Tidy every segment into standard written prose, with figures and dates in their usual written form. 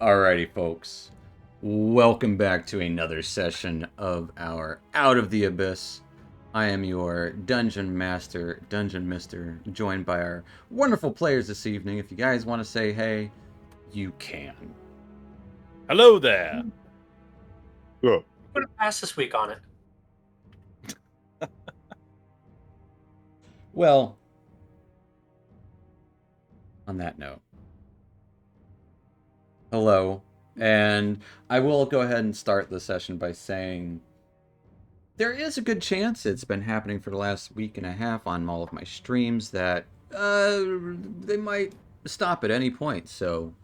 Alrighty, folks. Welcome back to another session of our Out of the Abyss. I am your Dungeon Master, Dungeon Mister, joined by our wonderful players this evening. If you guys want to say hey, you can. Hello there. Yeah. Put a pass this week on it. Well, on that note, hello. And I will go ahead and start the session by saying there is a good chance it's been happening for the last week and a half on all of my streams that they might stop at any point. So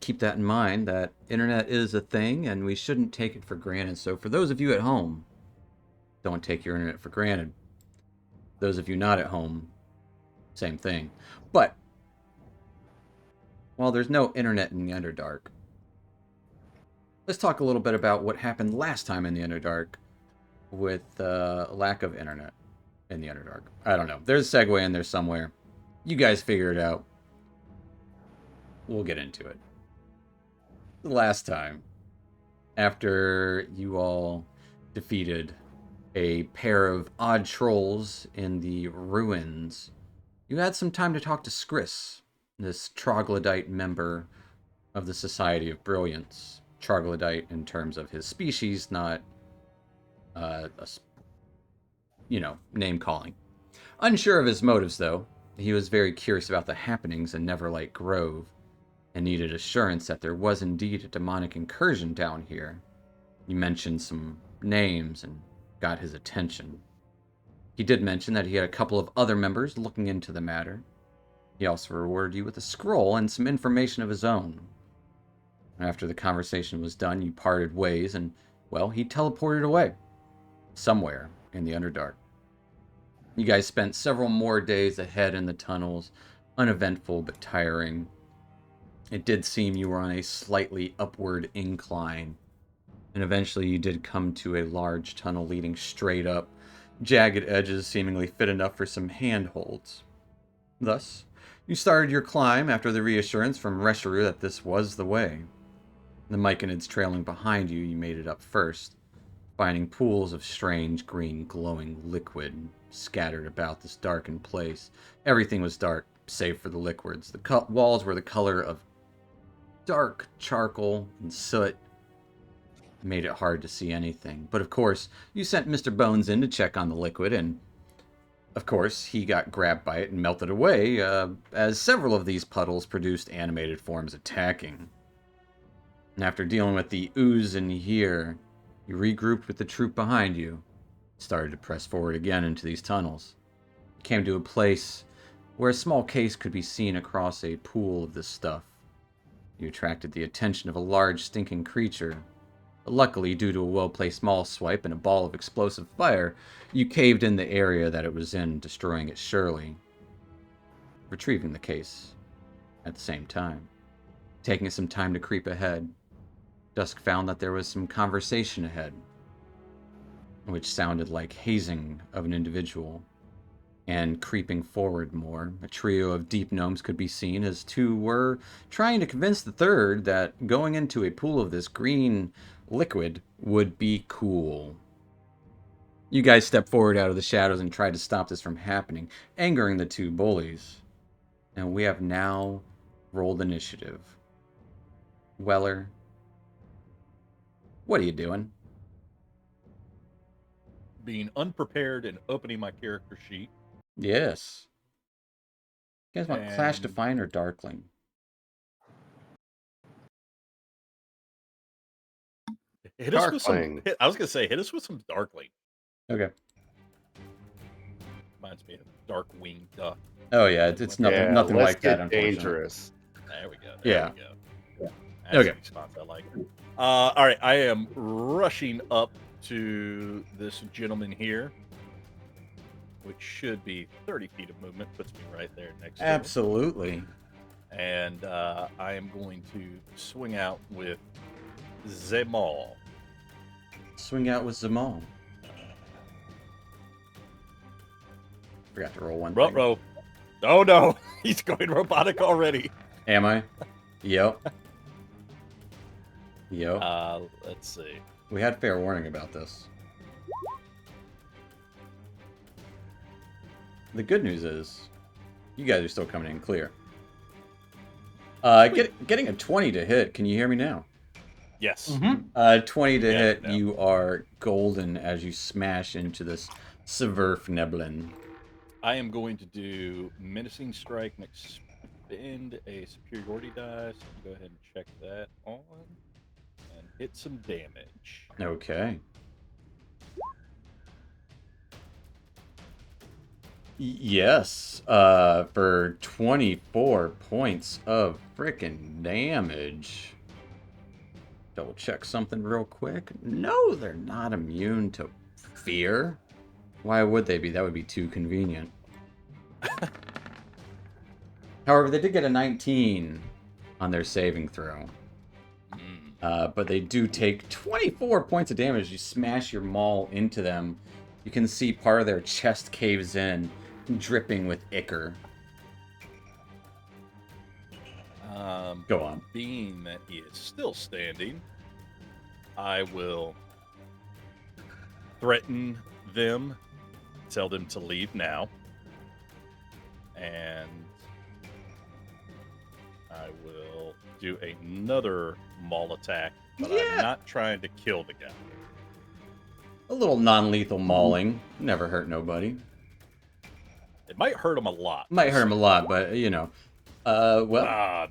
keep that in mind that internet is a thing and we shouldn't take it for granted. So for those of you at home, don't take your internet for granted. Those of you not at home, same thing. But while there's no internet in the Underdark, let's talk a little bit about what happened last time in the Underdark with lack of internet in the Underdark. I don't know. There's a segue in there somewhere. You guys figure it out. We'll get into it. The last time, after you all defeated a pair of odd trolls in the ruins, you had some time to talk to Skris, this troglodyte member of the Society of Brilliance. Troglodyte in terms of his species, not name calling. Unsure of his motives, though, he was very curious about the happenings in Neverlight Grove and needed assurance that there was indeed a demonic incursion down here. You mentioned some names and got his attention. He did mention that he had a couple of other members looking into the matter. He also rewarded you with a scroll and some information of his own. After the conversation was done, you parted ways and, well, he teleported away. Somewhere in the Underdark. You guys spent several more days ahead in the tunnels, uneventful but tiring. It did seem you were on a slightly upward incline, and eventually you did come to a large tunnel leading straight up, jagged edges seemingly fit enough for some handholds. Thus, you started your climb after the reassurance from Reshiru that this was the way. The Myconids trailing behind you, you made it up first, finding pools of strange green glowing liquid scattered about this darkened place. Everything was dark, save for the liquids. The walls were the color of dark charcoal and soot. Made it hard to see anything. But of course, you sent Mr. Bones in to check on the liquid, and of course, he got grabbed by it and melted away, as several of these puddles produced animated forms attacking. And after dealing with the ooze in here, you regrouped with the troop behind you, started to press forward again into these tunnels. You came to a place where a small case could be seen across a pool of this stuff. You attracted the attention of a large stinking creature. But luckily, due to a well-placed small swipe and a ball of explosive fire, you caved in the area that it was in, destroying it surely. Retrieving the case at the same time. Taking some time to creep ahead, Dusk found that there was some conversation ahead, which sounded like hazing of an individual. And creeping forward more, a trio of deep gnomes could be seen as two were trying to convince the third that going into a pool of this green liquid would be cool. You guys stepped forward out of the shadows and tried to stop this from happening, angering the two bullies. And we have now rolled initiative. Weller, what are you doing? Being unprepared and opening my character sheet. Yes. You guys want Clash Define or Darkling? Hit us with some. I was gonna say, hit us with some Darkling. Okay. Reminds me of Darkwing Duck. Oh yeah, it's nothing like that. Unfortunately, dangerous. There we go. Yeah. That's okay. Response I like. All right, I am rushing up to this gentleman here, which should be 30 feet of movement, puts me right there next to him. Absolutely. And I am going to swing out with Zemal. Swing out with Zemal. Forgot to roll one. Ruh-roh. Oh no, he's going robotic already. Am I? Yep. Yo, Let's see. we had fair warning about this. The good news is, you guys are still coming in clear. Getting a 20 to hit. Can you hear me now? Yes. 20 to Yeah, hit. no. You are golden as you smash into this Sverfneblin. I am going to do Menacing Strike and expend a superiority die. So go ahead and check that on. And hit some damage. Okay. Yes, for 24 points of freaking damage. Double check something real quick. No, they're not immune to fear. Why would they be? That would be too convenient. However, they did get a 19 on their saving throw. But they do take 24 points of damage. You smash your maul into them. You can see part of their chest caves in, dripping with ichor. Go on. Being that he is still standing, I will threaten them, tell them to leave now, and I will do another maul attack, but I'm not trying to kill the guy. A little non-lethal mauling. Never hurt nobody. It might hurt him a lot. Might hurt him a lot, but, you know. Well,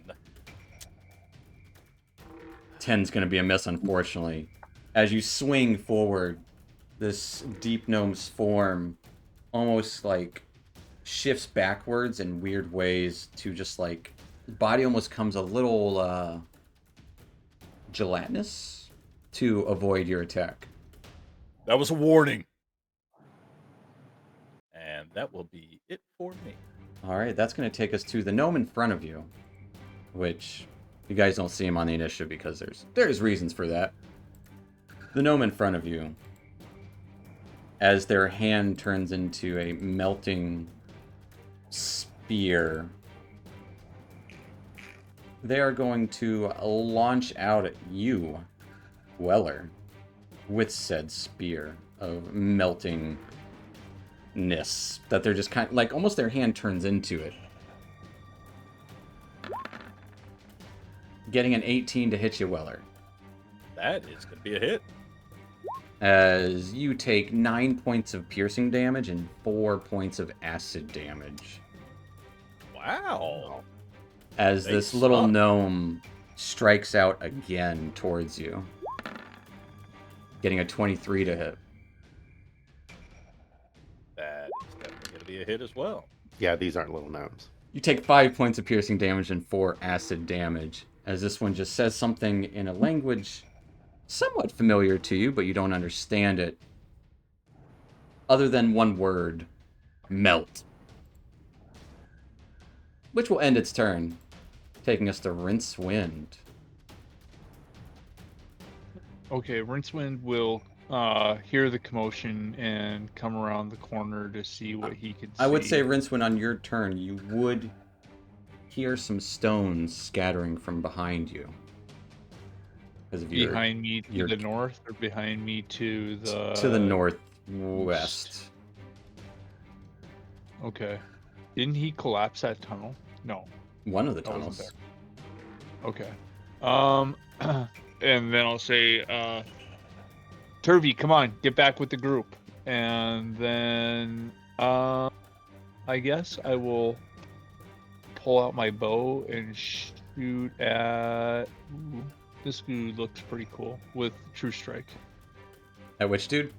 10's going to be a miss, unfortunately. As you swing forward, this Deep Gnome's form almost, like, shifts backwards in weird ways to just, like, body almost comes a little, gelatinous to avoid your attack. That was a warning. And that will be it for me. Alright, that's going to take us to the gnome in front of you, which you guys don't see him on the initiative because there's reasons for that. The gnome in front of you, as their hand turns into a melting spear, they are going to launch out at you, Weller, with said spear of meltingness that they're just kind of, like, almost their hand turns into it. Getting an 18 to hit you, Weller. That is going to be a hit. As you take 9 points of piercing damage and 4 points of acid damage. Wow. As They this little suck. gnome strikes out again towards you. Getting a 23 to hit. That is definitely going to be a hit as well. Yeah, these aren't little gnomes. You take 5 points of piercing damage and 4 acid damage. As this one just says something in a language somewhat familiar to you, but you don't understand it. Other than one word. Melt. Which will end its turn. Taking us to Rincewind. Okay, Rincewind will hear the commotion and come around the corner to see what he can see. I would say, Rincewind, on your turn, you would hear some stones scattering from behind you. Because of your, behind me to your- the north or behind me to the to the northwest. Okay. Didn't he collapse that tunnel? No. One of the That wasn't tunnels. Okay. And then I'll say, Turvey, come on, get back with the group. And then, I guess I will pull out my bow and shoot at. Ooh, this dude looks pretty cool with True Strike. At which dude?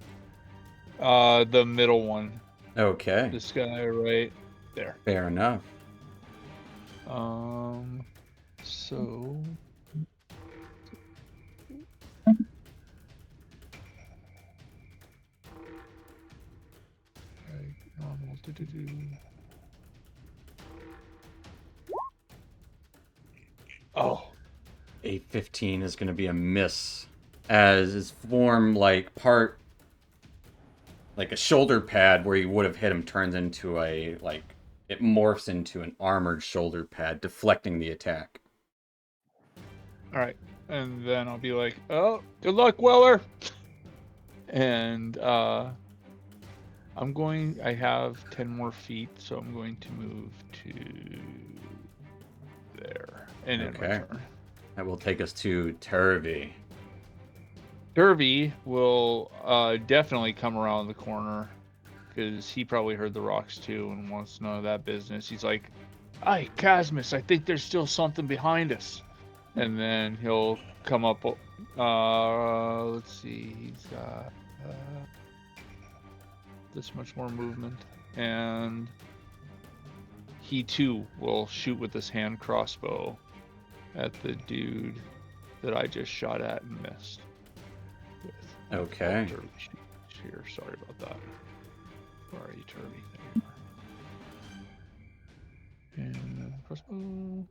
The middle one. Okay. This guy right there. Fair enough. So. Right, normal. Oh, A 15 is going to be a miss. As his form, like, part... like a shoulder pad where you would have hit him turns into a, like... it morphs into an armored shoulder pad, deflecting the attack. all right. and then I'll be like, "Oh, good luck, Weller." And I have 10 more feet, so I'm going to move to there and end my Okay. turn. That will take us to Turvy. Derby will definitely come around the corner because he probably heard the rocks too and wants none of that business. He's like, "Hey, Casmus, I think there's still something behind us." And then he'll come up. Let's see, he's got this much more movement, and he too will shoot with his hand crossbow at the dude that I just shot at and missed. With Okay. Here, sorry about that. Where are you, Turby? There you are. And crossbow.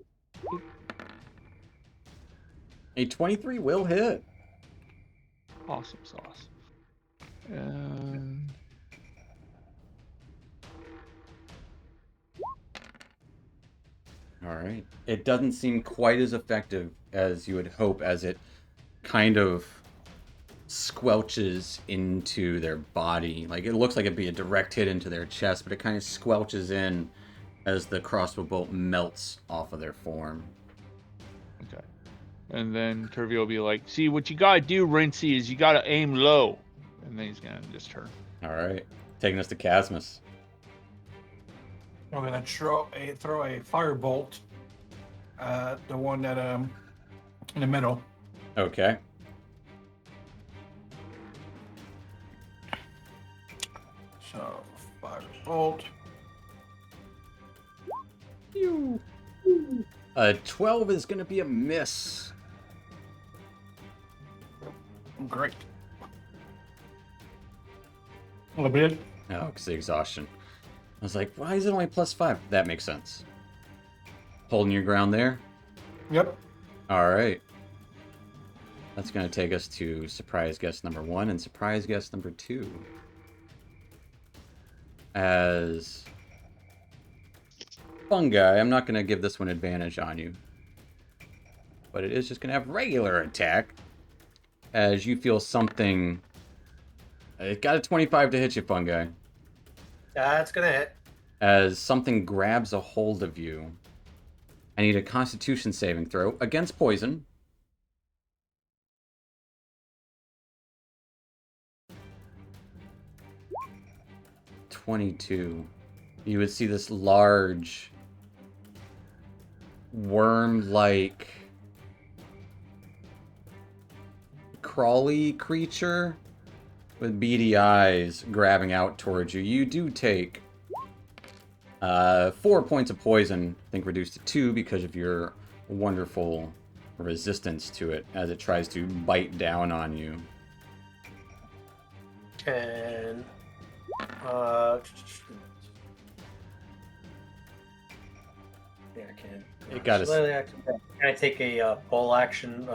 A 23 will hit. Awesome sauce. And All right. It doesn't seem quite as effective as you would hope, as it kind of squelches into their body. Like, it looks like it'd be a direct hit into their chest, but it kind of squelches in as the crossbow bolt melts off of their form. okay. And then Turvy will be like, "See, what you gotta do, Rincey, is you gotta aim low." And then he's gonna just turn. All right. Taking us to Casmus. I'm gonna throw a firebolt, the one that in the middle. Okay. So firebolt. 12 is going to be a miss. Great. A little bit. Oh, because the exhaustion. I was like, why is it only +5? That makes sense. Holding your ground there? Yep. All right. That's going to take us to surprise guest number 1 and surprise guest number 2. As fungi, I'm not going to give this one advantage on you. But it is just going to have regular attack. As you feel something... It got a 25 to hit you, fungi. That's gonna hit. As something grabs a hold of you. I need a Constitution saving throw against poison. (22). You would see this large worm-like crawly creature with beady eyes grabbing out towards you. You do take 4 points of poison, I think reduced to 2 because of your wonderful resistance to it as it tries to bite down on you. And yeah, I can. It got a- Can I take a pole action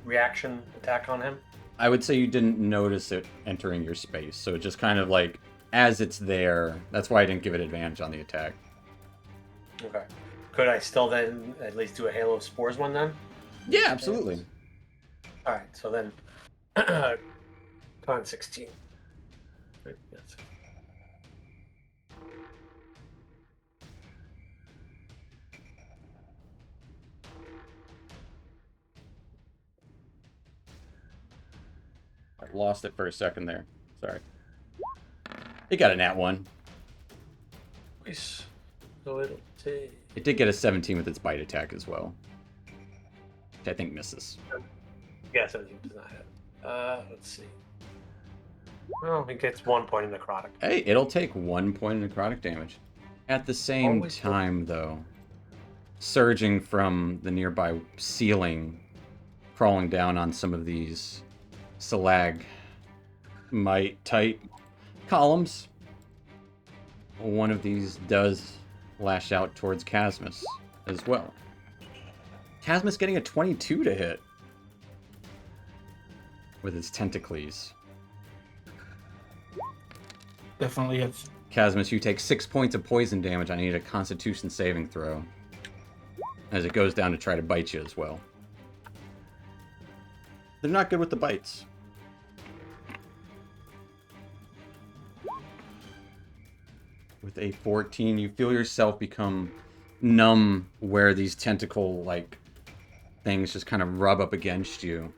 reaction attack on him? I would say you didn't notice it entering your space, so it just kind of like, as it's there, that's why I didn't give it advantage on the attack. Okay. Could I still then at least do a Halo of Spores one then? Yeah, absolutely. All right. So then, con 16. Right, yes. I lost it for a second there. Sorry. It got a nat 1. Nice. So it'll take. It did get a 17 with its bite attack as well. Which I think misses. Yeah, 17 does not hit. Let's see. Well, it gets 1 point in necrotic. Hey, it'll take 1 point of necrotic damage. At the same Always good. time, though, surging from the nearby ceiling, crawling down on some of these stalagmite type columns. One of these does lash out towards Casmus as well. Casmus getting a 22 to hit with its tentacles. Definitely hits. Casmus, you take 6 points of poison damage. I need a Constitution saving throw as it goes down to try to bite you as well. They're not good with the bites. With a 14, you feel yourself become numb where these tentacle like things just kind of rub up against you.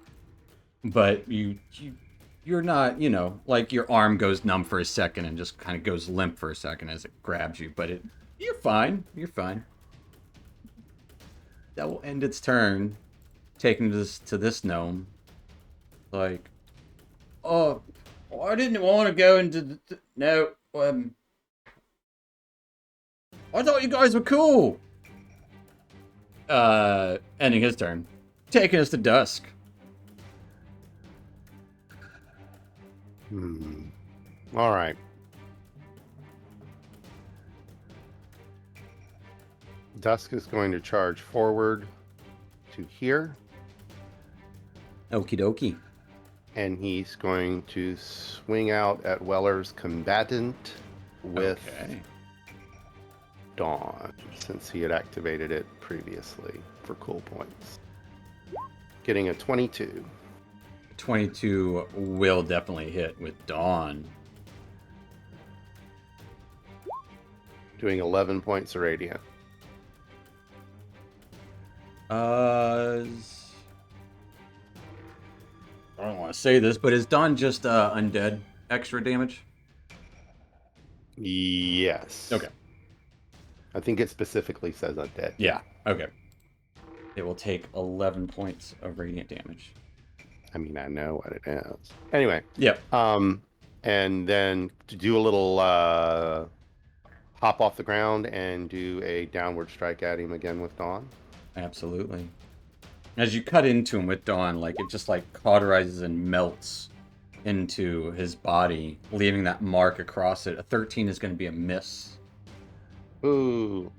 But you're not, you know, like your arm goes numb for a second and just kind of goes limp for a second as it grabs you, but you're fine. You're fine. That will end its turn, taking this to this gnome. Like, oh, I didn't want to go into the no. I thought you guys were cool. Ending his turn, taking us to dusk. All right. Dusk is going to charge forward to here, Okie dokie. and he's going to swing out at Weller's combatant with Okay. Dawn, since he had activated it previously for cool points. Getting a 22. 22 will definitely hit with Dawn. Doing 11 points of radiant. I don't want to say this, but is Dawn just undead extra damage? Yes. Okay. I think it specifically says undead. Yeah. Okay. It will take 11 points of radiant damage. I mean, I know what it is. Anyway, Yep. and then to do a little hop off the ground and do a downward strike at him again with Dawn. Absolutely. As you cut into him with Dawn, like it just like cauterizes and melts into his body, leaving that mark across it. A 13 is going to be a miss. Ooh.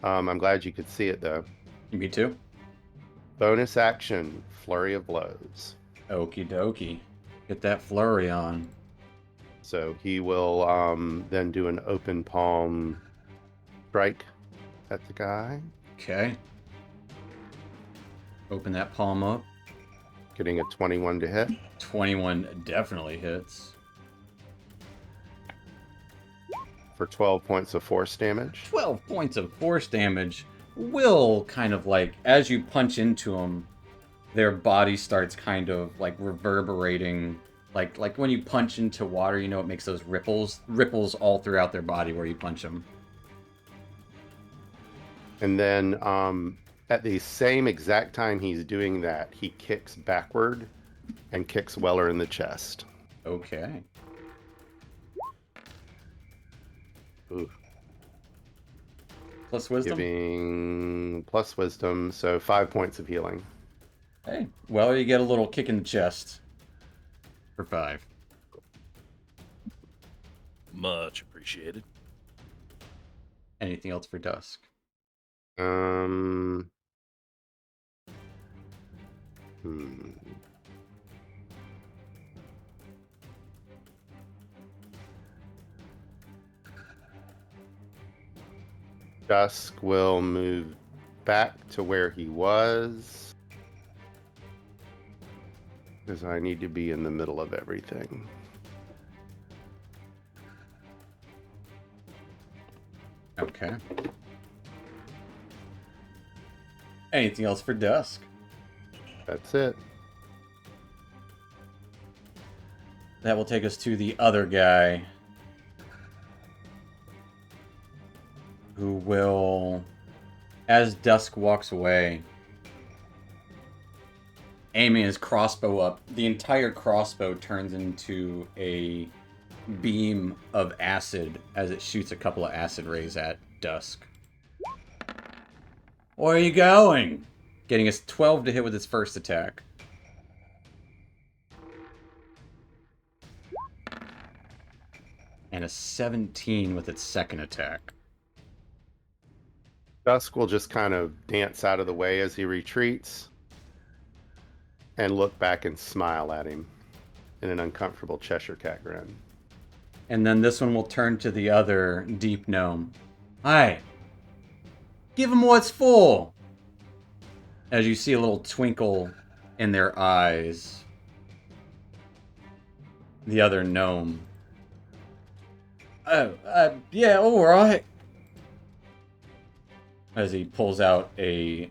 I'm glad you could see it though. Me too. Bonus action, flurry of blows. Okie dokie. Get that flurry on. So he will then do an open palm strike at the guy, Okay. Open that palm up. getting a 21 to hit. 21 definitely hits. For 12 points of force damage. 12 points of force damage will kind of like, as you punch into them, their body starts kind of like reverberating. Like when you punch into water, you know, it makes those ripples all throughout their body where you punch them. And then at the same exact time he's doing that, he kicks backward and kicks Weller in the chest. Okay. Ooh. Plus wisdom. Giving plus wisdom, so 5 points of healing. Hey, well, you get a little kick in the chest for 5. Much appreciated. Anything else for Dusk? Hmm. Dusk will move back to where he was. Because I need to be in the middle of everything. Okay. Anything else for Dusk? That's it. That will take us to the other guy. Who will, as Dusk walks away, aiming his crossbow up, the entire crossbow turns into a beam of acid as it shoots a couple of acid rays at Dusk. Where are you going? Getting us 12 to hit with its first attack. And a 17 with its second attack. Dusk will just kind of dance out of the way as he retreats and look back and smile at him in an uncomfortable Cheshire cat grin. And then this one will turn to the other deep gnome. Hi. Give him what's for. As you see a little twinkle in their eyes, the other gnome. Yeah, all right. As he pulls out a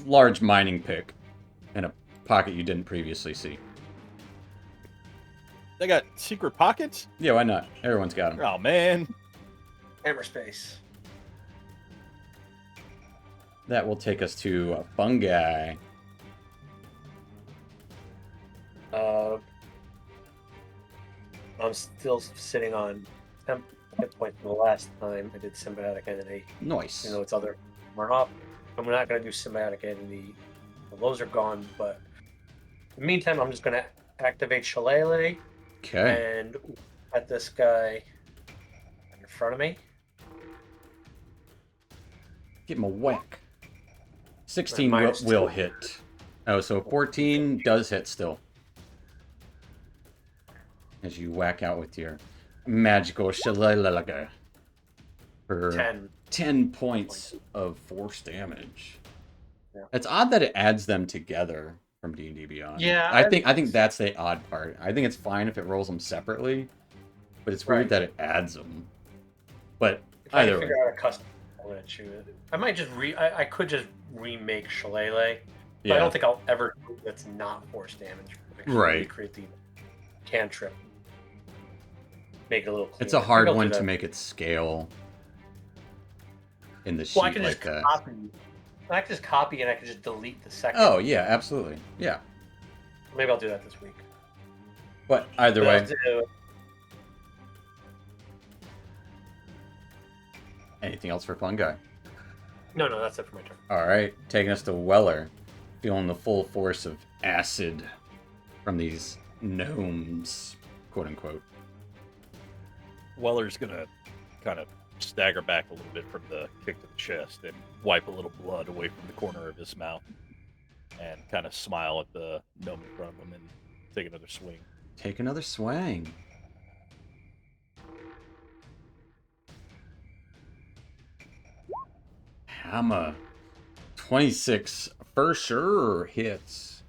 large mining pick in a pocket you didn't previously see. They got secret pockets? Yeah, why not? Everyone's got them. Oh, man. Hammer space. That will take us to Fungi. I'm still sitting on 10 hit points from the last time I did symbiotic entity. Nice. You know, it's other are off. I'm not going to do symbiotic entity. Well, those are gone, but in the meantime, I'm just going to activate Shillelagh Okay. and at this guy in front of me. Give him a whack. 16 will, Minus will 2. hit. Oh, so 14 does hit still. As you whack out with your magical Shillelagh for 10 points of force damage. Yeah. It's odd that it adds them together from D&D Beyond. Yeah, I think that's the odd part. I think it's fine if it rolls them separately, but it's weird Right. that it adds them. But If I either can way, figure out a custom, I'm going to choose it. I might just I could just remake Shillelagh. But I yeah, don't think I'll ever do it that's not force damage. Actually Right. Recreate the cantrip. Make it a little cleaner. it's a I think hard I'll do one to that. make it scale in the sheet Well, I can like just that. copy. I can just copy and I can just delete the second. Oh yeah, absolutely, yeah. Maybe I'll do that this week. But either But way, I'll do- anything else for Fungi? No, that's it for my turn. All right, taking us to Weller, feeling the full force of acid from these gnomes, quote unquote. Weller's going to kind of stagger back a little bit from the kick to the chest and wipe a little blood away from the corner of his mouth and kind of smile at the gnome in front of him and take another swing. Take another swing. Hammer. 26 for sure hits.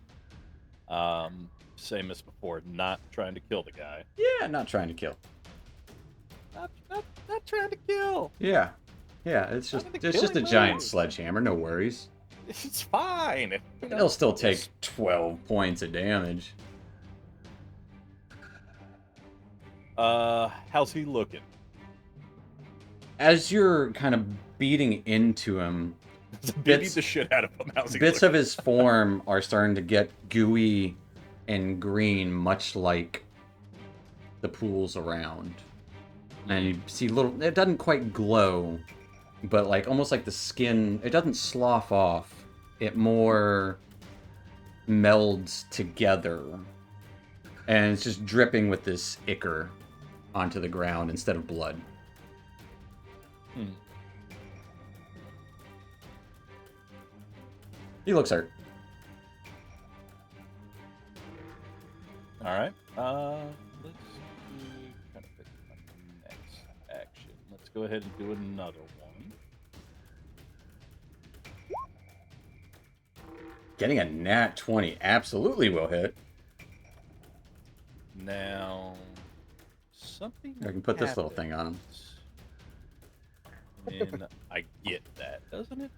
Same as before, not trying to kill the guy. Yeah, not trying to kill. Not trying to kill. Yeah. Yeah, it's just Not in the it's just a killing giant mode. sledgehammer, no worries. It's fine. It'll still take 12 points of damage. How's he looking? As you're kind of beating into him, Beat the shit out of him. How's he bits looking? of his form are starting to get gooey and green, much like the pools around. And you see little, it doesn't quite glow, but like almost like the skin, it doesn't slough off. It more melds together. And it's just dripping with this ichor onto the ground instead of blood. Hmm. He looks hurt. All right. Let's see. Trying to pick my next action. Let's go ahead and do another one. Getting a nat 20 absolutely will hit. Now, something. I can put this little thing on him. happens, And I get that, doesn't it?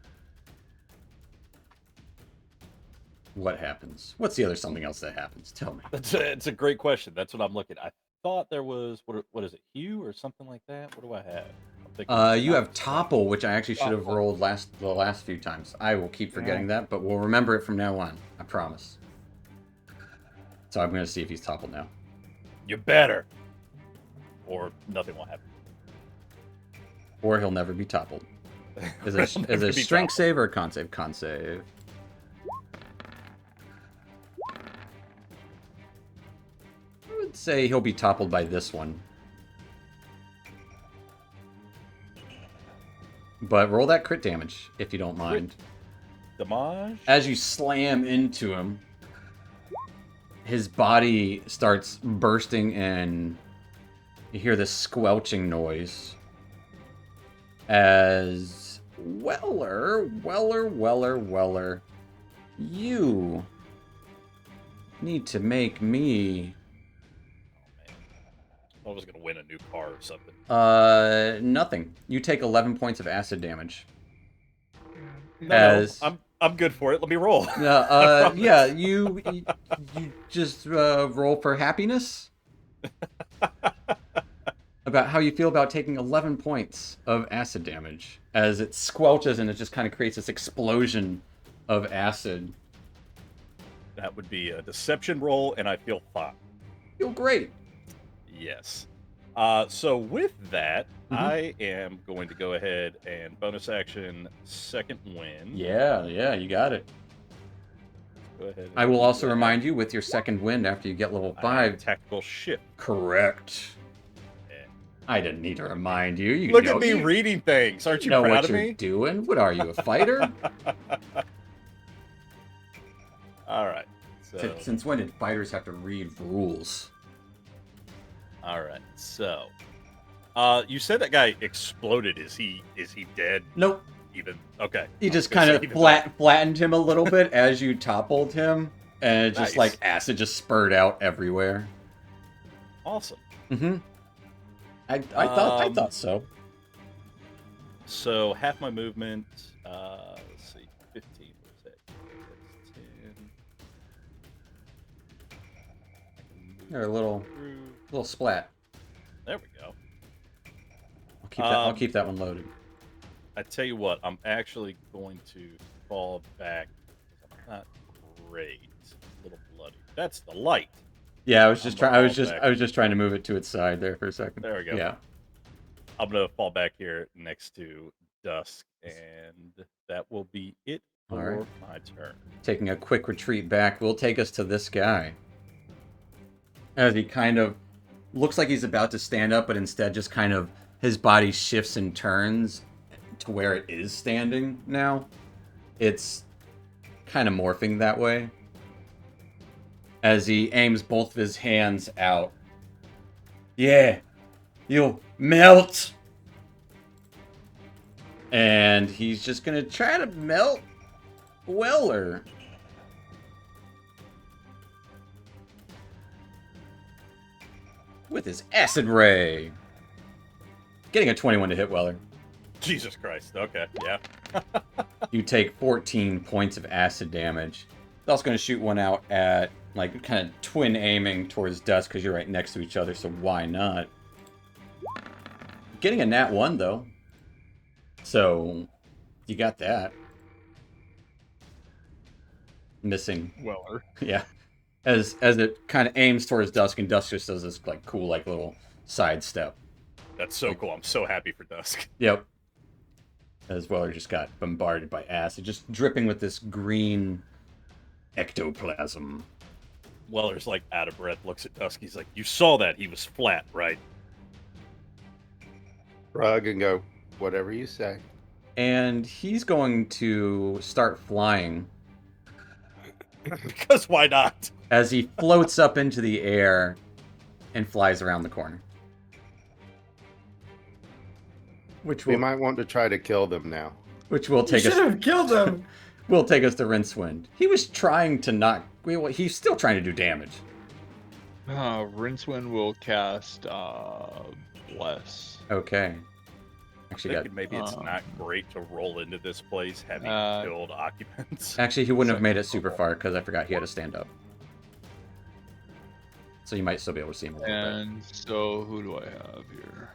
What happens? What's the other something else that happens? Tell me. It's a great question. That's what I'm looking. I thought there was what is it, Hue or something like that? What do I have? I'm thinking You have Topple, which I actually should have Topple. rolled the last few times. I will keep forgetting that, but we'll remember it from now on. I promise. So I'm going to see if he's toppled now. You better, or nothing will happen. Or he'll never be toppled. Is He'll it never is it a be strength toppled. save or a con save? Con save. I would say he'll be toppled by this one. But roll that crit damage, if you don't mind. Damage. As you slam into him, his body starts bursting and you hear this squelching noise as Weller You need to make me I was gonna win a new car or something. nothing. You take 11 points of acid damage. No, As I'm good for it. Let me roll. yeah, you just roll for happiness about how you feel about taking 11 points of acid damage as it squelches and it just kind of creates this explosion of acid. That would be a deception roll, and I feel fine. Feel great. Yes. So with that, I am going to go ahead and bonus action second win. Yeah, you got it. Go ahead. And I will do also that. remind you with your second wind after you get level I have 5. tactical shift. Correct. Yeah. I didn't need to remind you. You Look know, at me you reading things. Aren't you know proud what of you're me? doing. What are you, a fighter? All right. So, Since when did fighters have to read rules? all right. So, you said that guy exploded. Is he dead? Nope. Even okay. He I just was gonna kind say of even flattened him a little bit as you toppled him, and it just Nice. like acid just spurred out everywhere. awesome. Mm-hmm. I thought so. So half my movement. Let's see, 15. What's that? That's 10. I can move Here, a little through. splat. There we go. I'll keep that one loaded. I tell you what, I'm actually going to fall back. I'm not great. A little bloody. That's the light. Yeah, I was just I'm trying. gonna fall I was just trying to move it to its side there for a second. There we go. Yeah. I'm gonna fall back here next to Dusk, and that will be it All for right. my turn. Taking a quick retreat back will take us to this guy. As he kind of looks like he's about to stand up, but instead just kind of his body shifts and turns to where it is standing now. It's kind of morphing that way. As he aims both of his hands out. Yeah, you'll melt. And he's just gonna try to melt Weller. With his acid ray. Getting a 21 to hit Weller. Jesus Christ. Okay. Yeah. You take 14 points of acid damage. He's also going to shoot one out at, like, kind of twin aiming towards Dusk because you're right next to each other, so why not? Getting a nat 1, though. So, you got that. Missing. Weller. Yeah. As it kind of aims towards Dusk, and Dusk just does this, like, cool, like, little sidestep. That's so cool. I'm so happy for Dusk. Yep. As Weller just got bombarded by acid, just dripping with this green ectoplasm. Weller's like out of breath, looks at Dusk. He's like, "You saw that? He was flat, right?" Shrug and go, whatever you say. And he's going to start flying Because why not? as he floats up into the air and flies around the corner. Which We will might want to try to kill them now. You take should us have killed him. will take us to Rincewind. He was trying to not. He's still trying to do damage. Rincewind will cast Bless. Okay. Actually, Thinking maybe it's Uh, not great to roll into this place having killed occupants. Actually, he wouldn't have made it super far because I forgot he had to stand up. So you might still be able to see him a little bit. And so who do I have here?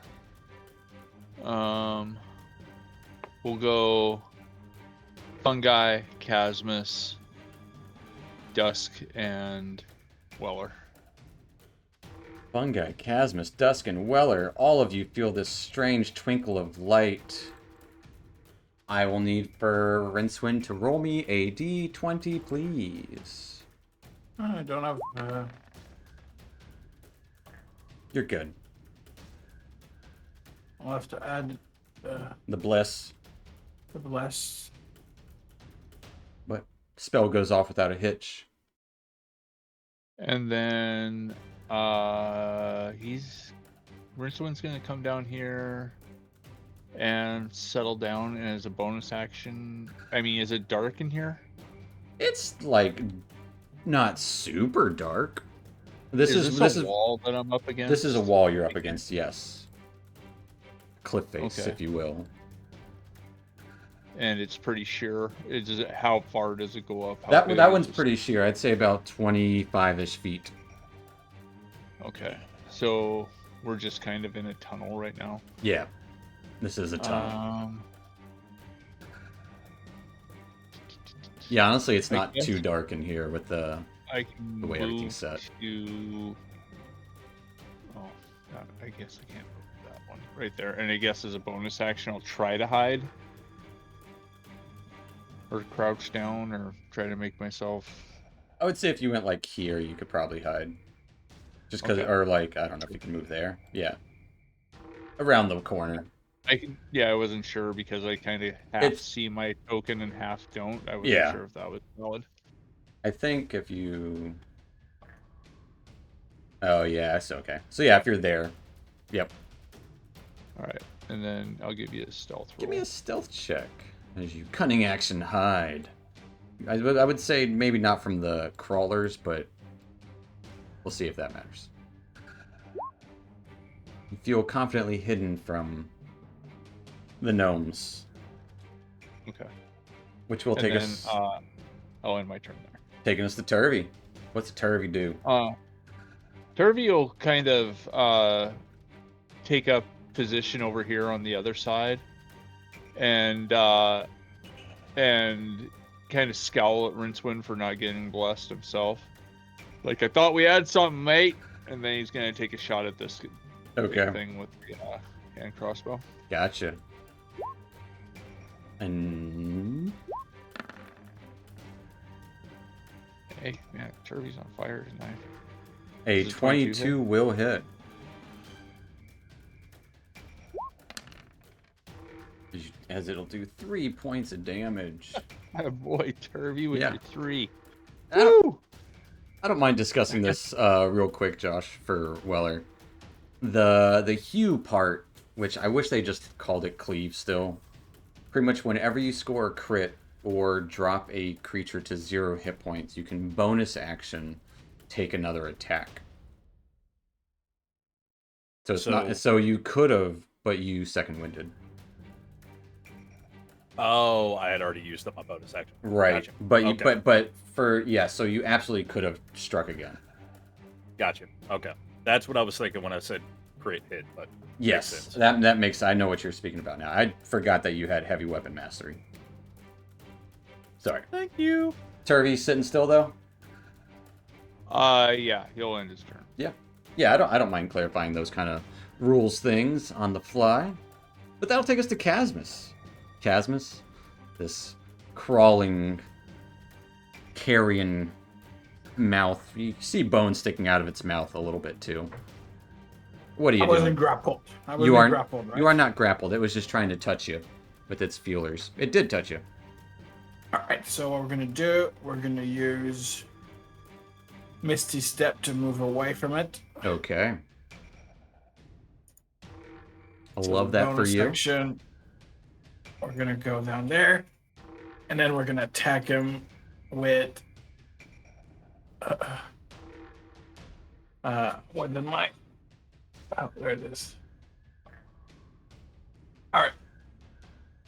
We'll go Fungi, Chasmus, Dusk, and Weller. Fungi, Chasmus, Dusk, and Weller, all of you feel this strange twinkle of light. I will need for Rincewind to roll me a d20, please. I don't have. You're good. I'll have to add The Bliss. the bless. But spell goes off without a hitch. And then Rincewind's gonna come down here and settle down, and as a bonus action, I mean, is it dark in here? It's like not super dark. This is a wall that I'm up against. this is a wall you're up against. Yes, cliff face, Okay. if you will. And it's pretty sheer. How far does it go up? How That big that is one's this? pretty sheer. I'd say about 25-ish feet. Okay, so we're just kind of in a tunnel right now. Yeah, this is a tunnel. Yeah, honestly, it's I not guess- too dark in here with the. I can The way move everything's set. to. Oh, I guess I can't move that one right there. And I guess as a bonus action, I'll try to hide, or crouch down, or try to make myself. I would say if you went like here, you could probably hide. Just because, Okay. or like, I don't know if you can move there. Yeah. Around the corner. I can. Yeah, I wasn't sure because I kind of half It's- see my token and half don't. I wasn't Yeah. sure if that was valid. I think if you. Oh, yeah, it's okay. So yeah, if you're there. Yep. All right, and then I'll give you a stealth roll. Give me a stealth check as you cunning action hide. I would say maybe not from the crawlers, but we'll see if that matters. You feel confidently hidden from the gnomes, Okay. which will And take then, us I'll end my turn there. taking us to Turvy. What's Turvy do? Turvy will kind of take up position over here on the other side, and kind of scowl at Rincewind for not getting blessed himself. Like, I thought we had something, mate. And then he's gonna take a shot at this big Okay, thing with the hand crossbow. gotcha. And Hey, man, Turvy's on fire tonight. a Is it 22 22 will hit. As it'll do 3 points of damage. My boy Turvy with Yeah. your 3. I don't, Woo! I don't mind discussing this real quick, Josh, for Weller. The hew part, which I wish they just called it cleave still. Pretty much whenever you score a crit or drop a creature to 0 hit points, you can bonus action take another attack. So it's not so you could have, but you second winded. Oh, I had already used up my bonus action. Right. Gotcha. But you Okay. but for yeah, so you absolutely could have struck again. Gotcha. Okay. That's what I was thinking when I said crit hit, but Yes, sense. that makes. I know what you're speaking about now. I forgot that you had heavy weapon mastery. Sorry, thank you. Turvy sitting still though. Yeah, he'll end his turn. Yeah, I don't mind clarifying those kind of rules things on the fly. But that'll take us to Casmus. Casmus, this crawling carrion mouth. You see bone sticking out of its mouth a little bit too. What are you I wasn't doing? grappled. I You wasn't aren't. grappled, right? You are not grappled. It was just trying to touch you with its feelers. It did touch you. Alright, so what we're gonna do, we're gonna use Misty Step to move away from it. Okay. I So love the that for bonus you. Section, we're gonna go down there, and then we're gonna attack him with what did my there it is. Alright.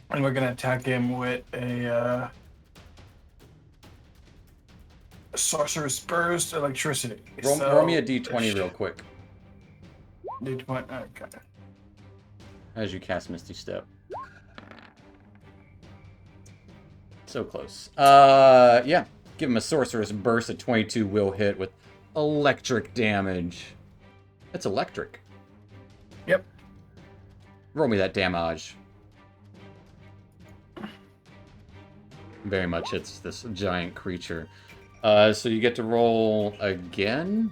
And we're gonna attack him with a Sorcerer's Burst Electricity. Roll me a d20 real quick D20, okay. as you cast Misty Step. So close. Yeah. Give him a Sorcerer's Burst. A 22 will hit with electric damage. That's electric. Yep. Roll me that damage. Very much hits this giant creature. So you get to roll again.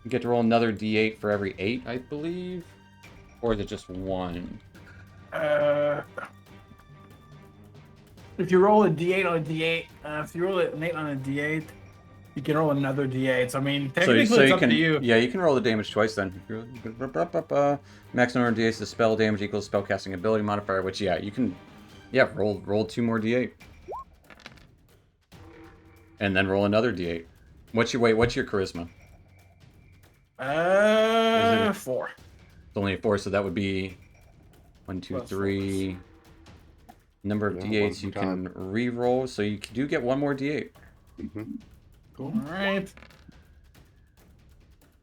You get to roll another d8 for every 8, I believe. Or is it just 1? If you roll a d8 on a d8, if you roll an 8 on a d8, you can roll another d8. So I mean, technically it's you up can, to you. Yeah, you can roll the damage twice then. Max number of d8s, the spell damage equals spellcasting ability modifier, which yeah, you can roll 2 more d8. and then roll another d8. What's your charisma? 4. It's only a 4, so that would be 1, 2, Plus 3. Number of Yeah, d8s one you more can re-roll, so you do get one more d8. Mhm. All right.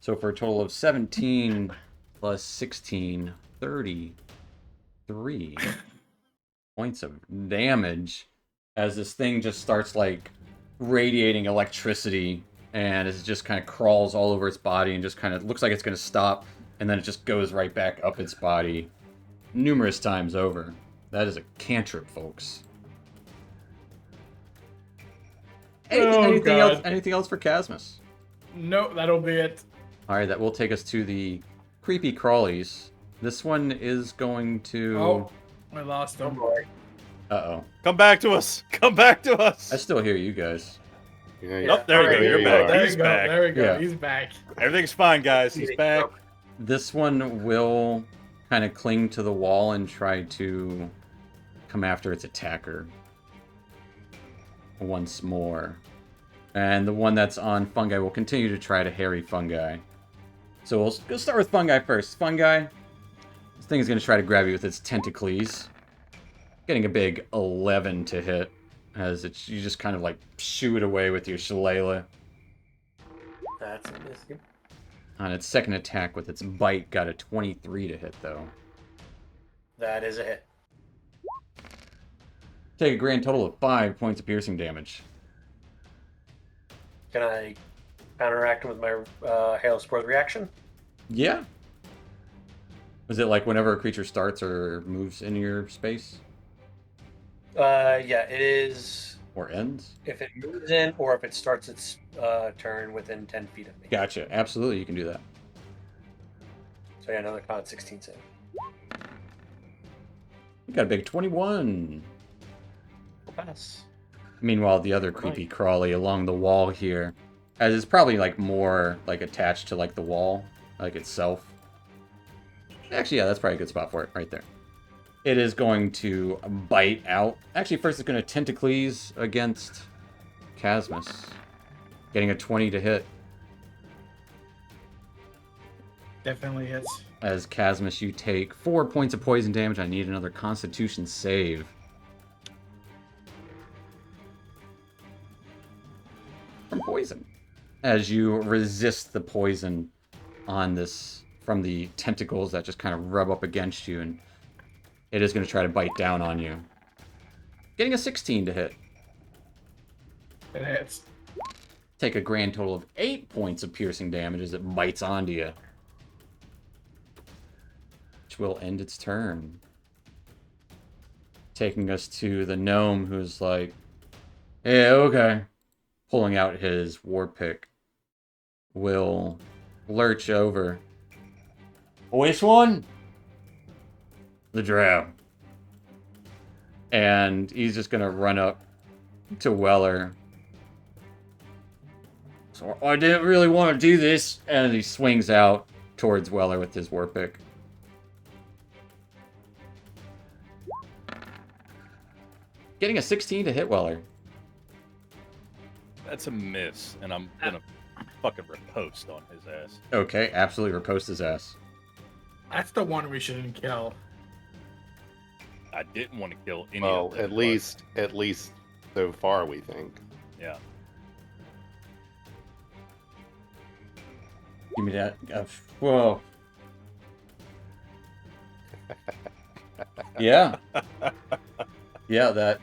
So for a total of 17 plus 16, 33 points of damage as this thing just starts like radiating electricity, and it just kind of crawls all over its body and just kind of looks like it's going to stop, and then it just goes right back up its body numerous times over. That is a cantrip, folks. Anything else? God. Anything else for Casmus? No, that'll be it. All right, that will take us to the creepy crawlies. This one is going to. Oh, I lost Oh him. boy. Uh-oh. Come back to us. Come back to us. I still hear you guys. Yeah, Yeah. Oh, there you go. There You're you back. are. There He's we go. back. There we go. Yeah. He's back. Everything's fine, guys. He's back. This one will kind of cling to the wall and try to come after its attacker once more. And the one that's on fungi will continue to try to harry fungi. So we'll start with fungi first. Fungi, this thing is going to try to grab you with its tentacles. Getting a big 11 to hit as you just kind of like shoo it away with your shillelagh. That's a miss. On its second attack with its bite, got a 23 to hit though. That is a hit. Take a grand total of 5 points of piercing damage. Can I counteract with my Hail of Spores reaction? Yeah. Is it like whenever a creature starts or moves in your space? Yeah, it is Or ends? if it moves in or if it starts its turn within 10 feet of me. Gotcha. Absolutely, you can do that. So yeah, another con 16 save. You got a big 21. Pass. Meanwhile, the other creepy crawly along the wall here, as it's probably like more like attached to like the wall, like itself. Actually, yeah, that's probably a good spot for it right there. It is going to bite out. Actually, first it's going to tentacles against Casmus, getting a 20 to hit. Definitely hits. As Casmus, you take 4 points of poison damage. I need another Constitution save. From poison. As you resist the poison on this from the tentacles that just kind of rub up against you, and it is going to try to bite down on you. Getting a 16 to hit. It hits. Take a grand total of 8 points of piercing damage as it bites onto you. Which will end its turn. Taking us to the gnome who's like, yeah, okay. Pulling out his war pick. Will lurch over. Which one? The drow. And he's just gonna run up to Weller. So I didn't really want to do this. And he swings out towards Weller with his war pick. Getting a 16 to hit Weller. That's a miss, and I'm gonna fucking riposte on his ass. Okay, absolutely riposte his ass. That's the one we shouldn't kill. I didn't want to kill any Well, of them. at least so far, we think. Yeah. Give me that. Whoa. Yeah. Yeah, that.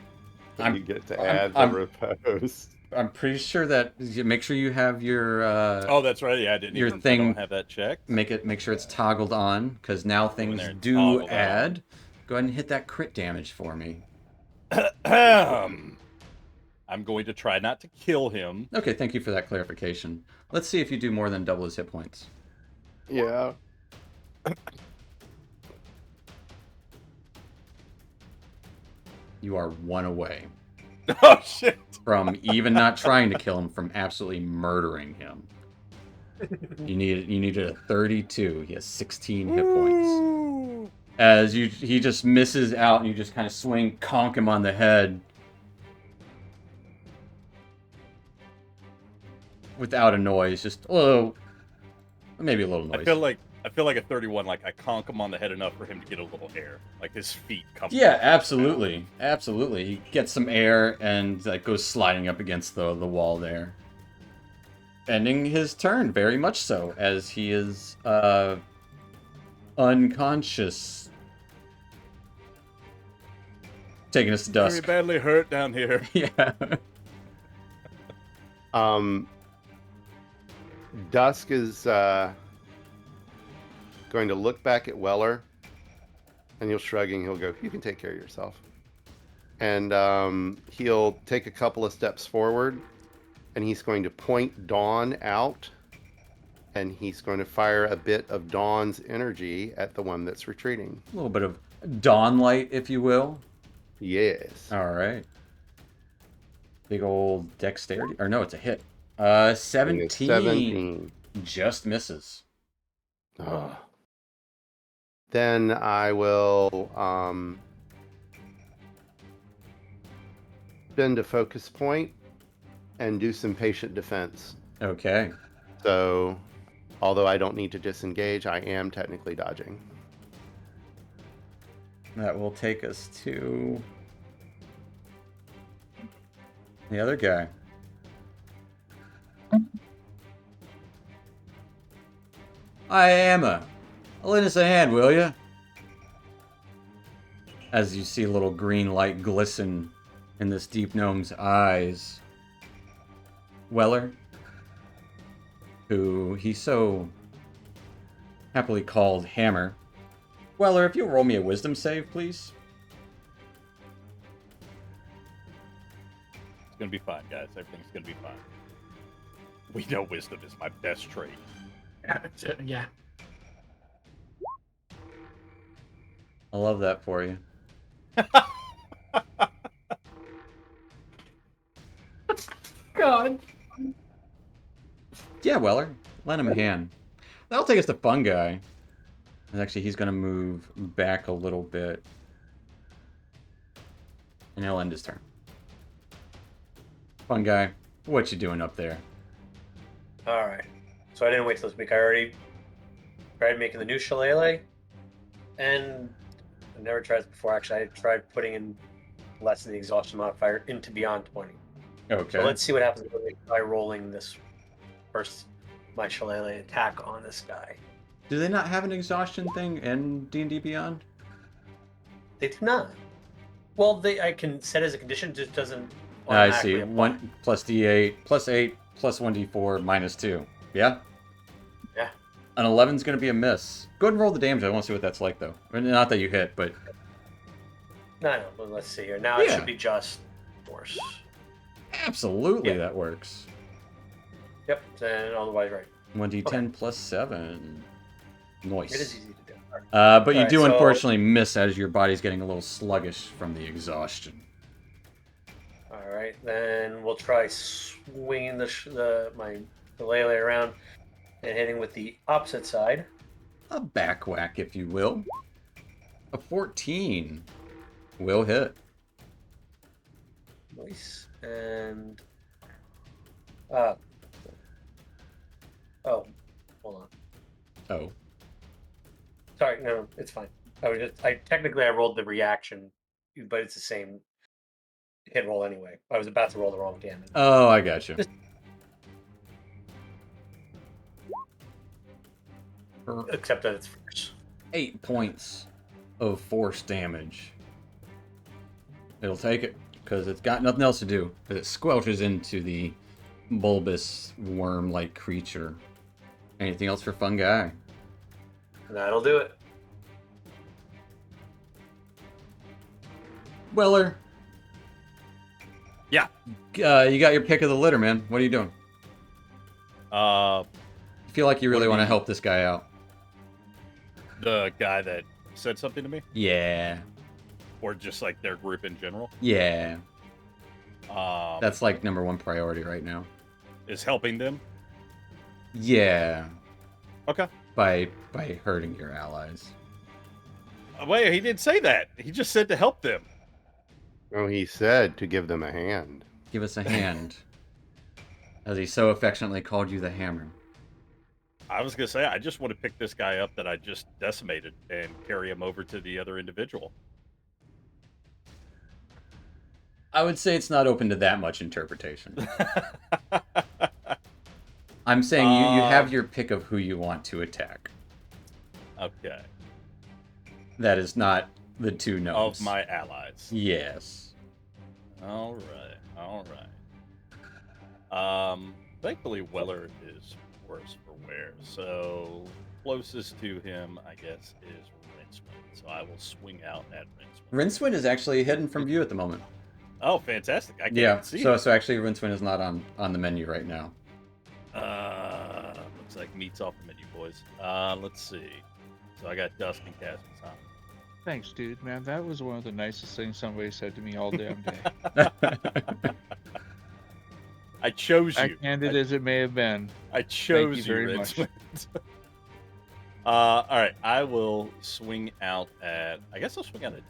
You get to add I'm- the riposte. I'm pretty sure that. Make sure you have your. Oh, that's right. Yeah, I didn't. Your even, thing- I don't have that checked. Make sure it's toggled on, because now things there and do toggle that add. Go ahead and hit that crit damage for me. I'm going to try not to kill him. Okay, thank you for that clarification. Let's see if you do more than double his hit points. Yeah. You are 1 away Oh shit! from even not trying to kill him, from absolutely murdering him. You needed a 32. He has 16 hit points. Ooh. As he just misses out, and you just kind of swing, conk him on the head. without a noise, just maybe a little noise. I feel like a 31. Like I conk him on the head enough for him to get a little air, like his feet come. Yeah, absolutely, absolutely. He gets some air and like goes sliding up against the wall there, ending his turn. Very much so, as he is unconscious, taking us to Very dusk. badly hurt down here. Yeah. Dusk is going to look back at Weller, and he'll shrug and he'll go, "You can take care of yourself." And he'll take a couple of steps forward, and he's going to point Dawn out, and he's going to fire a bit of Dawn's energy at the one that's retreating. A little bit of dawn light, if you will. Yes. All right. Big old dexterity. Or no, it's a hit. 17. 17. Just misses. Oh. Then I will spend a focus point and do some patient defense. Okay. So, although I don't need to disengage, I am technically dodging. That will take us to the other guy. Hi, Emma. Lend us a hand, will ya? As you see a little green light glisten in this deep gnome's eyes. Weller, who he so happily called Hammer. Weller, if you'll roll me a wisdom save, please. It's gonna be fine, guys. Everything's gonna be fine. We know wisdom is my best trait. Yeah. I love that for you. God. Yeah, Weller, lend him a hand. That'll take us to Fungi. And actually, he's going to move back a little bit. And he'll end his turn. Fungi, what you doing up there? All right. So I didn't wait till this week. I already tried making the new shillelagh, and I never tried this before. Actually, I tried putting in less of the exhaustion modifier into beyond 20. Okay. So let's see what happens by rolling this first my shillelagh attack on this guy. Do they not have an exhaustion thing in D&D Beyond? They do not. Well, I can set as a condition, just doesn't. I see. automatically apply. 1 plus D8 plus 8 plus 1d4 minus 2. Yeah? Yeah. An 11's going to be a miss. Go ahead and roll the damage. I want to see what that's like, though. I mean, not that you hit, but... No, well, let's see here. Now it Yeah. should be just force. Absolutely, Yeah. that works. Yep, and otherwise right. 1d10 plus 7. Nice. It is easy to do. All right. But you Alright, do so- unfortunately miss as your body's getting a little sluggish from the exhaustion. All right, then we'll try swinging my shillelagh around and hitting with the opposite side. A back whack, if you will. A 14 will hit. Nice. And oh, hold on. Oh. Sorry, no, it's fine. I rolled the reaction, but it's the same hit roll anyway. I was about to roll the wrong damage. Oh, I got you. Except that it's force. 8 points of force damage. It'll take it, because it's got nothing else to do. It squelches into the bulbous worm-like creature. Anything else for Fungi? That'll do it. Weller. Yeah. You got your pick of the litter, man. What are you doing? Uh, I feel like you really want to help this guy out. the guy that said something to me, Yeah. or just like their group in general. Yeah. That's That's like #1 priority right now. is helping them. Yeah. Okay. By hurting your allies. Wait, he didn't say that. He just said to help them. Oh, he said to give them a hand. Give us a hand. As he so affectionately called you the Hammer. I was gonna say I just want to pick this guy up that I just decimated and carry him over to the other individual. I would say it's not open to that much interpretation. I'm saying you have your pick of who you want to attack. Okay. That is not the two gnomes. Of my allies. Yes. All right. Thankfully Weller is worse for wear, so closest to him, I guess, is Rincewind. So I will swing out at Rincewind. Rincewind is actually hidden from view at the moment. Oh, fantastic! I can't Yeah. see. So actually, Rincewind is not on the menu right now. Looks like meat's off the menu, boys. Let's see. So I got Dusk and Casmus, huh? Thanks, dude. Man, that was one of the nicest things somebody said to me all damn day. I chose you. Backhanded as it may have been. I chose you very much. Rincewind. All right, I will swing out at. I guess I'll swing out at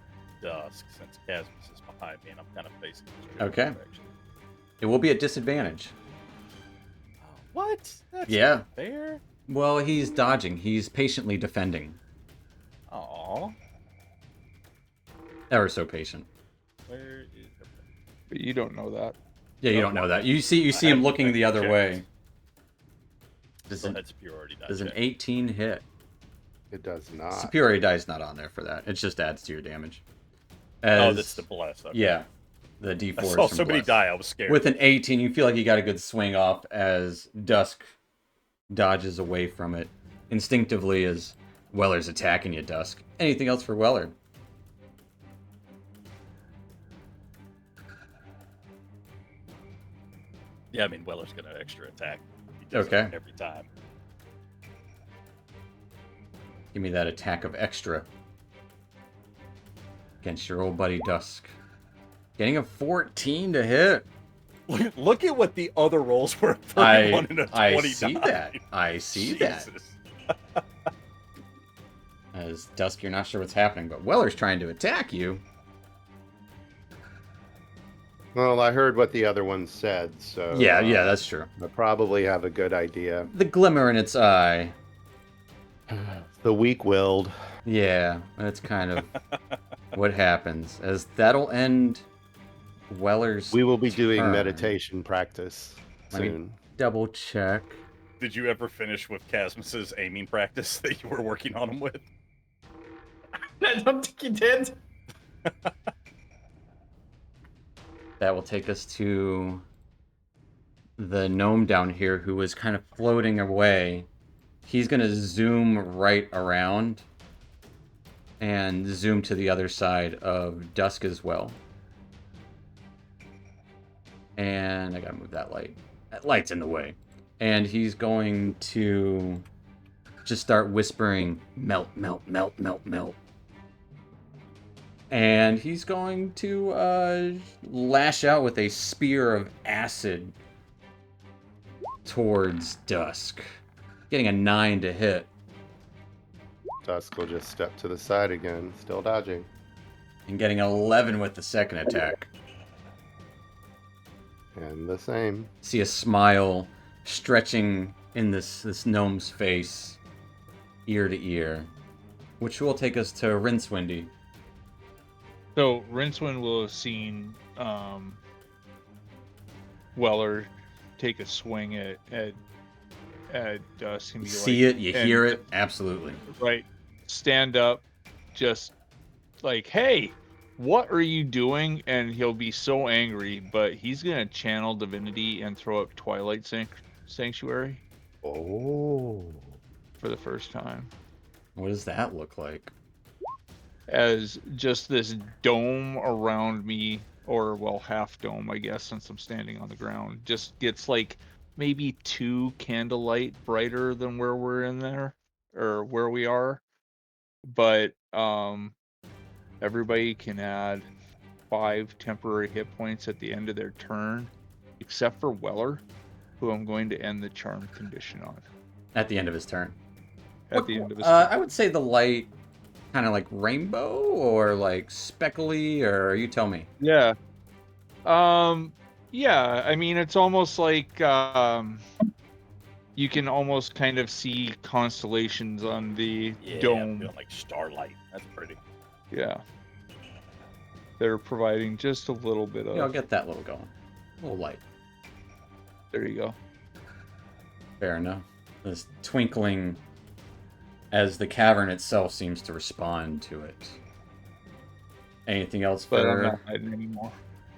Dusk since Casmus is behind me and I'm kind of facing this general Okay. direction. It will be at disadvantage. What? That's Yeah. not fair. Well, he's dodging. He's patiently defending. Aw. Ever so patient. Where is the... But you don't know that. Yeah, you don't know that. You see him looking the other way. Does Still an, had superiority die does an check. 18 hit? It does not. Superiority die is not on there for that. It just adds to your damage. Oh, that's the bless. Okay. Yeah. The D4 I is saw from so many Bless. die, I was scared. With an 18, you feel like you got a good swing off as Dusk dodges away from it. Instinctively as Weller's attacking you, Dusk. Anything else for Weller? Yeah, I mean, Weller's going to extra attack. He does Okay. it every time. Give me that attack of extra. Against your old buddy Dusk. Getting a 14 to hit. Look at what the other rolls were. 31 and a 29. I see that. I see that. Jesus. As Dusk, you're not sure what's happening, but Weller's trying to attack you. Well, I heard what the other one said, so Yeah, that's true. I probably have a good idea. The glimmer in its eye. The weak-willed. Yeah, that's kind of what happens. As that'll end Weller's We will be doing turn. meditation practice Let me- soon. Double check. Did you ever finish with Casmus's aiming practice that you were working on him with? I don't think you did. That will take us to the gnome down here who was kind of floating away. He's going to zoom right around and zoom to the other side of Dusk as well. And I got to move that light. That light's in the way. And he's going to just start whispering, melt, melt, melt, melt, melt. And he's going to lash out with a spear of acid towards Dusk. Getting a 9 to hit. Dusk will just step to the side again, still dodging. And getting 11 with the second attack. And the same. See a smile stretching in this gnome's face, ear to ear. Which will take us to Rincewindy. So Rincewind will have seen Weller take a swing at Dusk and be See like, it, you and- hear it, absolutely. right, stand up, just like, hey, what are you doing? And he'll be so angry, but he's gonna channel divinity and throw up Twilight Sanctuary Oh. for the first time, What does that look like? as just this dome around me, or well, half dome, I guess, since I'm standing on the ground, just gets like maybe 2 candlelight brighter than where we're in there, or where we are. But everybody can add 5 temporary hit points at the end of their turn, except for Weller, who I'm going to end the charm condition on At the end of his turn. at the end of his I would say the light kind of like rainbow or like speckly, or you tell me. Yeah. Yeah, I mean, it's almost like you can almost kind of see constellations on the Yeah, dome. feeling like starlight. That's pretty. Yeah. They're providing just a little bit of. Yeah, I'll get that little going. A little light. There you go. Fair enough. This twinkling as the cavern itself seems to respond to it. Anything else But I'm for... not hiding anymore.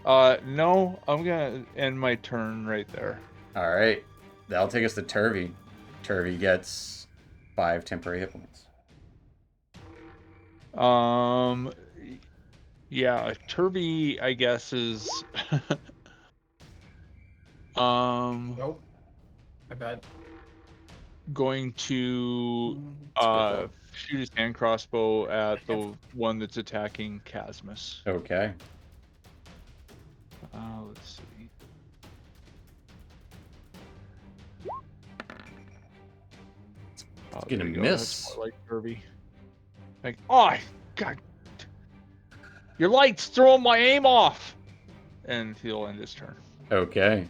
No, I'm gonna end my turn right there. Alright. That'll take us to Turvy. Turvy gets 5 temporary hit points. Yeah, Turvy, I guess, is Nope. I bet. going to Spitball. shoot his hand crossbow at the one that's attacking Casmus. Okay. Let's see. It's gonna there you go. miss. That's more like Turvy. Like, oh, God. Your light's throwing my aim off! And he'll end his turn. Okay.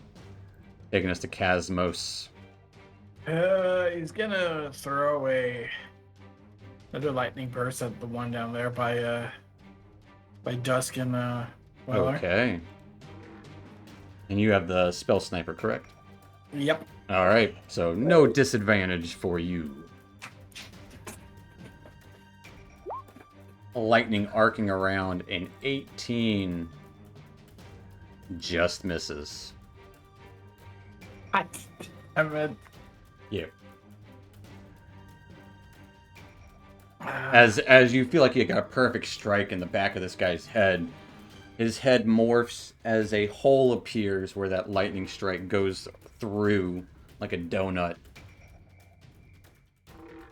Taking us to Casmos. He's gonna throw another lightning burst at the one down there by Dusk and Weller. Okay. And you have the spell sniper, correct? Yep. Alright, so no disadvantage for you. Lightning arcing around, an 18 just misses. I mean, Yeah. As you feel like you got a perfect strike in the back of this guy's head, his head morphs as a hole appears where that lightning strike goes through like a donut.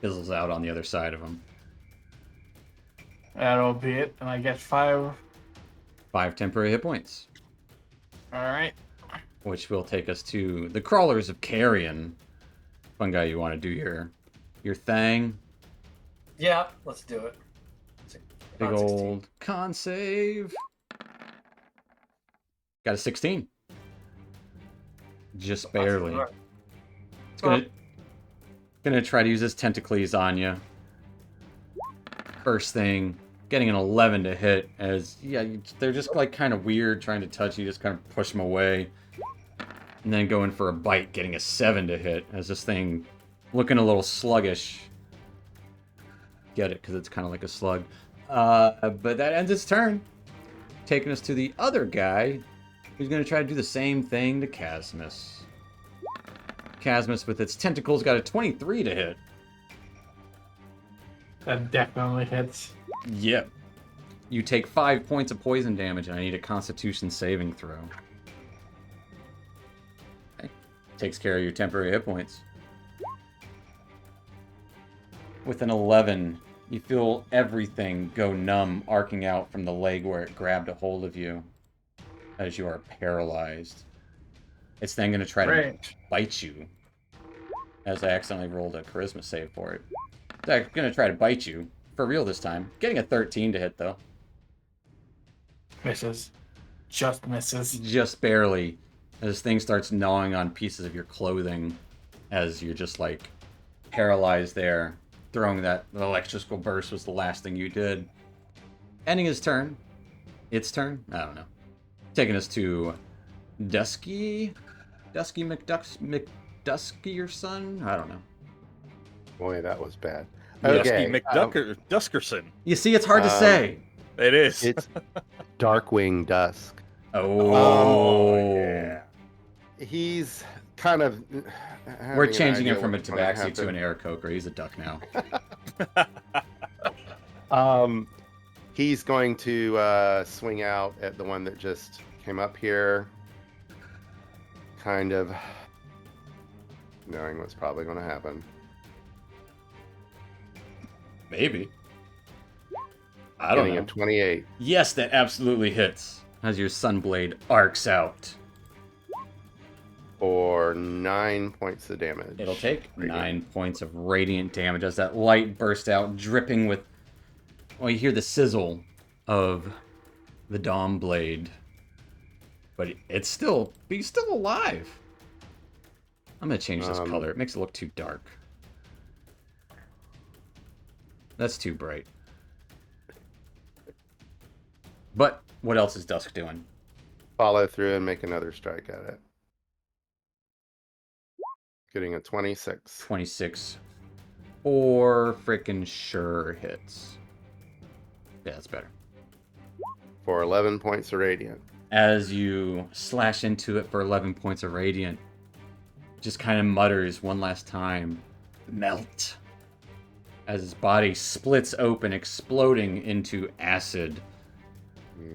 Fizzles out on the other side of him. that'll be it. And I get 5. 5 temporary hit points. Alright. Which will take us to the Crawlers of Carrion. Fun guy, you want to do your thing. Yeah, let's do it. Big Con 16. old con save. Got a 16. Just barely. Alright. It's gonna try to use his tentacles on you. First thing, getting an 11 to hit. As they're just like kind of weird, trying to touch you. Just kind of push them away, and then going for a bite, getting a 7 to hit. As this thing looking a little sluggish. Get it? Because it's kind of like a slug. But that ends its turn, taking us to the other guy, who's gonna try to do the same thing to Casmus. Casmus with its tentacles got a 23 to hit. That definitely hits. Yep. You take 5 points of poison damage, and I need a Constitution saving throw. Okay. Takes care of your temporary hit points. With an 11, you feel everything go numb, arcing out from the leg where it grabbed a hold of you, as you are paralyzed. It's then going to try to Great. bite you, as I accidentally rolled a charisma save for it. It's going to try to bite you, for real this time. Getting a 13 to hit, though. Misses. Just misses. Just barely, as this thing starts gnawing on pieces of your clothing, as you're just, like, paralyzed there. Throwing that electrical burst was the last thing you did. Ending his turn. Its turn? I don't know. Taking us to Dusky McDusky or son? I don't know. Boy, that was bad. Dusky Okay. Duskerson. You see, it's hard to say. It is. It's Darkwing Dusk. Oh. yeah. He's kind of. We're having an changing idea him from a what's gonna tabaxi to happen. an Aarakocra. He's a duck now. He's going to swing out at the one that just came up here, kind of knowing what's probably going to happen. Maybe. I don't Getting know. a 28 Yes, that absolutely hits. As your Sunblade arcs out. for 9 points of damage. It'll take Radiant. 9 points of radiant damage as that light bursts out, dripping with... Well, you hear the sizzle of the Dawn Blade But he's still alive. I'm gonna change this color. It makes it look too dark. That's too bright. But what else is Dusk doing? Follow through and make another strike at it. Getting a 26. 26. 4 freaking sure hits. Yeah, that's better. For 11 points of radiant. As you slash into it for 11 points of radiant, just kind of mutters one last time, melt. As his body splits open, exploding into acid.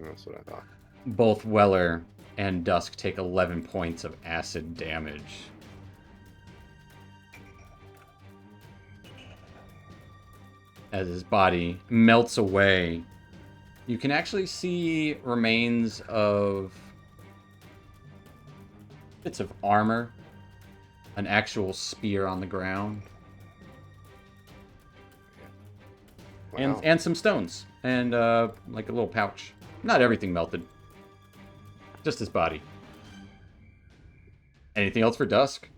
That's what I thought. Both Weller and Dusk take 11 points of acid damage. As his body melts away, you can actually see remains of bits of armor, an actual spear on the ground, Wow. and some stones, and like a little pouch. Not everything melted, just his body. Anything else for Dusk?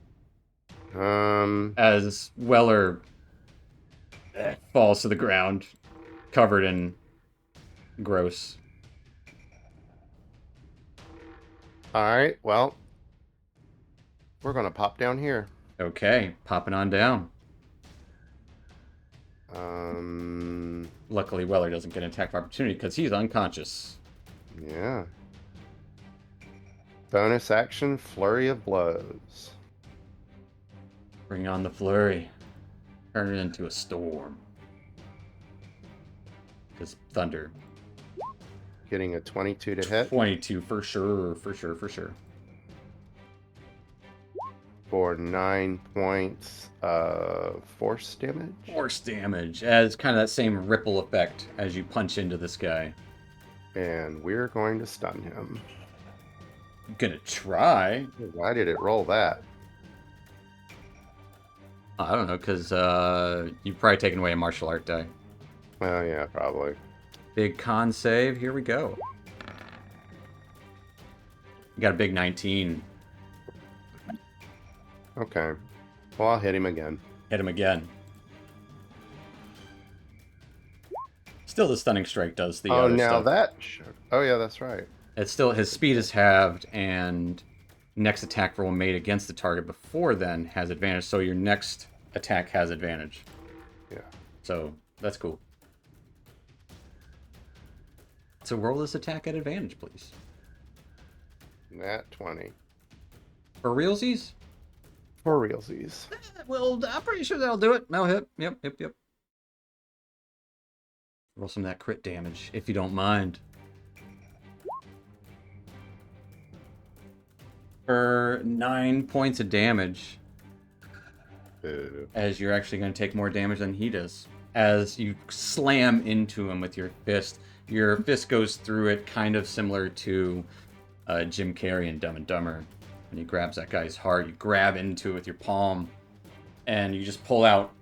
As Weller falls to the ground, covered in gross. All right. Well, we're gonna pop down here. Okay, popping on down. Luckily, Weller doesn't get an attack of opportunity because he's unconscious. Yeah. Bonus action, flurry of blows. Bring on the flurry. Turn it into a storm. Because thunder. Getting a 22 to hit 22 for sure, for sure, for sure. for 9 points of force damage. Force damage as kind of that same ripple effect as you punch into this guy. And we're going to stun him. Gonna try. Why did it roll that? I don't know, because you've probably taken away a martial art die. Oh, yeah, probably. Big con save. Here we go. You got a big 19. Okay. Well, I'll hit him again. Hit him again. Still, the stunning strike does the Oh, other now stuff. that... Oh, yeah, that's right. It's still, his speed is halved, and next attack roll made against the target before then has advantage, so your next attack has advantage. Yeah. So, that's cool. So roll this attack at advantage, please. Nat 20. For realsies? For realsies. Well, I'm pretty sure that'll do it. That'll hit. Yep. Roll some of that crit damage, if you don't mind. For 9 points of damage, as you're actually going to take more damage than he does. As you slam into him with your fist goes through it, kind of similar to Jim Carrey in Dumb and Dumber. When he grabs that guy's heart, you grab into it with your palm, and you just pull out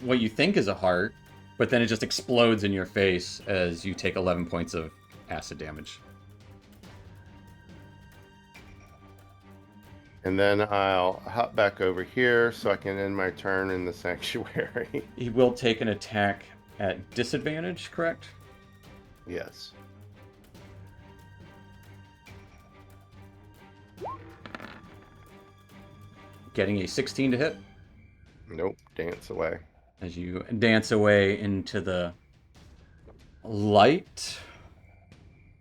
what you think is a heart, but then it just explodes in your face as you take 11 points of acid damage. And then I'll hop back over here so I can end my turn in the sanctuary. He will take an attack at disadvantage, correct? Yes. Getting a 16 to hit Nope. Dance away. as you dance away into the light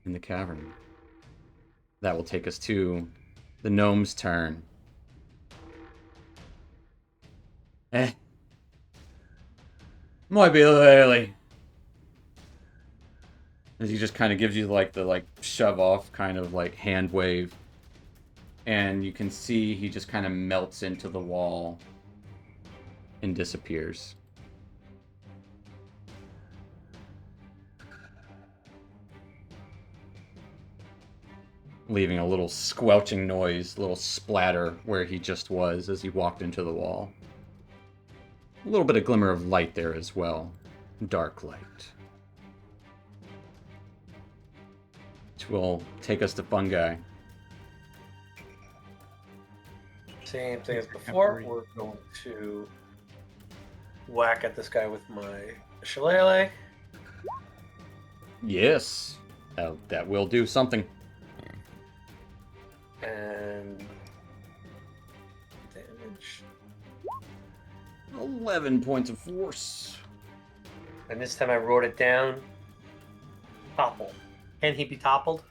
in the cavern. That will take us to the gnome's turn. Might be a little early. As he just kind of gives you the shove off kind of like hand wave. And you can see he just kind of melts into the wall and disappears. Leaving a little squelching noise, a little splatter where he just was as he walked into the wall. A little bit of glimmer of light there as well. Dark light. next will take us to Fungi. Same thing as before. We're going to whack at this guy with my shillelagh. Yes. That will do something. And damage. 11 points of force. And this time I wrote it down. Topple. Can he be toppled?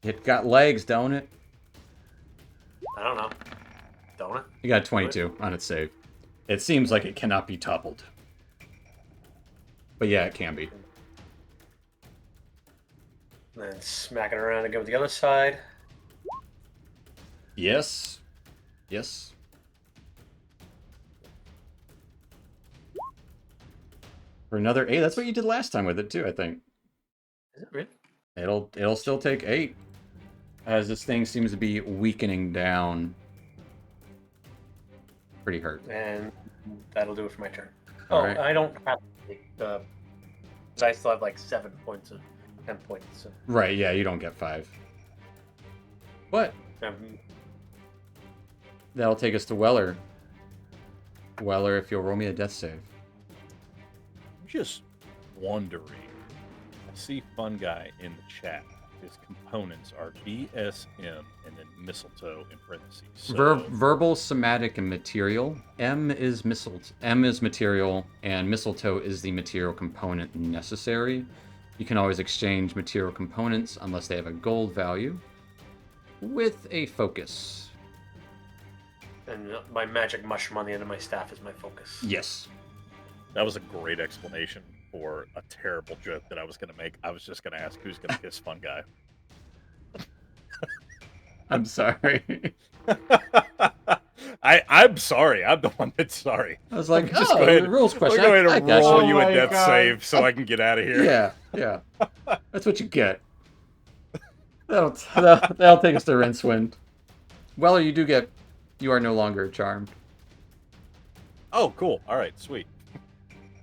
It got legs, don't it? I don't know. Don't it? You got 22 on its save. It seems like it cannot be toppled. But yeah, it can be. And then smack it around again with the other side. Yes. Yes. For another 8. That's what you did last time with it too, I think. Is it really? It'll still take 8. As this thing seems to be weakening down. Pretty hurt. And that'll do it for my turn. All Oh, right. I don't have to take the... I still have like 7 points of 10 points. So, Right, yeah, you don't get 5. But um, that'll take us to Weller. Weller, if you'll roll me a death save. Just wondering. I see Fungi in the chat. His components are BSM and then mistletoe in parentheses. So, Verbal, somatic, and material. M is material, and mistletoe is the material component necessary. You can always exchange material components unless they have a gold value with a focus. and my magic mushroom on the end of my staff is my focus. Yes. that was a great explanation for a terrible joke that I was going to make. I was just going to ask who's going to kiss Fungi. I'm sorry. I'm sorry. I'm the one that's sorry. I was like, Just oh, go ahead. the rules We're question. going I to got roll you. you a my death God. save so I can get out of here. Yeah, yeah. That's what you get. That'll take us to Rincewind. Weller, you are no longer charmed. Oh, cool. All right, sweet.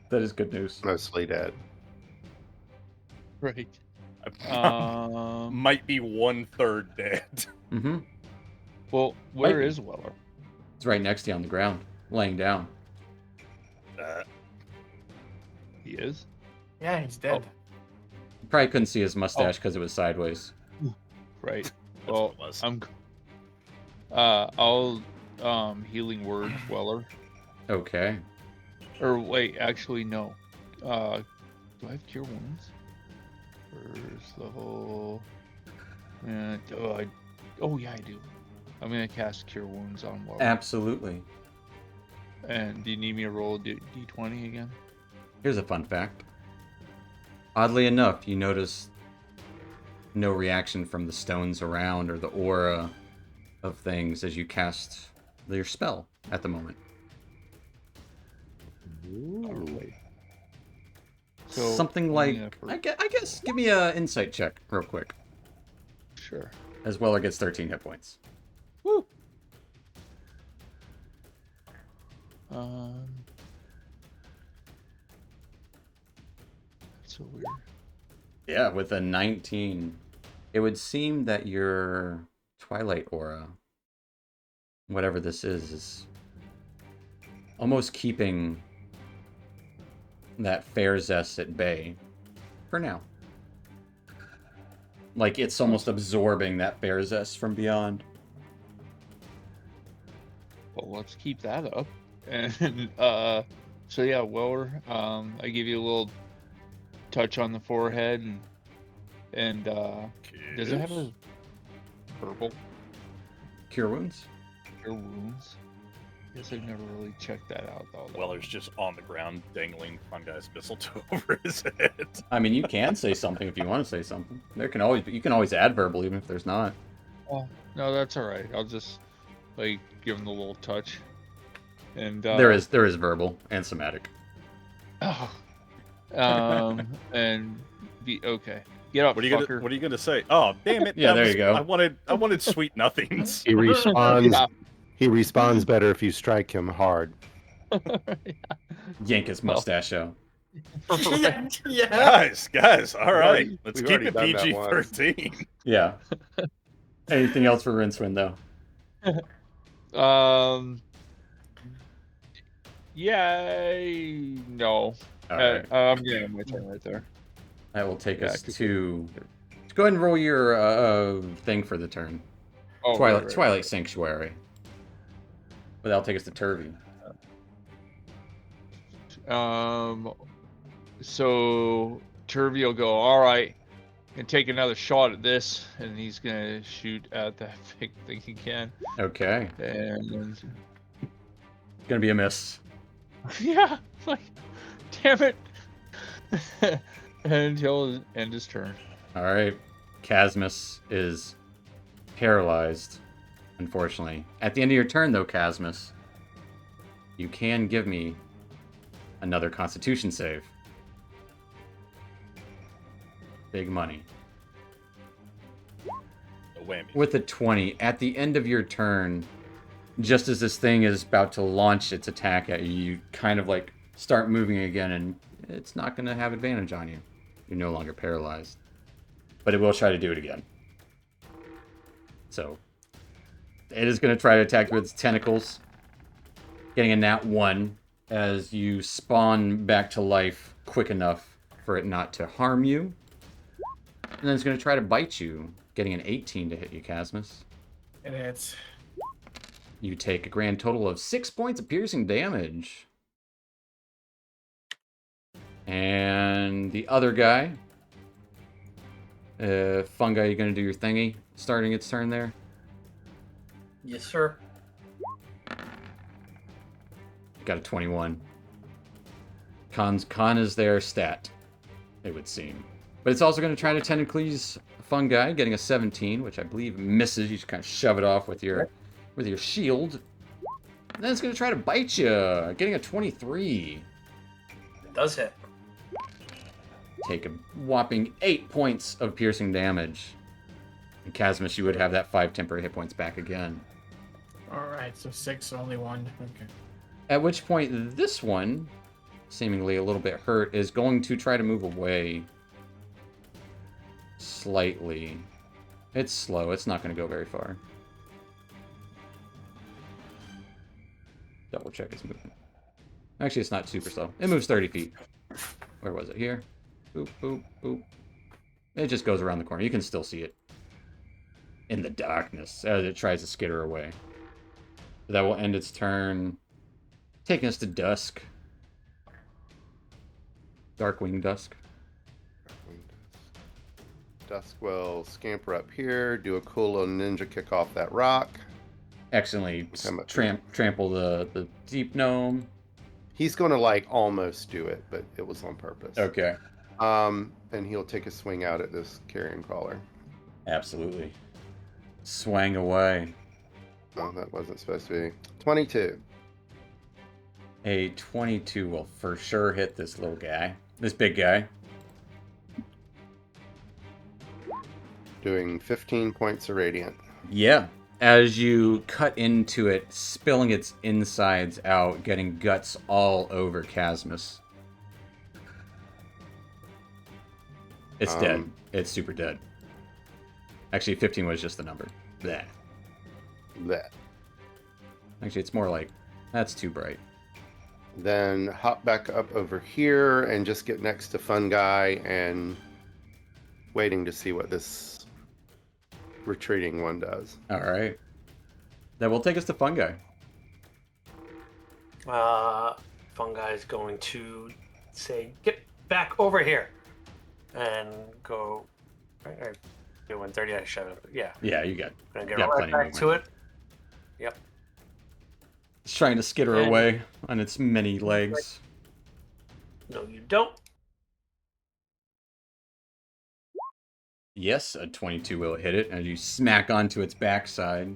That is good news. Mostly dead. Right. I might be 1/3 dead. Mm-hmm. Well, where Might- is Weller? It's right next to you on the ground, laying down. He is. Yeah, he's dead. You probably couldn't see his mustache because it was sideways. Right. That's Well, what it was. I'll healing word Weller. Okay. Or wait, actually no. Do I have cure wounds? First level. Oh yeah, I do. I'm gonna cast cure wounds on Weller. Absolutely. And do you need me to roll a d20 again? Here's a fun fact. Oddly enough, you notice no reaction from the stones around or the aura of things as you cast your spell at the moment. Alright. So, Something only like, a I guess, give me a insight check real quick. Sure. As Weller gets 13 hit points. Woo. That's so weird. Yeah, with a 19, it would seem that your Twilight aura, whatever this is almost keeping that fair zest at bay for now. Like it's almost absorbing that fair zest from beyond. Well, let's keep that up. And so yeah, Weller, I give you a little touch on the forehead, and does it have a verbal Cure wounds? cure wounds? Guess I've never really checked that out though. Weller's just on the ground dangling Fungi's mistletoe over his head. I mean, you can say something if you want to say something. You can always add verbal even if there's not. Oh, no, that's all right. I'll just like give him the little touch. And There is verbal and somatic. Oh, and be okay. Get up, What are you fucker. gonna say? Oh, damn it! Yeah, that there was- you go. I wanted sweet nothings. He respawns. Yeah. He respawns better if you strike him hard. Yank his mustache out. Yeah. Guys, all right. already- Let's we've keep already it done that once. PG-13. Yeah. Anything else for Rincewind, though? Yeah, no. All right. I'm getting my turn right there. That will take Yeah, us 'cause- to... Go ahead and roll your thing for the turn. Oh, Twilight, right. Twilight Sanctuary. But that'll take us to Turvy. So Turvy will go, all right, and take another shot at this, and he's gonna shoot at that big thing again. Okay. And Gonna be a miss. yeah, like, damn it. And he'll end his turn. All right. Casmus is paralyzed, unfortunately. At the end of your turn, though, Casmus, you can give me another Constitution save. Big money. No whammy. With a 20, at the end of your turn, just as this thing is about to launch its attack at you, you kind of like start moving again, and it's not going to have advantage on you. You're no longer paralyzed. But it will try to do it again. So, it is going to try to attack you with its tentacles. Getting a nat 1 as you spawn back to life quick enough for it not to harm you. And then it's going to try to bite you, getting an 18 to hit you, Casmus. It hits. You take a grand total of 6 points of piercing damage. And the other guy, Fungi, you going to do your thingy, starting its turn there? Yes, sir. Got a 21. Con is their stat, it would seem. But it's also going to try to Tentacles Fungi, getting a 17, which I believe misses. You just kind of shove it off with your shield. And then it's going to try to bite you, getting a 23. It does hit. Take a whopping 8 points of piercing damage. And Casmus, you would have that 5 temporary hit points back again. Alright, so 6, only 1. Okay. At which point, this one, seemingly a little bit hurt, is going to try to move away slightly. It's slow. It's not going to go very far. Double check its movement. Actually, it's not super slow. It moves 30 feet. Where was it? Here? Boop, boop, boop. It just goes around the corner. You can still see it in the darkness as it tries to skitter away. That will end its turn, taking us to Dusk. Darkwing Dusk. Dusk will scamper up here, do a cool little ninja kick off that rock. Accidentally Come up trample the deep gnome. He's going to like almost do it, but it was on purpose. Okay. And he'll take a swing out at this carrion crawler. Absolutely. Swang away. Oh, that wasn't supposed to be. 22. A 22 will for sure hit this little guy. This big guy. Doing 15 points of radiant. Yeah. As you cut into it, spilling its insides out, getting guts all over Casmus. It's dead. It's super dead. Actually, 15 was just the number. Bleh. That. Actually, it's more like, that's too bright. Then hop back up over here and just get next to Fungi and waiting to see what this retreating one does. All right. That will take us to Fungi. Fungi is going to say, "Get back over here," and go. Or do 130. I shut up. Yeah. Yeah, you got. Gonna get Got right plenty of back to it. Yep. It's trying to skitter And- away on its many legs. No, you don't. Yes, a 22 will hit it, and you smack onto its backside.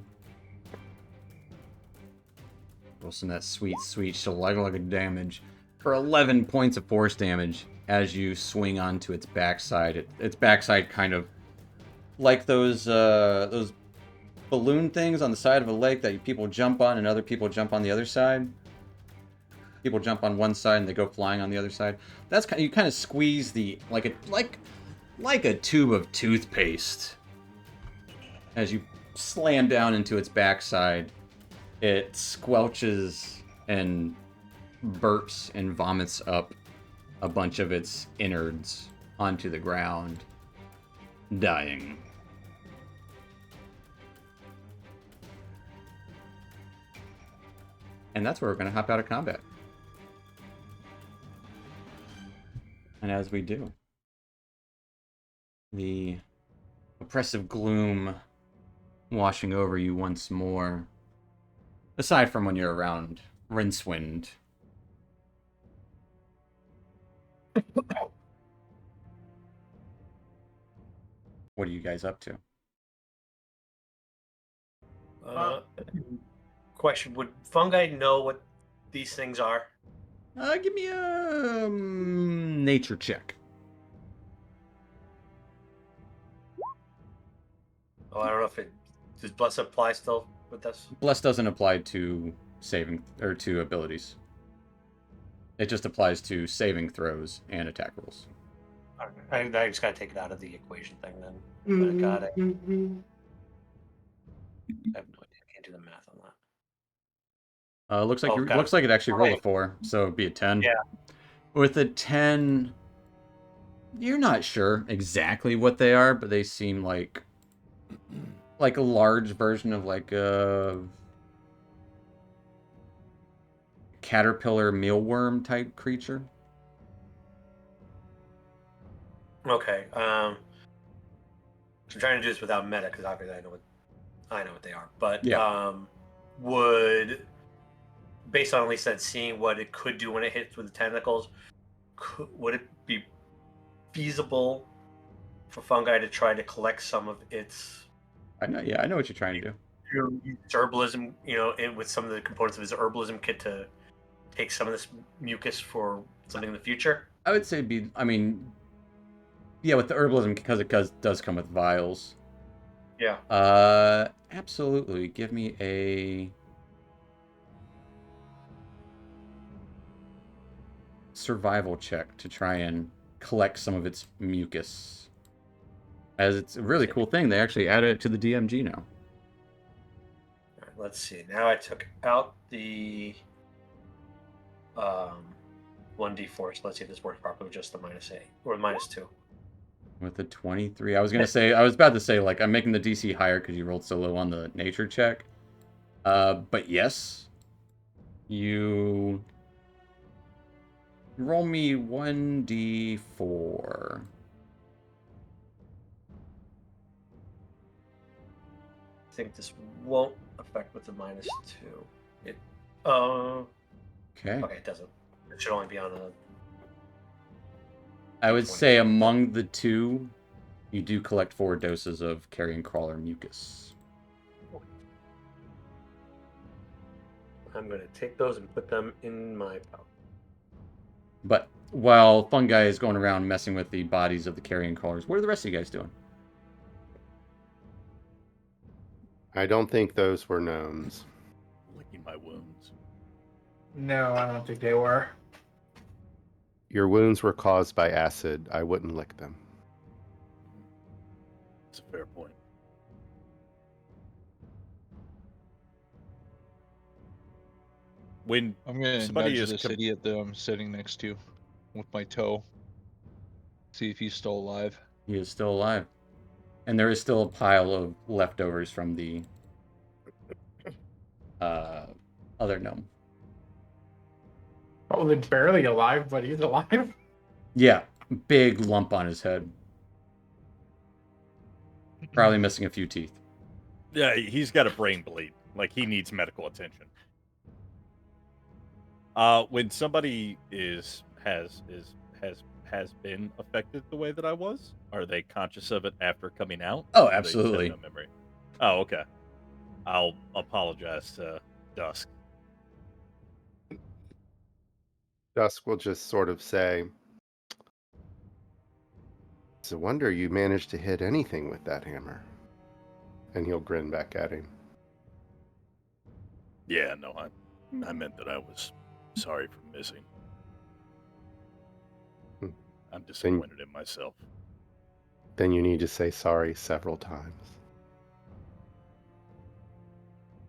Roll some of that sweet, sweet shalagalug damage for 11 points of force damage as you swing onto its backside. Its backside kind of like those balloon things on the side of a lake that people jump on and other people jump on the other side. people jump on one side and they go flying on the other side. That's kind. You kind of squeeze the like a tube of toothpaste as you slam down into its backside. It squelches and burps and vomits up a bunch of its innards onto the ground, dying. And that's where we're going to hop out of combat. And as we do, the oppressive gloom washing over you once more, aside from when you're around Rincewind. What are you guys up to? Question: would fungi know what these things are? Give me a nature check. Oh, I don't know if it does. Bless apply still with this? Bless doesn't apply to saving or to abilities. It just applies to saving throws and attack rolls. I just gotta take it out of the equation thing then. But I got it. I have no idea. I can't do the math on that. Looks like Oh, got looks it. like it actually rolled a Okay. 4, so it'd be a 10. Yeah. With a 10, you're not sure exactly what they are, but they seem like a large version of like a caterpillar mealworm type creature. Okay. So I'm trying to do this without meta because obviously I know what they are. But Yeah. would, based on at least that seeing what it could do when it hits with the tentacles, would it be feasible for fungi to try to collect some of its I know what you're trying to do. herbalism, and with some of the components of his herbalism kit to take some of this mucus for something in the future? I would say with the herbalism, because it does come with vials. Yeah. Absolutely. Give me a survival check to try and collect some of its mucus. As it's a really cool thing, they actually added it to the DMG now. All right, let's see. Now I took out the 1d4, so let's see if this works properly with just the -8 or -2. With the 23, I was about to say, like, I'm making the DC higher because you rolled so low on the nature check. But yes, you roll me 1d4. I think this won't affect with the -2. Okay. Okay, it doesn't. It should only be on a. I would say among the two, you do collect 4 doses of carrion crawler mucus. I'm going to take those and put them in my pouch. But while fungi is going around messing with the bodies of the carrion crawlers, what are the rest of you guys doing? I don't think those were gnomes. Licking my wounds. No, I don't think they were. Your wounds were caused by acid. I wouldn't lick them. That's a fair point. When I'm gonna somebody nudge is this idiot that I'm sitting next to with my toe. See if he's still alive. He is still alive. And there is still a pile of leftovers from the other gnome. Probably barely alive, but he's alive. Yeah, big lump on his head. Probably missing a few teeth. Yeah, he's got a brain bleed. Like, he needs medical attention. When somebody has been affected the way that I was, are they conscious of it after coming out? Oh, Or do they just have absolutely. no memory? Oh, okay. I'll apologize to Dusk. Dusk will just sort of say, "It's a wonder you managed to hit anything with that hammer." And he'll grin back at him. Yeah, no, I meant that I was sorry for missing. Hmm. I'm disappointed in myself. Then you need to say sorry several times.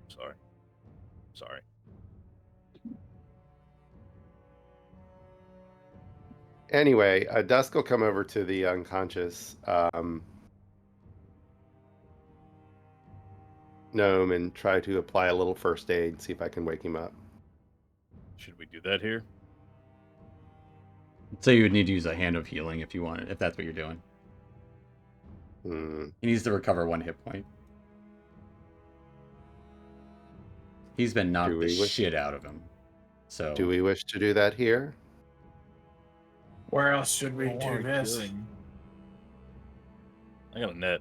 Sorry. Sorry. Anyway, Dusk will come over to the unconscious gnome and try to apply a little first aid, see if I can wake him up. Should we do that here? So you would need to use a hand of healing if you want it, if that's what you're doing. Hmm. He needs to recover 1 hit point. He's been knocked Do the we wish- shit out of him. So Do we wish to do that here? Where else should we Don't do wanna this? cure him. I got a net.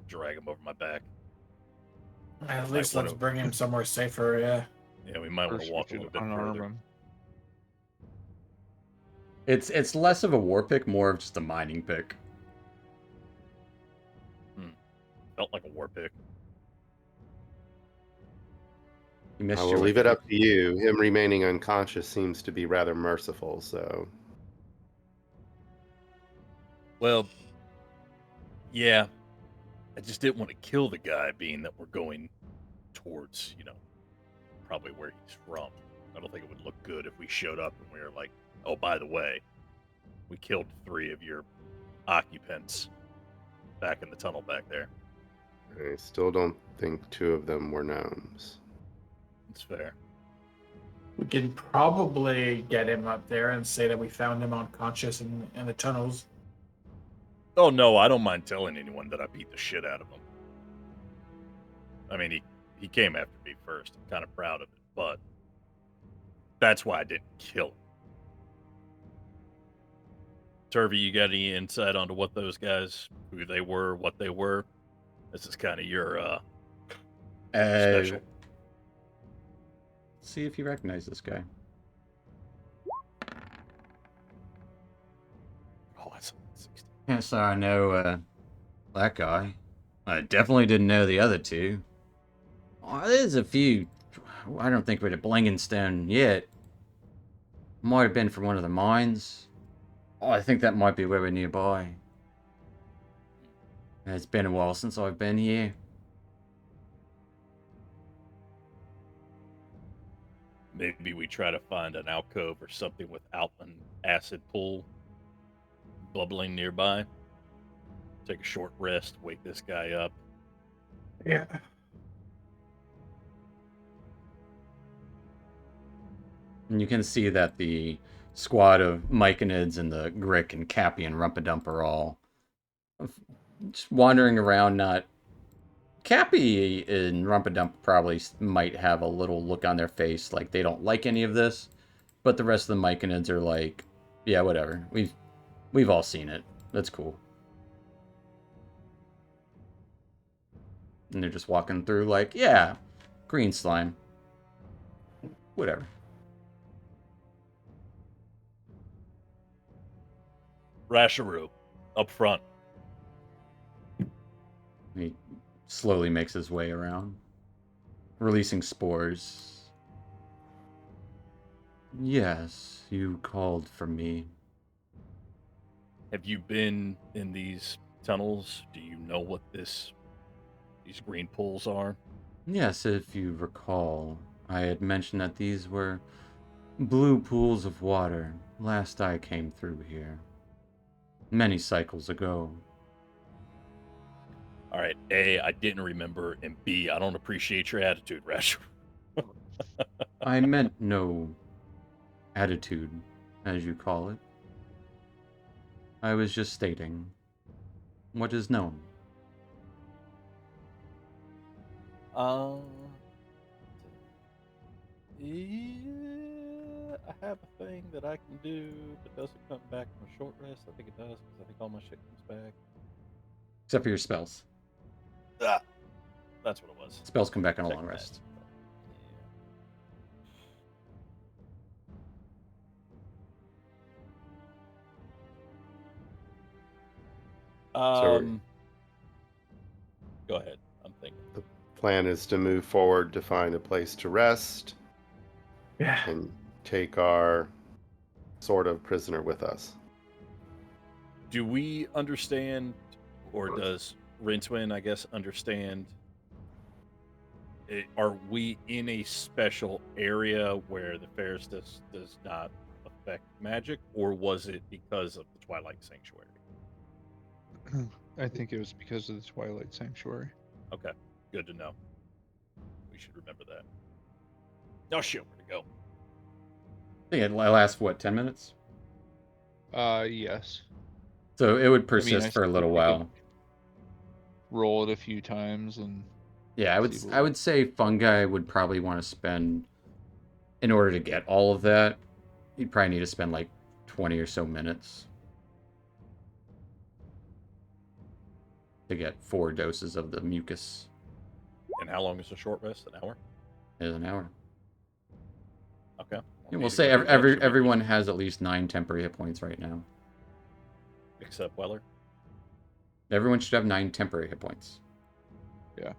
Drag him over my back. At least wanna- let's bring him somewhere safer. Yeah. Yeah, we might want First to walk we it a should bit unarm further. him. it's less of a war pick, more of just a mining pick. Felt like a war pick. You missed I will your leave way. it up to you. Him remaining unconscious seems to be rather merciful, so Well, yeah. I just didn't want to kill the guy, being that we're going towards, probably where he's from. I don't think it would look good if we showed up and we were like, oh, by the way, we killed 3 of your occupants back in the tunnel back there. I still don't think 2 of them were gnomes. It's fair. We can probably get him up there and say that we found him unconscious in the tunnels. Oh, no, I don't mind telling anyone that I beat the shit out of him. I mean, he came after me first. I'm kind of proud of it, but that's why I didn't kill him. Turvey, you got any insight onto what those guys, who they were, what they were? This is kind of your special. See if you recognize this guy. Oh, that's 16. Yes, I know that guy. I definitely didn't know the other 2. Oh, there's a few. I don't think we're at Blangenstone yet. Might have been from one of the mines. Oh, I think that might be where we're nearby. It's been a while since I've been here. Maybe we try to find an alcove or something without an acid pool bubbling nearby. Take a short rest, wake this guy up. Yeah. And you can see that the squad of Myconids and the Grick and Cappy and Rumpadump are all just wandering around. Not Cappy and Rumpadump probably might have a little look on their face like they don't like any of this, but the rest of the Myconids are like, yeah, whatever. We've all seen it. That's cool. And they're just walking through like, yeah, green slime. Whatever. Rasharu, up front. He slowly makes his way around, releasing spores. Yes, you called for me. Have you been in these tunnels? Do you know what these green pools are? Yes, if you recall, I had mentioned that these were blue pools of water last I came through here. Many cycles ago. All right, A, I didn't remember, and B, I don't appreciate your attitude, Rasharu. I meant no attitude, as you call it. I was just stating what is known. Yeah, I have a thing that I can do, but does it come back from a short rest? I think it does, because I think all my shit comes back. Except for your spells. Ah, that's what it was. Spells come back on a Check long that. rest. Yeah. So- Go ahead. I'm thinking. Plan is to move forward to find a place to rest Yeah. and take our sort of prisoner with us. Do we understand, or does Rincewind, I guess, understand? Are we in a special area where the Ferris does not affect magic, or was it because of the Twilight Sanctuary? I think it was because of the Twilight Sanctuary. Okay, good to know. We should remember that. Oh shit, where'd it go? I think it lasts, what, 10 minutes? Yes. So it would I mean, persist I for a little suppose we could while. roll it a few times and Yeah, see I would say Fungi would probably want to spend, in order to get all of that, you'd probably need to spend like 20 or so minutes to get 4 doses of the mucus And how long is a short rest? An hour? in an hour. Okay. And we'll say everyone has at least 9 temporary hit points right now. Except Weller. Everyone should have 9 temporary hit points. What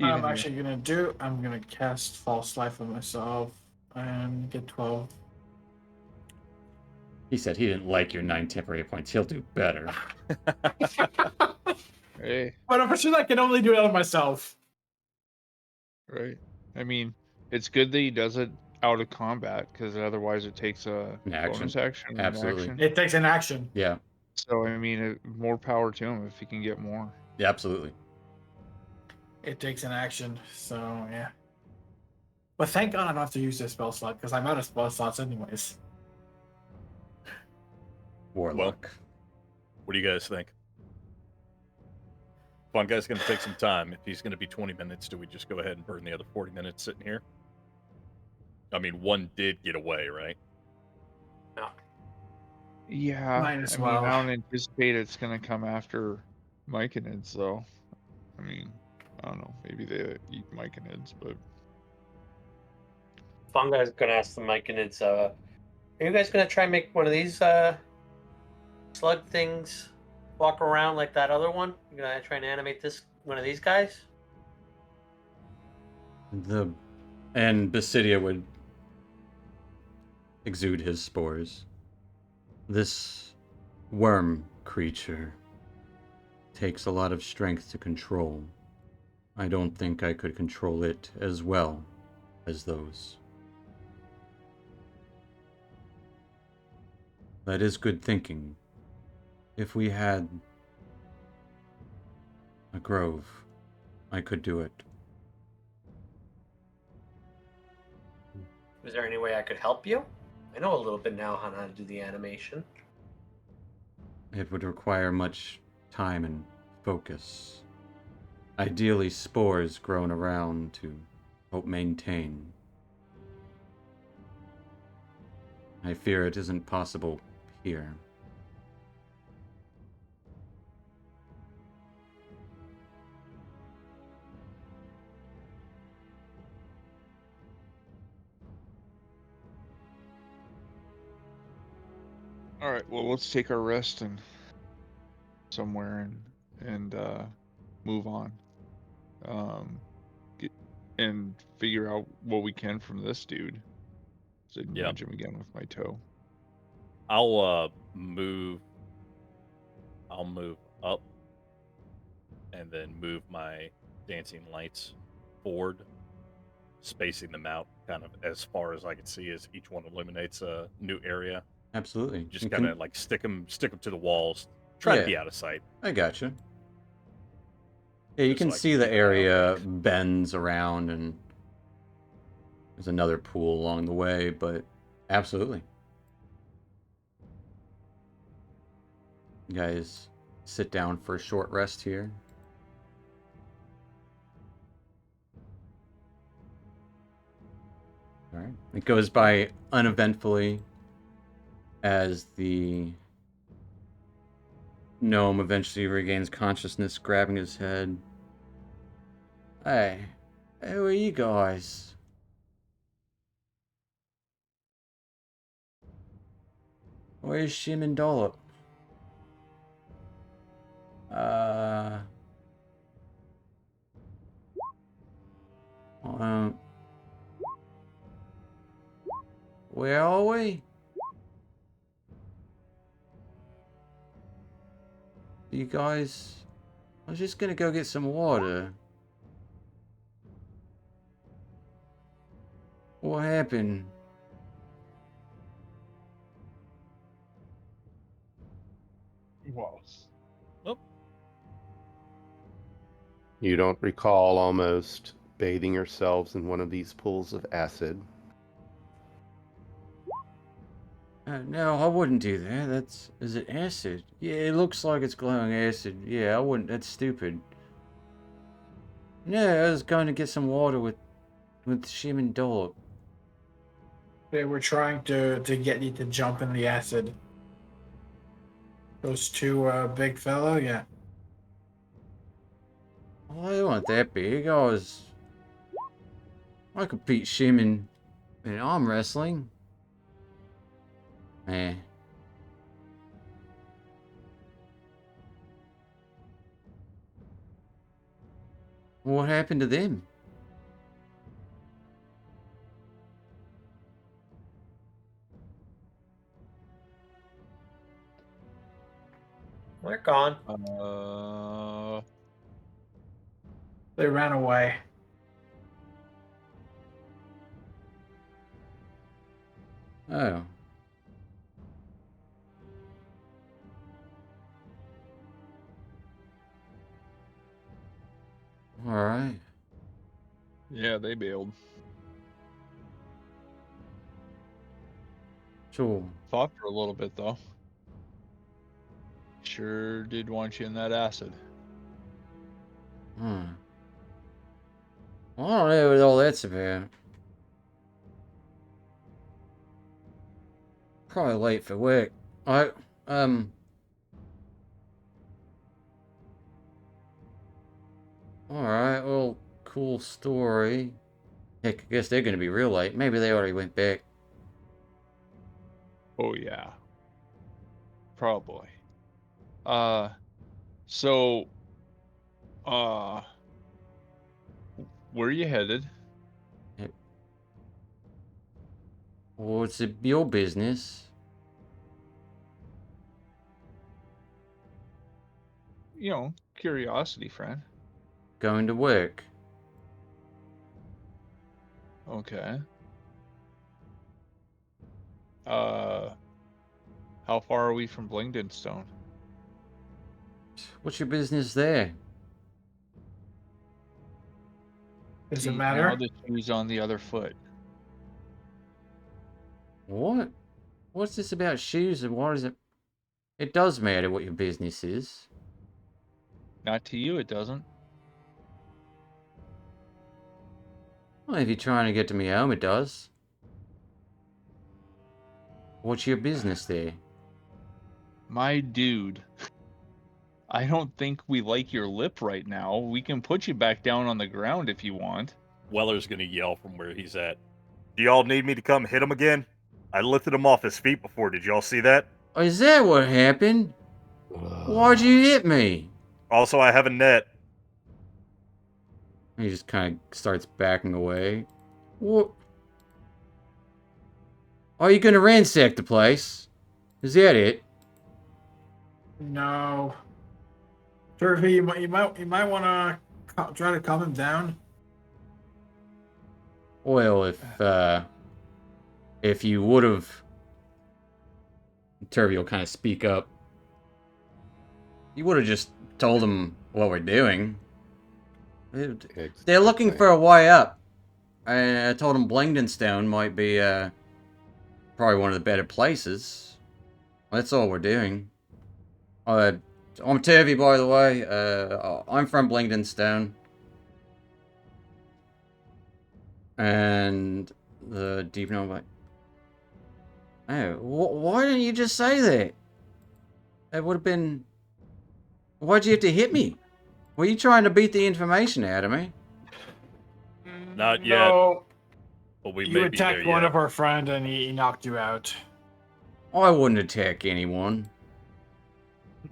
I'm Even actually gonna do, I'm gonna cast False Life on myself and get 12. He said he didn't like your 9 temporary hit points. He'll do better. Hey, But unfortunately, I can only do it on myself. right. I mean, it's good that he does it out of combat because otherwise it takes a An action. bonus action and an Absolutely. action. It takes an action. Yeah, So I mean, more power to him if he can get more. yeah, absolutely. It takes an action. So yeah. But thank God I don't have to use this spell slot because I'm out of spell slots anyways. Warlock. What do you guys think? Fun guy's going to take some time. If he's going to be 20 minutes, do we just go ahead and burn the other 40 minutes sitting here? I mean, one did get away, right? No. Yeah, Might as I mean, well. I don't anticipate it's gonna come after Myconids, though. I mean, I don't know. Maybe they eat Myconids, but Fungi's gonna ask the Myconids, are you guys gonna try and make one of these slug things walk around like that other one? You gonna try and animate this one of these guys? And Basidia would exude his spores. This worm creature takes a lot of strength to control. I don't think I could control it as well as those. That is good thinking. If we had a grove, I could do it. Is there any way I could help you? I know a little bit now on how to do the animation. It would require much time and focus. Ideally, spores grown around to help maintain. I fear it isn't possible here. all right. Well, let's take our rest and somewhere and move on. Get, and figure out what we can from this dude. So Yeah. nudge him again with my toe. I'll move up and then move my dancing lights forward, spacing them out kind of as far as I can see as each one illuminates a new area. Absolutely. Just You kind of can- like stick them to the walls. Try Yeah. to be out of sight. I gotcha. Yeah, you Just can so I see can the keep an eye out, area like- bends around and there's another pool along the way, but absolutely. You guys sit down for a short rest here. All right. It goes by uneventfully as the gnome eventually regains consciousness, grabbing his head. Hey, who are you guys? Where's Shim and Dollop? Um, Where are we? You guys... I was just gonna go get some water. What happened? Whoa. You don't recall almost bathing yourselves in one of these pools of acid. No, I wouldn't do that. That's... Is it acid? Yeah, it looks like it's glowing acid. Yeah, I wouldn't... That's stupid. No, I was going to get some water with Shim and Dolop. They were trying to get you to jump in the acid. Those two big fellow, yeah. Well, I wasn't that big. I could beat Shim in arm wrestling. Eh. What happened to them? They're gone. They ran away. Oh. Alright. Yeah, they bailed. Sure. Fought for a little bit though. Sure did want you in that acid. Hmm. Well, I don't know what all that's about. Probably late for work. Alright, well, cool story. Heck, I guess they're gonna be real late. Maybe they already went back. Oh yeah. Probably. So where are you headed? Well, it's your business. You know, curiosity, friend. Going to work. Okay. How far are we from Blingdenstone? What's your business there? Does See, it matter? Now the shoe's on the other foot. What? What's this about shoes and what is it? It does matter what your business is. Not to you, it doesn't. Well, if you're trying to get to me home, it does. What's your business there? My dude, I don't think we like your lip right now. We can put you back down on the ground if you want. Weller's gonna yell from where he's at. Do y'all need me to come hit him again? I lifted him off his feet before. Did y'all see that? Oh, is that what happened? Why'd you hit me? Also, I have a net. He just kind of starts backing away. What? Are you gonna ransack the place? Is that it? No. Turvey, you might want to try to calm him down. Well, if you would have, Turvey will kind of speak up. You would have just told him what we're doing. They're looking for a way up. I told him Blingdenstone might be probably one of the better places. That's all we're doing. I'm Turvey, by the way. I'm from Blingdenstone. And the Deep Gnome like, oh, why didn't you just say that? It would have been... Why'd you have to hit me? Were you trying to beat the information out of me? Not yet. No. But we You may be there attacked one yet. of our friend and he knocked you out. I wouldn't attack anyone.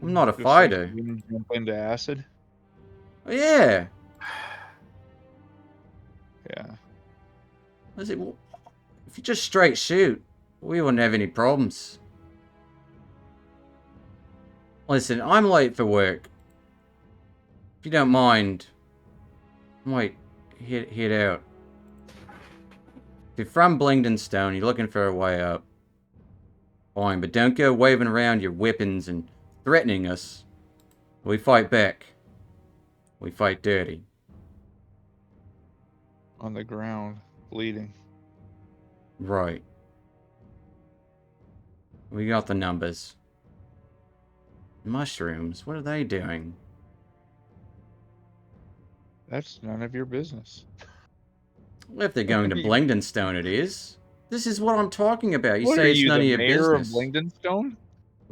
I'm not a Just like fighter. you didn't jump into acid. Yeah. Yeah. If you just straight shoot, we wouldn't have any problems. Listen, I'm late for work. If you don't mind, I might head out. If you're from Blingdenstone, you're looking for a way up, fine, but don't go waving around your weapons and threatening us. We fight back. We fight dirty. On the ground, bleeding. Right. We got the numbers. Mushrooms, what are they doing? That's none of your business. If they're going to Blingdenstone, it is. This is what I'm talking about. You What say are it's you, none the of your mayor business. of Blingdenstone?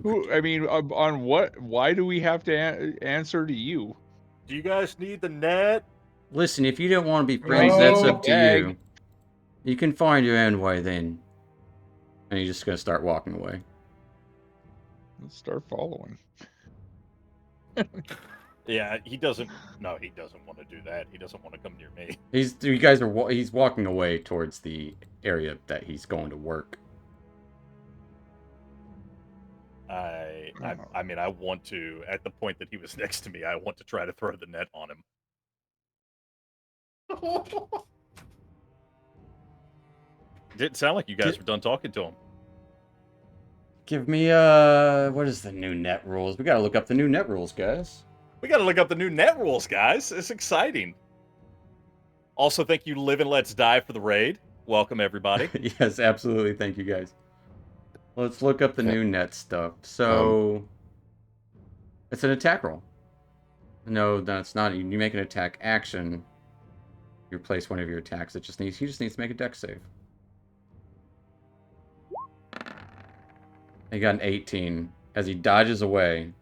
Who? I mean, on what? Why do we have to answer to you? Do you guys need the net? Listen, if you don't want to be friends, No. that's up to Bag. you. You can find your own way then. And you're just going to start walking away. Let's start following. Yeah, he doesn't. No, he doesn't want to do that. He doesn't want to come near me. He's walking away towards the area that he's going to work. I mean, I want to. At the point that he was next to me, I want to try to throw the net on him. Didn't sound like you guys were done talking to him. Give me, what is the new net rules? We gotta look up the new net rules, guys. We got to look up the new net rules, guys. It's exciting. Also, thank you, Live and Let's Die, for the raid. Welcome, everybody. Yes, absolutely. Thank you, guys. Let's look up the Okay. new net stuff. So, it's an attack roll. No, it's not. You make an attack action. You replace one of your attacks. He just needs to make a dex save. He got an 18 as he dodges away,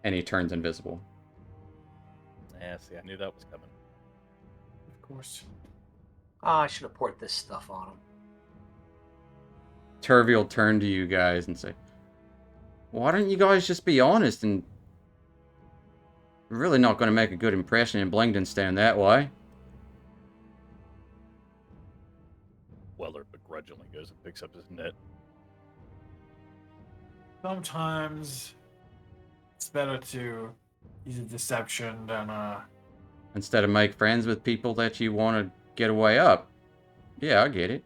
and he turns invisible. Yeah, see, I knew that was coming. Of course. I should have poured this stuff on him. Turvey will turn to you guys and say, "Why don't you guys just be honest and we're really not going to make a good impression in Blingdenstone that way?" Weller begrudgingly goes and picks up his net. Sometimes it's better to use a deception than Instead of make friends with people that you want to get a way up. Yeah, I get it.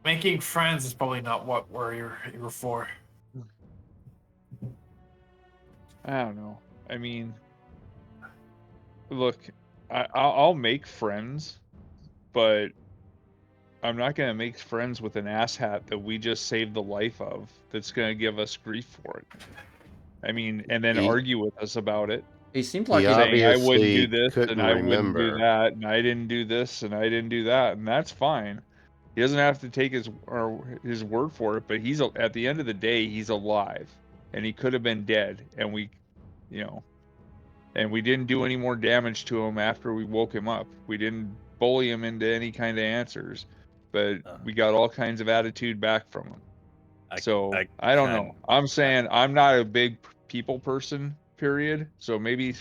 making friends is probably not what you're for. I don't know. I mean, look, I'll make friends, but I'm not going to make friends with an asshat that we just saved the life of that's going to give us grief for it. I mean, and then He- argue with us about it. He seemed like Yeah. he Saying I wouldn't do obviously this couldn't and I wouldn't do remember. that and I didn't do this and I didn't do that, and that's fine. He doesn't have to take his word for it, but he's at the end of the day he's alive, and he could have been dead, and we didn't do any more damage to him after we woke him up. We didn't bully him into any kind of answers, but we got all kinds of attitude back from him. I don't know. I'm saying I'm not a big people person, period. So maybe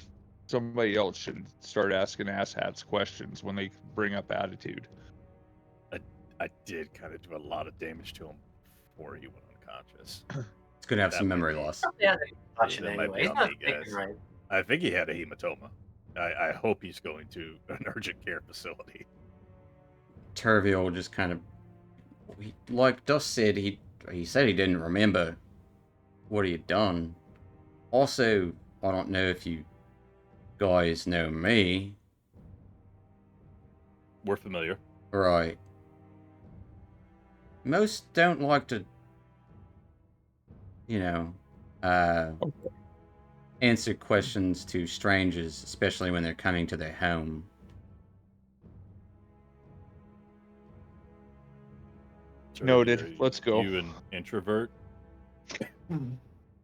somebody else should start asking asshats questions when they bring up attitude. I did kind of do a lot of damage to him before he went unconscious. He's going to have That some might memory be- loss. Yeah, watching that might anyway. be He's on not me, thinking guys. right. I think he had a hematoma. I hope he's going to an urgent care facility. Turvey will just kind of, like Dust said, he said he didn't remember what he had done. Also, I don't know if you guys know me. We're familiar. Right. Most don't like to, answer questions to strangers, especially when they're coming to their home. So Noted. are Let's go. You an introvert?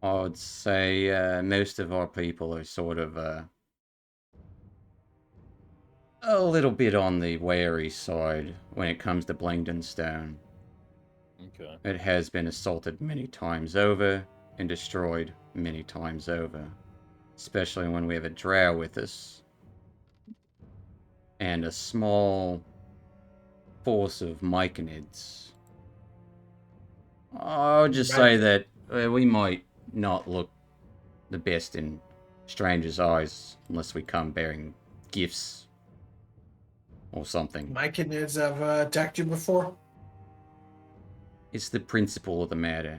I would say most of our people are sort of a little bit on the wary side when it comes to Blingdenstone. Okay. It has been assaulted many times over and destroyed many times over, especially when we have a drow with us. and a small force of Myconids. I would just say that we might not look the best in strangers' eyes unless we come bearing gifts or something. Myconids have attacked you before? It's the principle of the matter.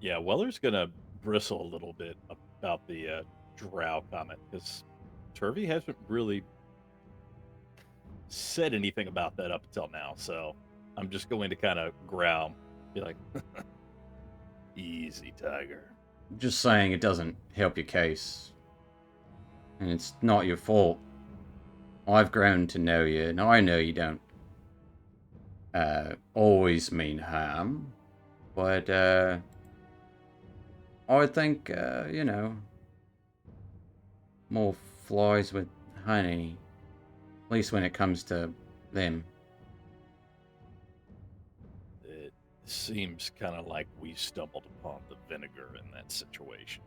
Yeah, Weller's gonna bristle a little bit about the drow comment because Turvey hasn't really said anything about that up until now. So I'm just going to kind of growl, be like, "Easy, Tiger." Just saying it doesn't help your case. And it's not your fault. I've grown to know you, and I know you don't always mean harm. But I think, more flies with honey. At least when it comes to them. It seems kind of like we stumbled upon the vinegar in that situation.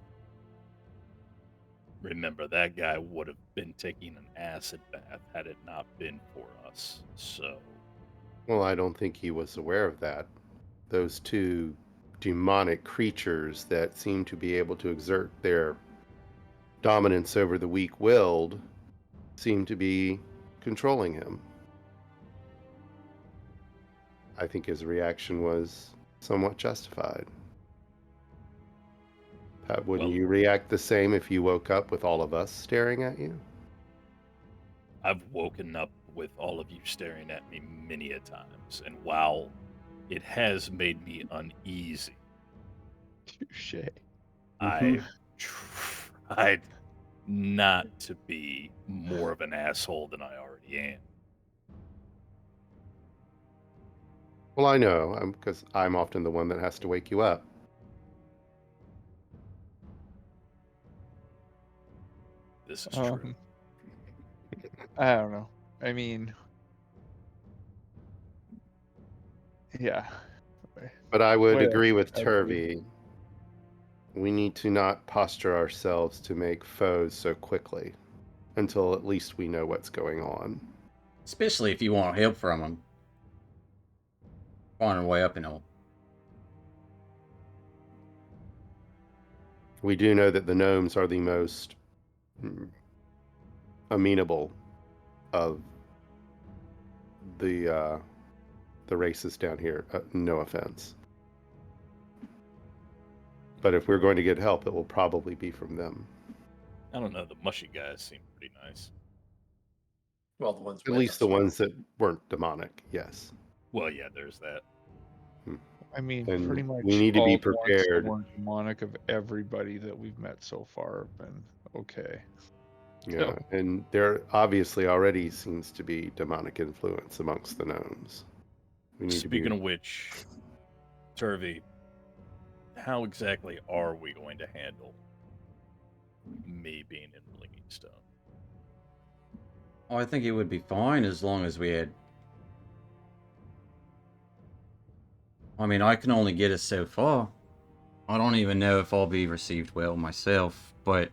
Remember, that guy would have been taking an acid bath had it not been for us. So, Well, I don't think he was aware of that. Those two demonic creatures that seem to be able to exert their dominance over the weak-willed seem to be controlling him. I think his reaction was somewhat justified. Pat, wouldn't Well- you react the same if you woke up with all of us staring at you? I've woken up with all of you staring at me many a times, and while it has made me uneasy, Touche. I've tried not to be more of an asshole than I already am. Well, I know, because I'm often the one that has to wake you up. This is true. I don't know. I mean, yeah. But I would Whatever. agree with I agree. Turvey. We need to not posture ourselves to make foes so quickly until at least we know what's going on. Especially if you want help from them. On our way up and all. We do know that the gnomes are the most amenable of the races down here. No offense. But if we're going to get help, it will probably be from them. I don't know. The mushy guys seem pretty nice. Well, the ones At with least us. the ones that weren't demonic, yes. Well, yeah, there's that. I mean, And pretty much we need to be all the ones that prepared. weren't demonic of everybody that we've met so far have been okay. Yeah, and there obviously already seems to be demonic influence amongst the gnomes. We need Speaking to be... of which, Turvey, how exactly are we going to handle me being in Blinging Stone? I think it would be fine as long as we had... I mean, I can only get us so far. I don't even know if I'll be received well myself, but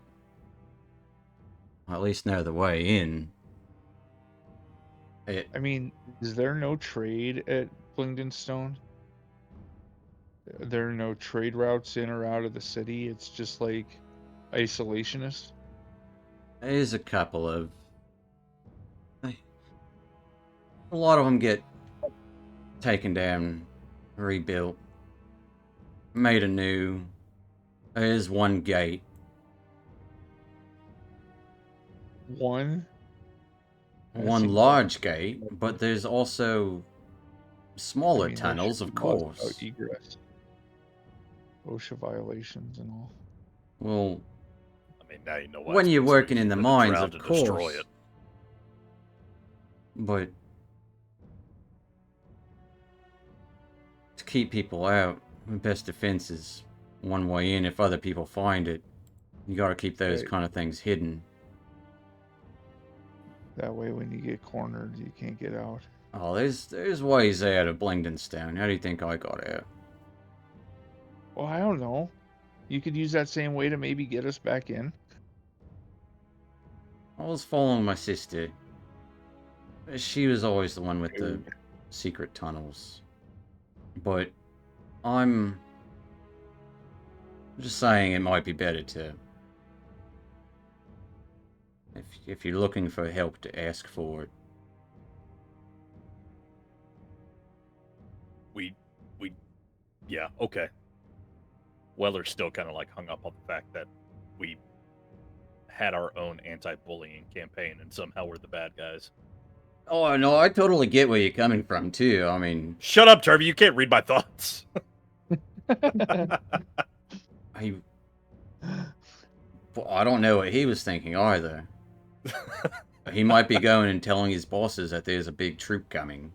I at least know the way in. I mean, is there no trade at Blingden Stone? There are no trade routes in or out of the city. It's just like isolationist. There's a couple of... A lot of them get taken down, rebuilt, made anew. There's one gate. One That One seems large like- gate, but there's also smaller I mean, there tunnels, should of be laws course. about egress, OSHA violations, and all. Well, I mean, now you know why. when it's you're been so working easy in the for mines, Drow of to destroy course. it. But to keep people out, the best defense is one way in. If other people find it, you got to keep those Right. kind of things hidden. That way, when you get cornered, you can't get out. Oh, there's ways out of Blingdenstone. How do you think I got out? Well, I don't know. You could use that same way to maybe get us back in. I was following my sister. She was always the one with the secret tunnels. But I'm just saying it might be better to, if you're looking for help, to ask for it. Yeah, okay. Weller's still kind of like hung up on the fact that we had our own anti-bullying campaign and somehow we're the bad guys. Oh, no, I totally get where you're coming from, too. I mean, Shut up, Turvey. You can't read my thoughts. I don't know what he was thinking either. He might be going and telling his bosses that there's a big troop coming.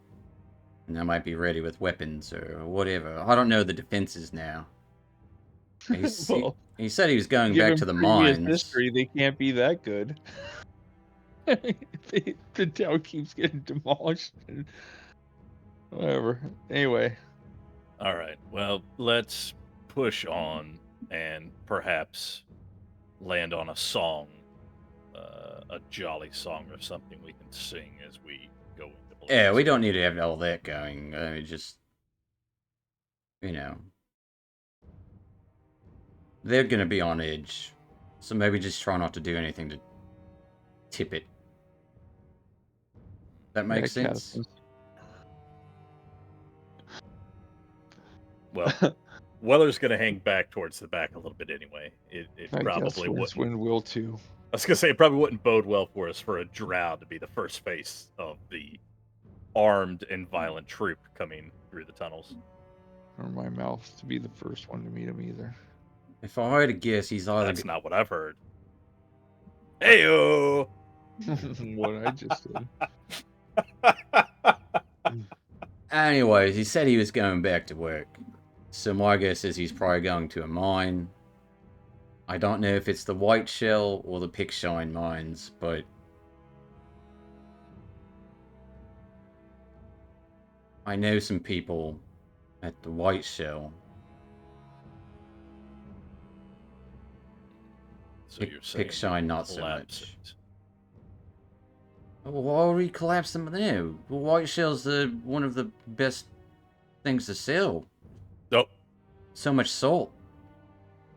And they might be ready with weapons or whatever. I don't know the defenses now. Well, He said he was going back given to the previous mines. history, they can't be that good. The town keeps getting demolished. And whatever. Anyway, All right. Well, let's push on and perhaps land on a song, a jolly song or something we can sing as we go into Blaze. Yeah, we don't need to have all that going. I mean, just, you know, they're going to be on edge. So maybe just try not to do anything to tip it. That makes yeah, sense? Well, Weller's going to hang back towards the back a little bit anyway. It I guess probably wouldn't. Wind will too. I was going to say it probably wouldn't bode well for us for a drow to be the first face of the armed and violent troop coming through the tunnels. Or my mouth to be the first one to meet him either. If I had to guess, he's either... That's not what I've heard. Heyo! What I just did. Anyways, he said he was going back to work. So my guess is he's probably going to a mine. I don't know if it's the White Shell or the Pickshine mines, but... I know some people at the White Shell. So you're saying Pickshine not so collapse much. it. Well, why would we collapse them? No, well, White Shell's one of the best things to sell. Nope. So much salt.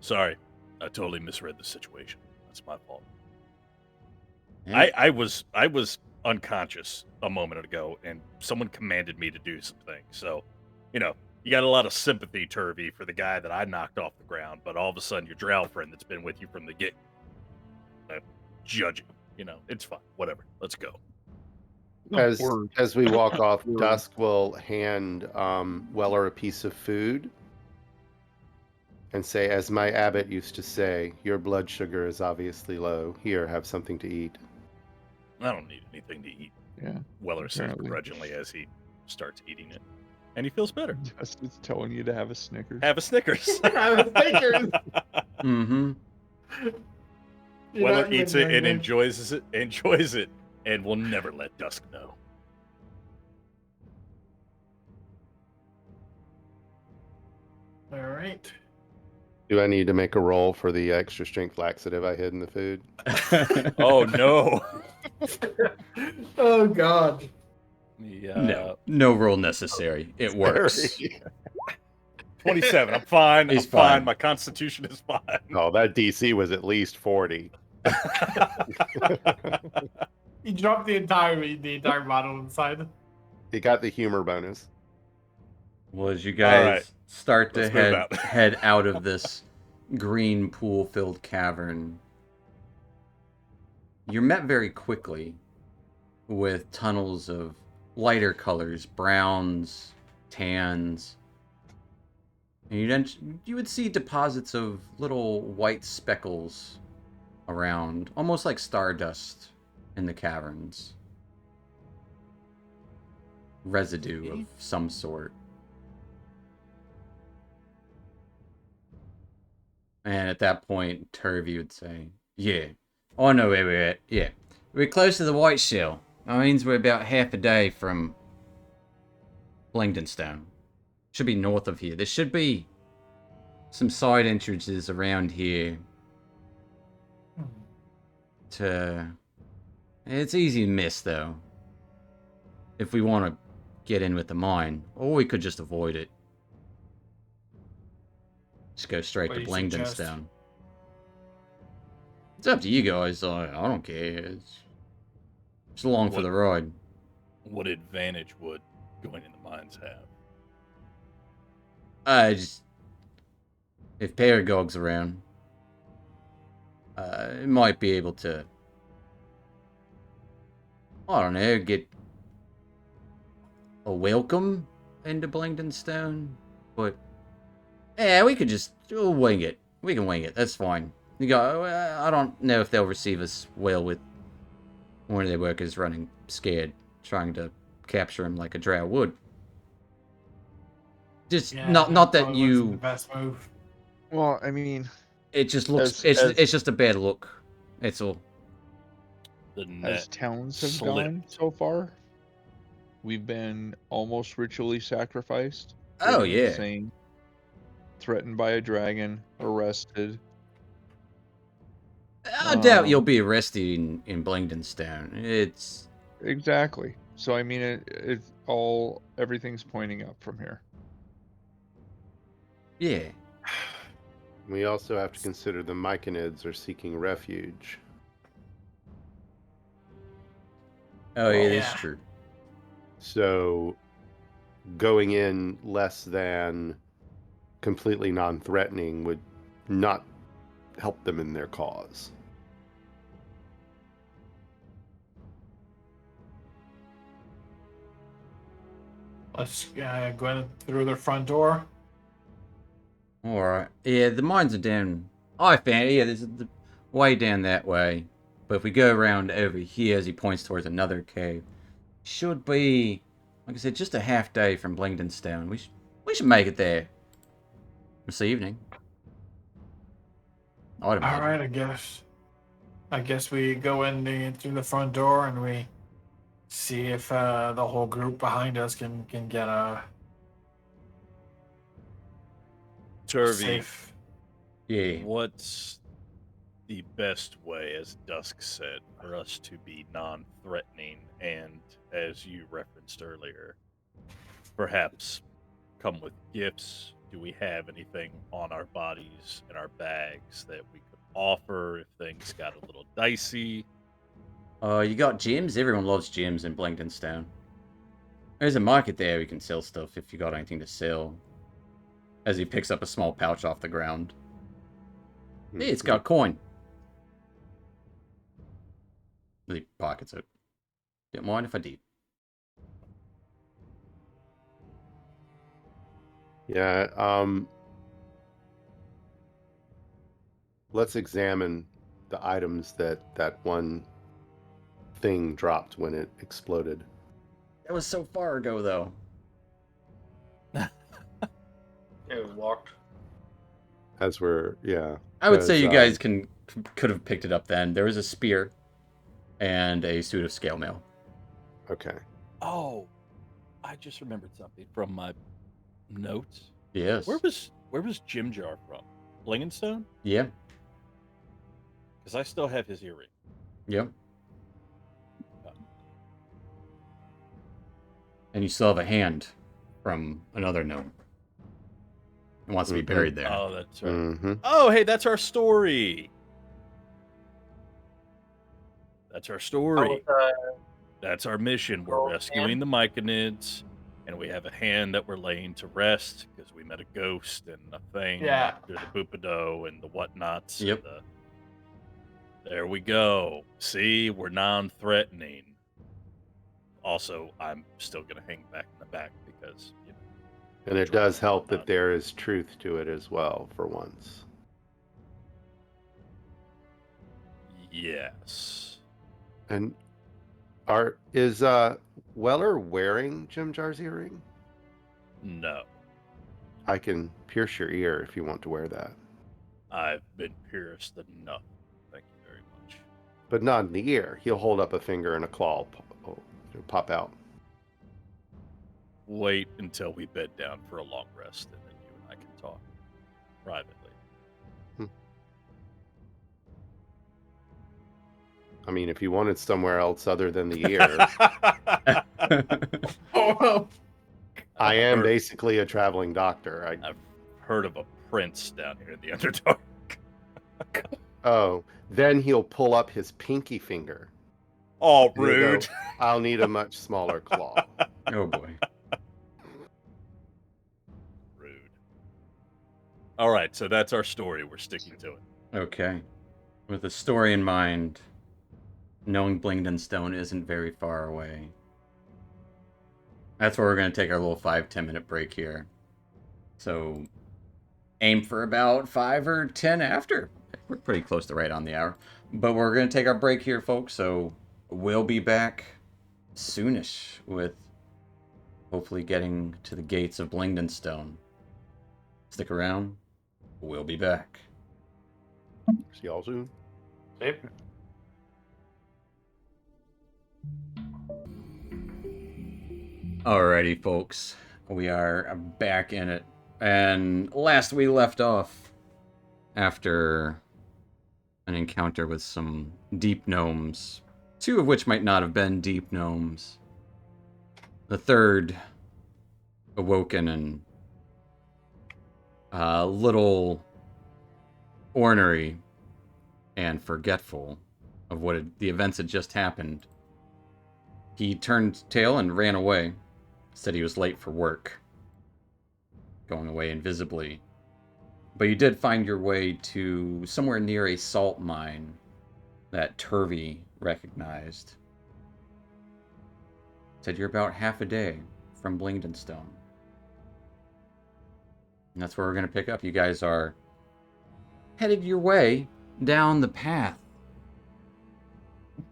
Sorry. I totally misread the situation. That's my fault. Yeah. I was unconscious a moment ago, and someone commanded me to do some things. So, you know, you got a lot of sympathy, Turvey, for the guy that I knocked off the ground, but all of a sudden your drow friend that's been with you from the get, judging. You know, it's fine. Whatever. Let's go. As we walk off, Dusk will hand Weller a piece of food and say, as my abbot used to say, your blood sugar is obviously low. Here, have something to eat. I don't need anything to eat. Yeah. Weller says Apparently. begrudgingly as he starts eating it. And he feels better. Just it's telling you to have a Snickers. Have a Snickers. Mm-hmm. Weller eats it and enjoys it, and will never let Dusk know. All right. Do I need to make a roll for the extra strength laxative I hid in the food? Oh no. Oh God. Yeah. No rule necessary. It works. 27. I'm fine. He's I'm fine. fine. My constitution is fine. Oh, that DC was at least 40. He dropped the entire bottle inside. He got the humor bonus. Well, as you guys right. start to Let's move head out. head out of this green pool-filled cavern, you're met very quickly with tunnels of lighter colors, browns, tans. And you would see deposits of little white speckles around, almost like stardust in the caverns. Residue of some sort. And at that point, Turvey would say, yeah. Oh, I know where we're at. Yeah. We're close to the White Shell. That means we're about half a day from Langdonstone. Should be north of here. There should be some side entrances around here to... It's easy to miss, though. if we want to get in with the mine, or we could just avoid it. Just go straight What to do you suggest? Blingdenstone. It's up to you guys. I don't care. It's along for What- the ride. What advantage would going in the mines have? Just if Paragog's around, it might be able to. I don't know, get a welcome into Blingdenstone, but yeah, we could just wing it. We can wing it. That's fine. You go. I don't know if they'll receive us well with one of their workers running scared, trying to capture him like a drow would. Just Yeah, not that probably wasn't the you. best move. Well, I mean, It just looks. As- It's just a bad look. It's all. The as net towns have slipped. gone so far, we've been almost ritually sacrificed. Oh driven yeah. insane, threatened by a dragon, arrested. I doubt you'll be arrested in Blingdenstone. It's Exactly. So I mean, it's all everything's pointing up from here. yeah. We also have to consider the Myconids are seeking refuge. Oh yeah, Yeah. that's true. So going in less than completely non-threatening would not help them in their cause. Let's go in through the front door. All right. Yeah, the mines are down. I found. Yeah, there's the way down that way. But if we go around over here, as he points towards another cave, should be, like I said, just a half day from Blingdenstone. We should make it there this evening. I'd imagine. All right, I guess we go through the front door and we see if the whole group behind us can get a Turvy, safe. Yeah. what's the best way, as Dusk said, for us to be non-threatening and, as you referenced earlier, perhaps come with gifts? Do we have anything on our bodies in our bags that we could offer if things got a little dicey? You got gems. Everyone loves gems in Blingdenstone. There's a market there. We can sell stuff if you got anything to sell. As he picks up a small pouch off the ground. Hey, it's got coin. He pockets it. Don't mind if I do. Yeah, let's examine the items that one thing dropped when it exploded. That was so far ago, though. Yeah, we walked. As we're, yeah. I would say you Because, guys could have picked it up then. There was a spear and a suit of scale mail. Okay. Oh, I just remembered something from my notes. Yes. Where was Jim Jar from? Blingenstone? Yeah. Because I still have his earring. Yep. And you still have a hand from another gnome. It wants to be Mhm. buried there. Oh, that's right. Mm-hmm. Oh, hey, that's our story. That's our story. That's our mission. We're Oh, rescuing the Myconids, and we have a hand that we're laying to rest because we met a ghost and a thing. Yeah. Through the Bupido and the whatnots. Yep. And there we go. See, we're non-threatening. Also, I'm still gonna hang back in the back because And it does help that there is truth to it as well, for once. yes. And is Weller wearing Jim Jar's earring? No, I can pierce your ear if you want to wear that, I've been pierced enough. Thank you very much. but not in the ear. He'll hold up a finger and a claw will pop out. Wait until we bed down for a long rest, and then you and I can talk privately. I mean, if you wanted somewhere else other than the ear, Oh, I am Heard- basically a traveling doctor. I've heard of a prince down here in the Underdark. Oh, then he'll pull up his pinky finger. Oh, and he'll go, rude. I'll need a much smaller claw. Oh boy. Rude. All right, so that's our story. We're sticking to it. Okay. With the story in mind, knowing Blingden Stone isn't very far away. That's where we're going to take our little 5-10 minute break here. So aim for about 5 or 10 after. We're pretty close to right on the hour. But we're going to take our break here, folks. So we'll be back soonish with hopefully getting to the gates of Blingden Stone. Stick around. We'll be back. See y'all soon. See? Alrighty, folks. We are back in it. And last we left off, after an encounter with some deep gnomes, 2 of which might not have been deep gnomes. The third awoken and a little ornery and forgetful of the events had just happened. He turned tail and ran away. Said he was late for work. Going away invisibly. But you did find your way to somewhere near a salt mine that Turvey recognized. Said you're about half a day from Blingden Stone. And that's where we're going to pick up. You guys are headed your way down the path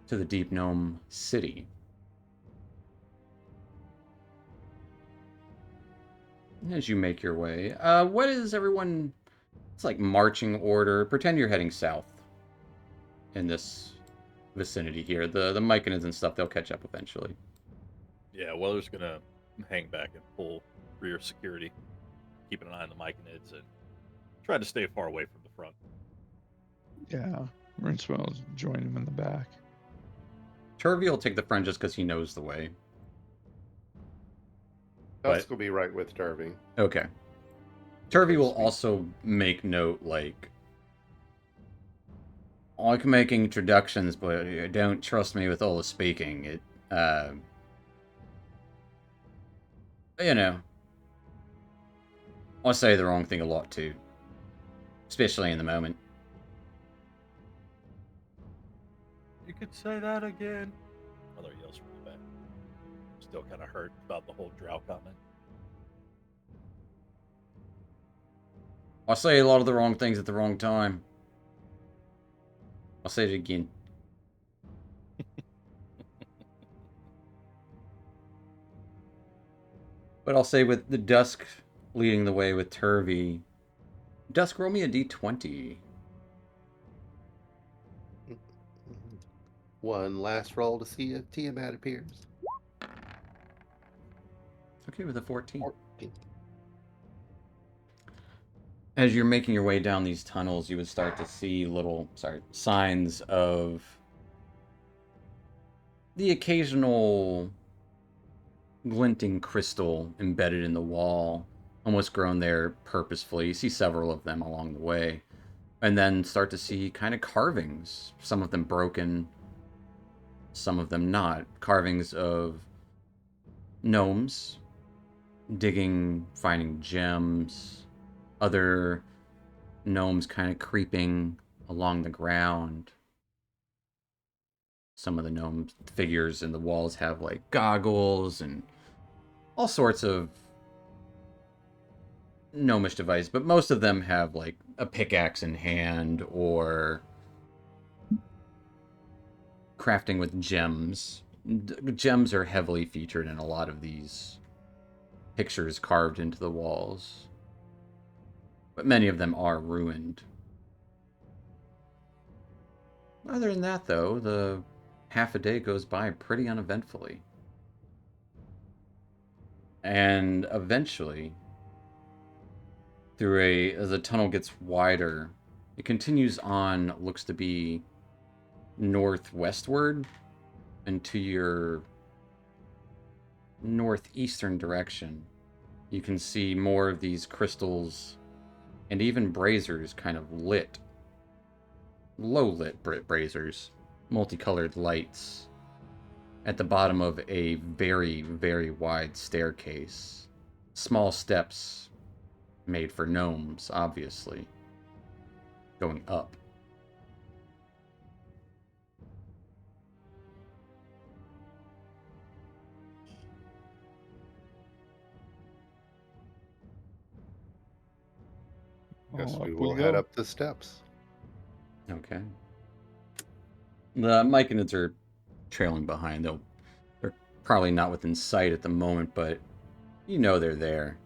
to the Deep Gnome City. As you make your way, what is everyone? It's like marching order. Pretend you're heading south in this vicinity here. The Myconids and stuff, they'll catch up eventually. Yeah, Weller's gonna hang back and pull rear security, keeping an eye on the Myconids and try to stay far away from the front. Yeah, Rinswell's join him in the back. Turvey will take the front just because he knows the way. But- Dusk will be right with Turvey. Okay. Turvey will Sweet. also make note, like, I can make introductions, but don't trust me with all the speaking. It, you know, I say the wrong thing a lot too, especially in the moment. You could say that again. Mother yells from the back. Still kind of hurt about the whole drow comment. I say a lot of the wrong things at the wrong time. I'll say it again. But I'll say with the Dusk leading the way with Turvey. Dusk, roll me a d20. One last roll to see if Tiamat appears. Okay, with a 14. 14. As you're making your way down these tunnels, you would start to see signs of the occasional glinting crystal embedded in the wall, almost grown there purposefully. You see several of them along the way. And then start to see kind of carvings, some of them broken, some of them not. Carvings of gnomes digging, finding gems, other gnomes kind of creeping along the ground. Some of the gnome figures in the walls have like goggles and all sorts of gnomish device, but most of them have like a pickaxe in hand or crafting with gems. Gems are heavily featured in a lot of these pictures carved into the walls, but many of them are ruined. Other than that, though, the half a day goes by pretty uneventfully. And eventually, as the tunnel gets wider, it continues on, looks to be northwestward, and to your northeastern direction, you can see more of these crystals and even braziers kind of lit. Low-lit braziers, multicolored lights at the bottom of a very, very wide staircase. Small steps made for gnomes, obviously, going up. Guess Oh, we up will we head go. up the steps. Okay. The Myconids are trailing behind. They're probably not within sight at the moment, but you know they're there.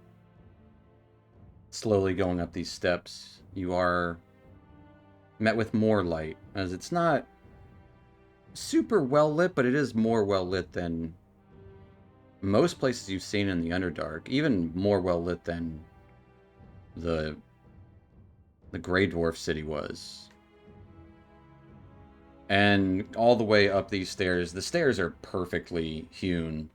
Slowly going up these steps, you are met with more light, as it's not super well lit, but it is more well lit than most places you've seen in the Underdark. Even more well lit than the Grey Dwarf city was. And all the way up these stairs, the stairs are perfectly hewn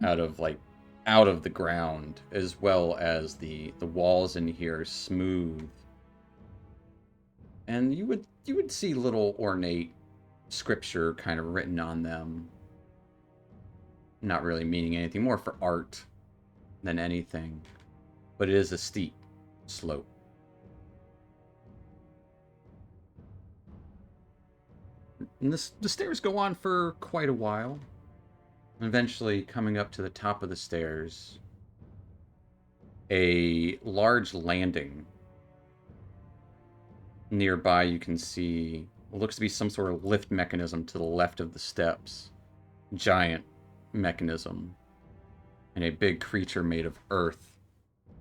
out of the ground, as well as the walls in here are smooth. And you would see little ornate scripture kind of written on them. Not really meaning anything, more for art than anything. But it is a steep slope. And the stairs go on for quite a while. Eventually, coming up to the top of the stairs, a large landing. Nearby, you can see what looks to be some sort of lift mechanism to the left of the steps. Giant mechanism. And a big creature made of earth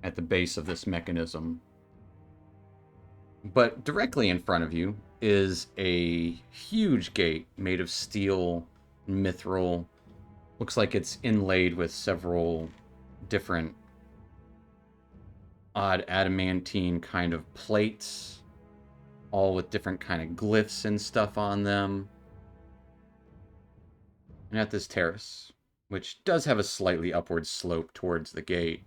at the base of this mechanism. But directly in front of you is a huge gate made of steel, mithril. Looks like it's inlaid with several different odd adamantine kind of plates, all with different kind of glyphs and stuff on them. And at this terrace, which does have a slightly upward slope towards the gate,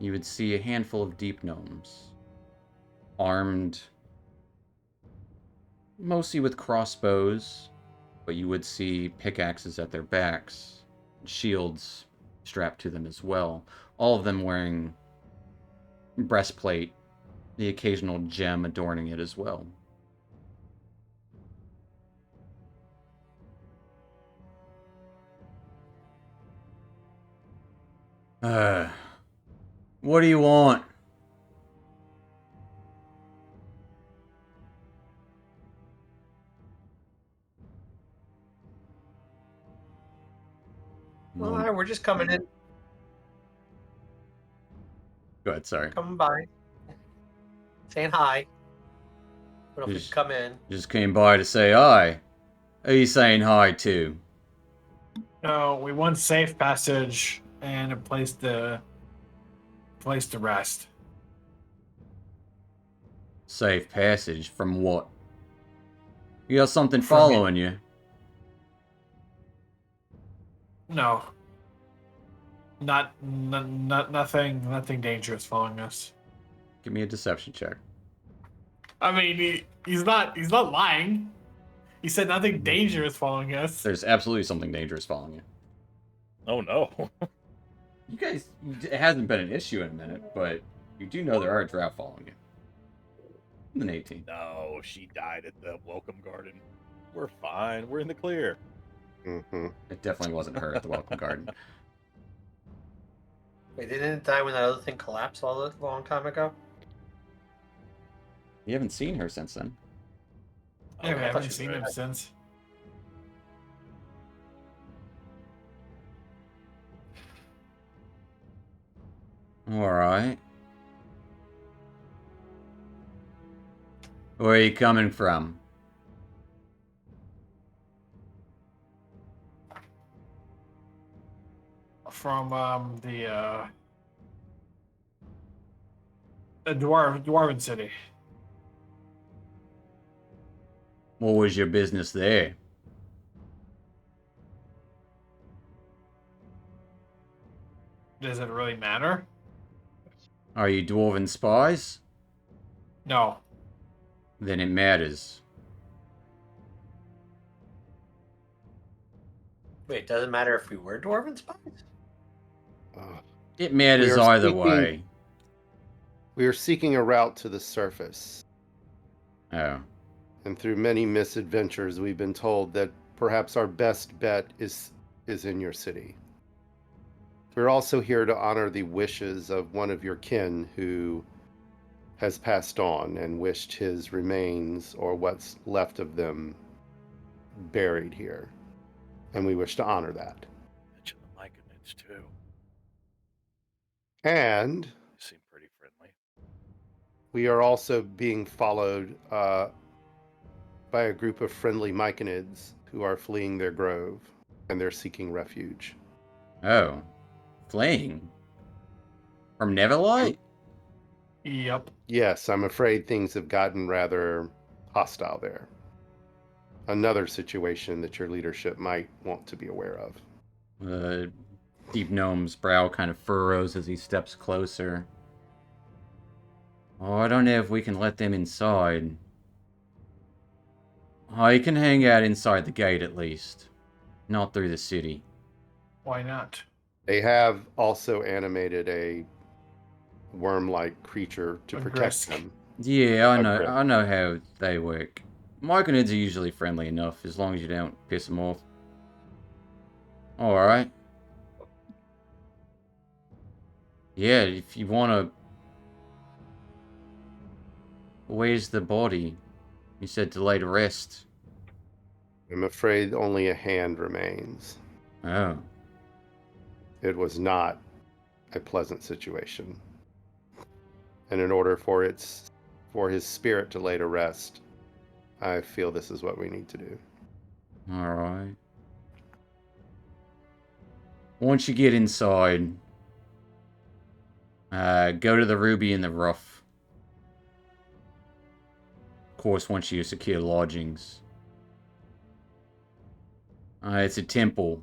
you would see a handful of deep gnomes, armed mostly with crossbows, but you would see pickaxes at their backs, shields strapped to them as well. All of them wearing breastplate, the occasional gem adorning it as well. What do you want? Well, all right, we're just coming in, Go ahead, sorry. coming by, saying hi. But if we Just- come in, Just came by to say hi. Who are you saying hi to? No, we want safe passage and a place to rest. Safe passage from what? You got something From me. following you? No. Nothing dangerous following us. Give me a deception check. I mean, he's not lying. He said nothing dangerous following us. There's absolutely something dangerous following you. Oh no. You guys, it hasn't been an issue in a minute, but you do know there are a draft following you. An 18. No, she died at the welcome garden. We're fine. We're in the clear. Mm-hmm. It definitely wasn't her at the welcome garden. wait, they didn't die when that other thing collapsed a long time ago. You haven't seen her since then. Yeah, we I thought haven't she was seen him dead. since. Alright. Where are you coming from? From the Dwarven City. What was your business there? Does it really matter? Are you dwarven spies? No. Then it matters. Wait, it doesn't matter if we were dwarven spies? Uh, It matters We are either seeking- way. we are seeking a route to the surface, Oh. and through many misadventures, we've been told that perhaps our best bet is in your city. We're also here to honor the wishes of one of your kin who has passed on and wished his remains, or what's left of them, buried here. And we wish to honor that. Mention the Myconids too. And They seem pretty friendly. we are also being followed by a group of friendly Myconids who are fleeing their grove, and they're seeking refuge. Oh. Fleeing? From Neverlight? Yep. Yes, I'm afraid things have gotten rather hostile there. Another situation that your leadership might want to be aware of. Deep Gnome's brow kind of furrows as he steps closer. Oh, I don't know if we can let them inside. Oh, you can hang out inside the gate at least. Not through the city. Why not? They have also animated a worm-like creature to A protect Grisk. them. Yeah, A grip. I know how they work. Myconids are usually friendly enough, as long as you don't piss them off. Alright. Yeah, if you wanna... Where's the body? You said to lay to rest. I'm afraid only a hand remains. Oh. It was not a pleasant situation. And in order for his spirit to lay to rest, I feel this is what we need to do. Alright. Once you get inside, go to the Ruby in the Rough. Of course, once you secure lodgings. It's a temple.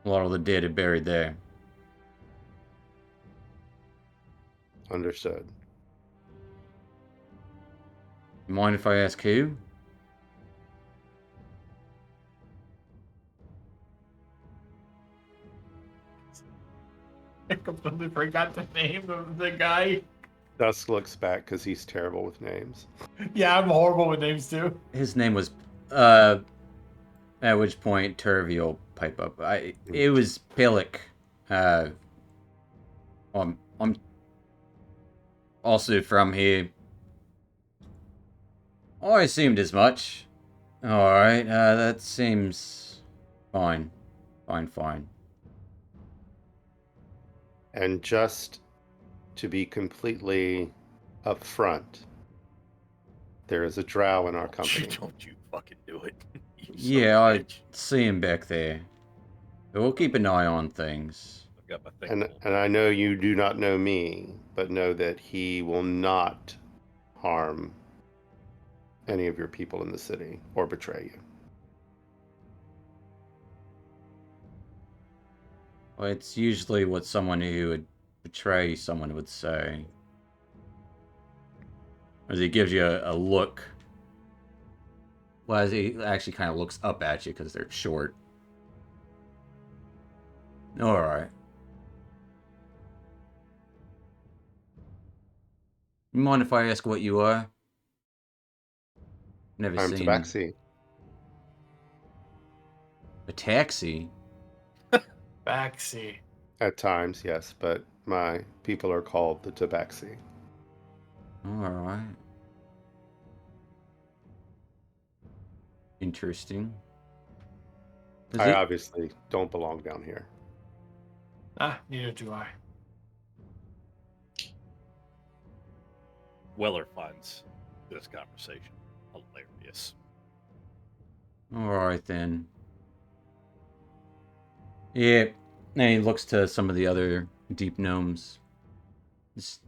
A lot of the dead are buried there. Understood. Mind if I ask who? I completely forgot the name of the guy. Dusk looks back because he's terrible with names. Yeah, I'm horrible with names too. His name was, at which point Turvey will pipe up. It was Pillick. I'm also from here. Oh, I assumed as much. Alright, that seems fine. Fine. And just to be completely upfront, there is a drow in our company. Don't you fucking do it. You son of Yeah, a I bitch. see him back there. We'll keep an eye on things. I've got my thing. And pulled. I know you do not know me, but know that he will not harm any of your people in the city or betray you. Well, it's usually what someone who would betray someone would say. As he gives you a look. Well, as he actually kind of looks up at you because they're short. Alright. You mind if I ask what you are? Never I'm seen Tabaxi. a taxi. Baxi. At times, yes, but my people are called the Tabaxi. Alright. Interesting. Is I it- obviously don't belong down here. Ah, neither do I. Weller finds this conversation hilarious. Alright then. Yeah. And he looks to some of the other deep gnomes. Just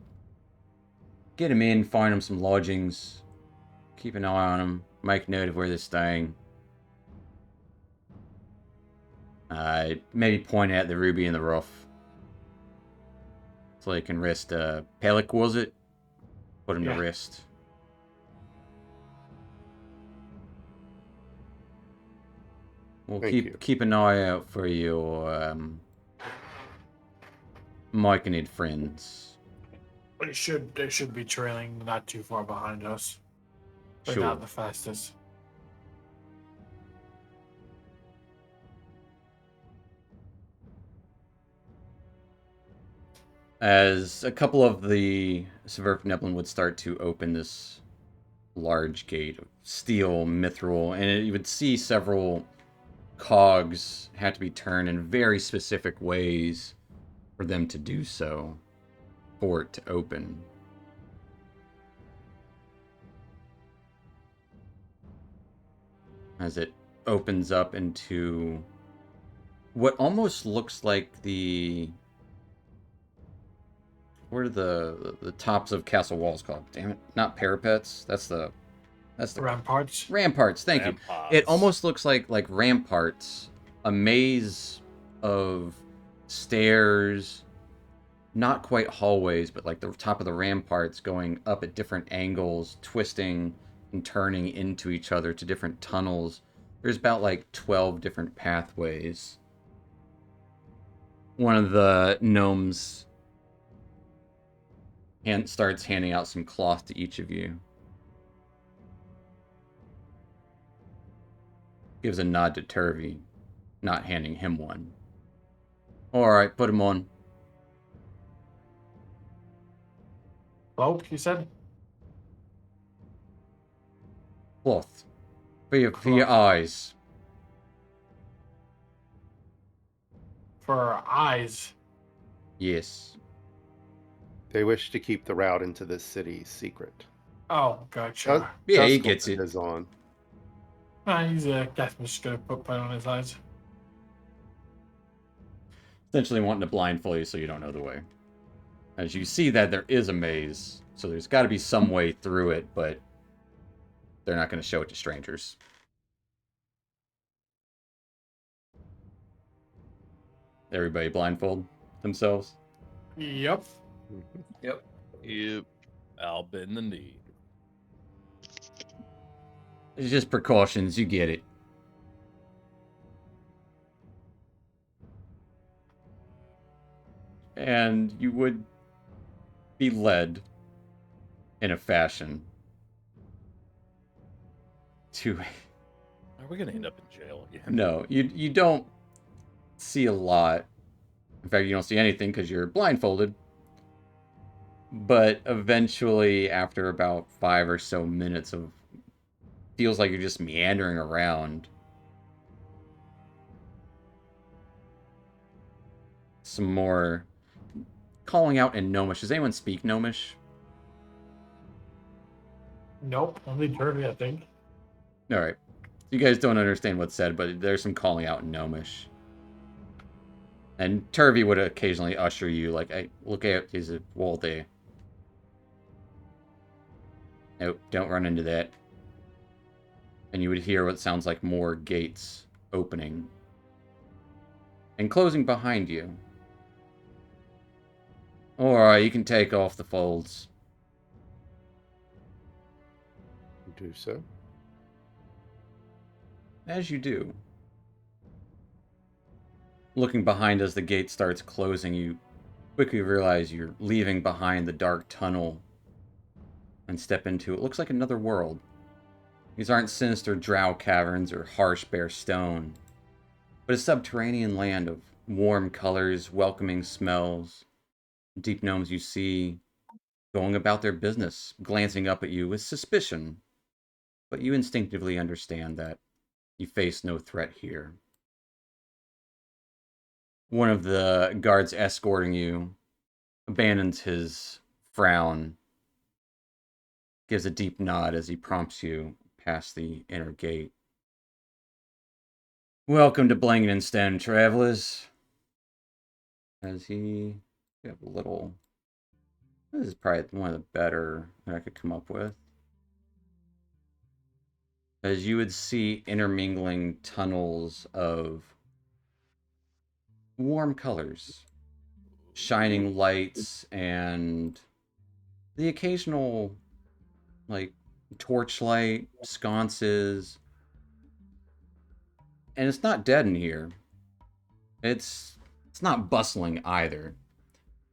get him in, find him some lodgings. Keep an eye on them. Make note of where they're staying. Maybe point at the ruby in the rough. So they can rest. Pellic, was it? Put him Yeah. to rest. We'll Thank you. keep an eye out for your Myconid friends. They should be trailing not too far behind us. But Sure. not the fastest. As a couple of the Severk Neblin would start to open this large gate of steel mithril, and you would see several cogs had to be turned in very specific ways for them to do so, for it to open. As it opens up into what almost looks like what are the tops of castle walls called? Damn it, not parapets. That's the Ramparts. ramparts. Thank you. It almost looks like ramparts, a maze of stairs, not quite hallways, but like the top of the ramparts going up at different angles, twisting and turning into each other to different tunnels. There's about like 12 different pathways. One of the gnomes starts handing out some cloth to each of you. Gives a nod to Turvey, not handing him one. Alright, put him on. Cloak, you said? Cloth. For your eyes. For our eyes. Yes. They wish to keep the route into this city secret. Oh, gotcha. Yeah, he Duskull gets it. Is on. He's a just gonna put on his eyes. Essentially wanting to blindfold you so you don't know the way. As you see that there is a maze, so there's got to be some way through it, but they're not going to show it to strangers. Everybody blindfold themselves? Yep. Yep. Yep. I'll bend the knee. It's just precautions, you get it. And you would be led in a fashion to... Are we gonna end up in jail again? No, you don't see a lot. In fact, you don't see anything because you're blindfolded. But eventually, after about 5 or so minutes of... feels like you're just meandering around. Some more calling out in Gnomish. Does anyone speak Gnomish? Nope. Only Turvey, I think. Alright. You guys don't understand what's said, but there's some calling out in Gnomish. And Turvey would occasionally usher you, like, hey, look out, there's a wall there. Nope, don't run into that. And you would hear what sounds like more gates opening. And closing behind you. Alright, you can take off the folds. Do so. As you do. Looking behind as the gate starts closing, you quickly realize you're leaving behind the dark tunnel and step into it. Looks like another world. These aren't sinister drow caverns or harsh bare stone, but a subterranean land of warm colors, welcoming smells. Deep gnomes you see going about their business, glancing up at you with suspicion, but you instinctively understand that you face no threat here. One of the guards escorting you abandons his frown, gives a deep nod as he prompts you past the inner gate. Welcome to Blangenstein, travelers. As he... you have a little... This is probably one of the better that I could come up with. As you would see intermingling tunnels of warm colors, shining lights, and the occasional, like, torchlight, sconces. And it's not dead in here. It's not bustling either.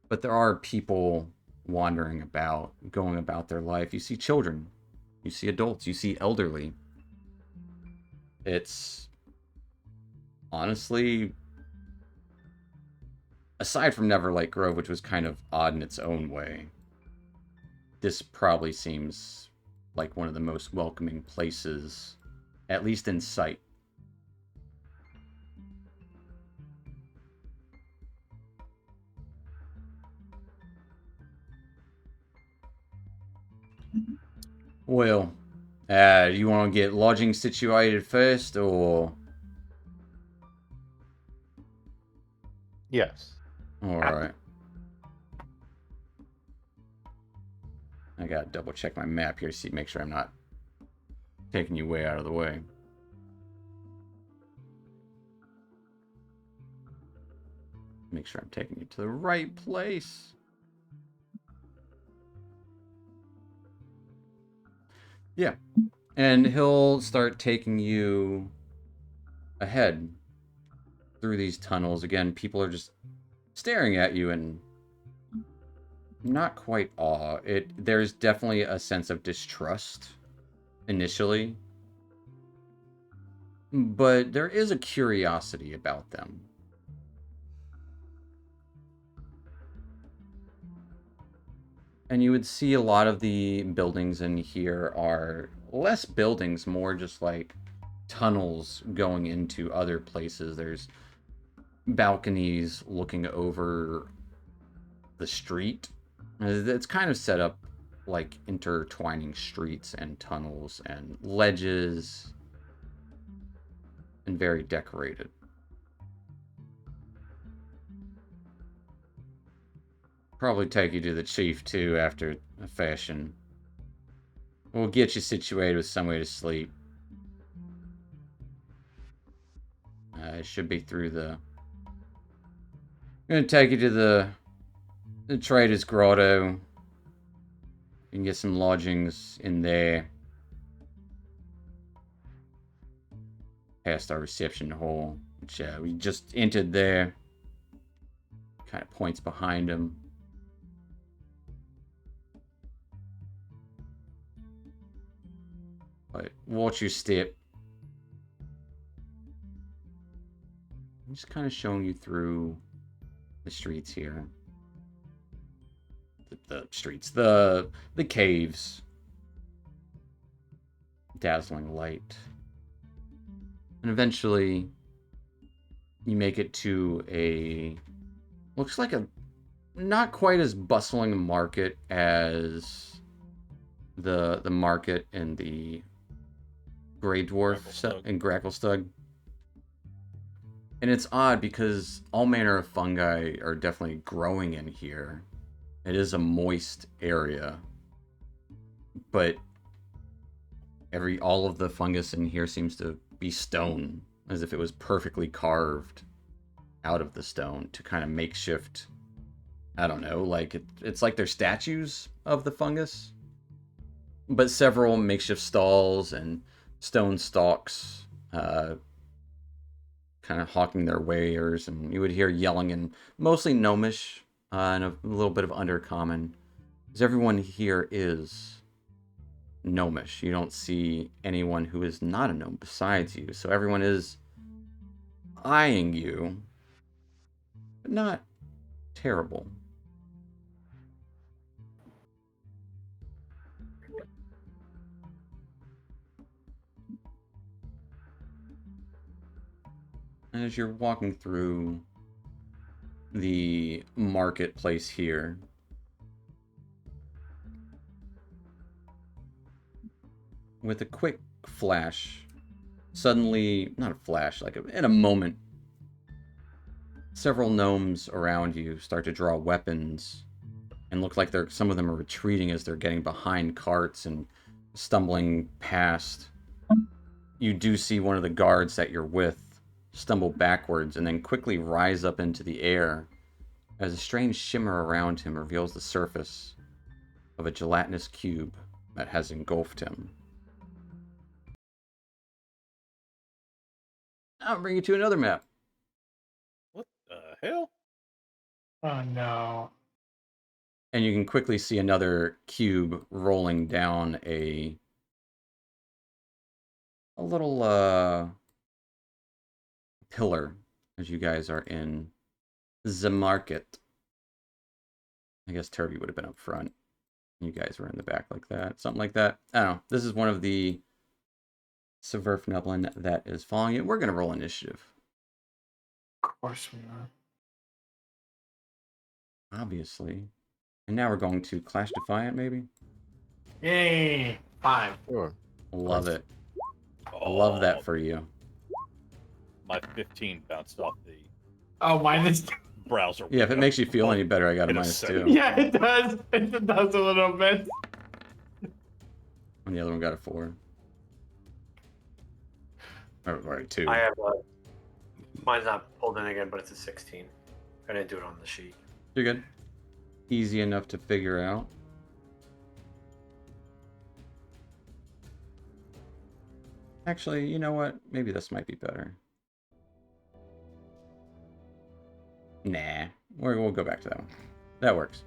But there are people wandering about, going about their life. You see children. You see adults. You see elderly. It's honestly, aside from Neverlight Grove, which was kind of odd in its own way, this probably seems like one of the most welcoming places, at least in sight. Well, do you want to get lodging situated first, or? Yes. Alright. I gotta double check my map here to see, make sure I'm not taking you way out of the way. Make sure I'm taking you to the right place. Yeah. And he'll start taking you ahead through these tunnels. Again, people are just staring at you and not quite awe. There's definitely a sense of distrust initially, but there is a curiosity about them. And you would see a lot of the buildings in here are less buildings, more just like tunnels going into other places. There's balconies looking over the street. It's kind of set up like intertwining streets and tunnels and ledges, and very decorated. Probably take you to the chief too after a fashion. We'll get you situated with somewhere to sleep. It should be through the... I'm gonna take you to the Trader's Grotto. You can get some lodgings in there. Past our reception hall, which we just entered there. Kind of points behind him. But watch your step. I'm just kind of showing you through the streets here. The streets, the caves. Dazzling light. And eventually you make it to a, looks like a not quite as bustling market as the market in the Grey Dwarf in Gracklestug. And it's odd because all manner of fungi are definitely growing in here. It is a moist area, but all of the fungus in here seems to be stone, as if it was perfectly carved out of the stone to kind of makeshift. I don't know, like it's like they're statues of the fungus, but several makeshift stalls and stone stalks, kind of hawking their wares, and you would hear yelling in mostly Gnomish and a little bit of Undercommon, because everyone here is Gnomish. You don't see anyone who is not a gnome besides you, so everyone is eyeing you, but not terrible. And as you're walking through the marketplace here, with a quick flash, suddenly, not a flash, like in a moment, several gnomes around you start to draw weapons and look like some of them are retreating as they're getting behind carts and stumbling past. You do see one of the guards that you're with stumble backwards and then quickly rise up into the air as a strange shimmer around him reveals the surface of a gelatinous cube that has engulfed him. I'll bring you to another map. What the hell? Oh no. And you can quickly see another cube rolling down a little pillar as you guys are in the market. I guess Turvey would have been up front. You guys were in the back like that. Something like that. I don't know. This is one of the Sverfneblin that is following it. We're going to roll initiative. Of course we are. Obviously. And now we're going to Clash Defiant, maybe? Yay! 5. Sure. Love it. I love that for you. My 15 bounced off the Oh, minus. browser. Yeah, if it window. makes you feel any better, I got a In a minus second. 2. Yeah, it does. It does a little bit. And the other one got a 4. Or 2. I have mine's not pulled in again, but it's a 16. I didn't do it on the sheet. You're good. Easy enough to figure out. Actually, you know what? Maybe this might be better. Nah, we'll go back to that one. That works.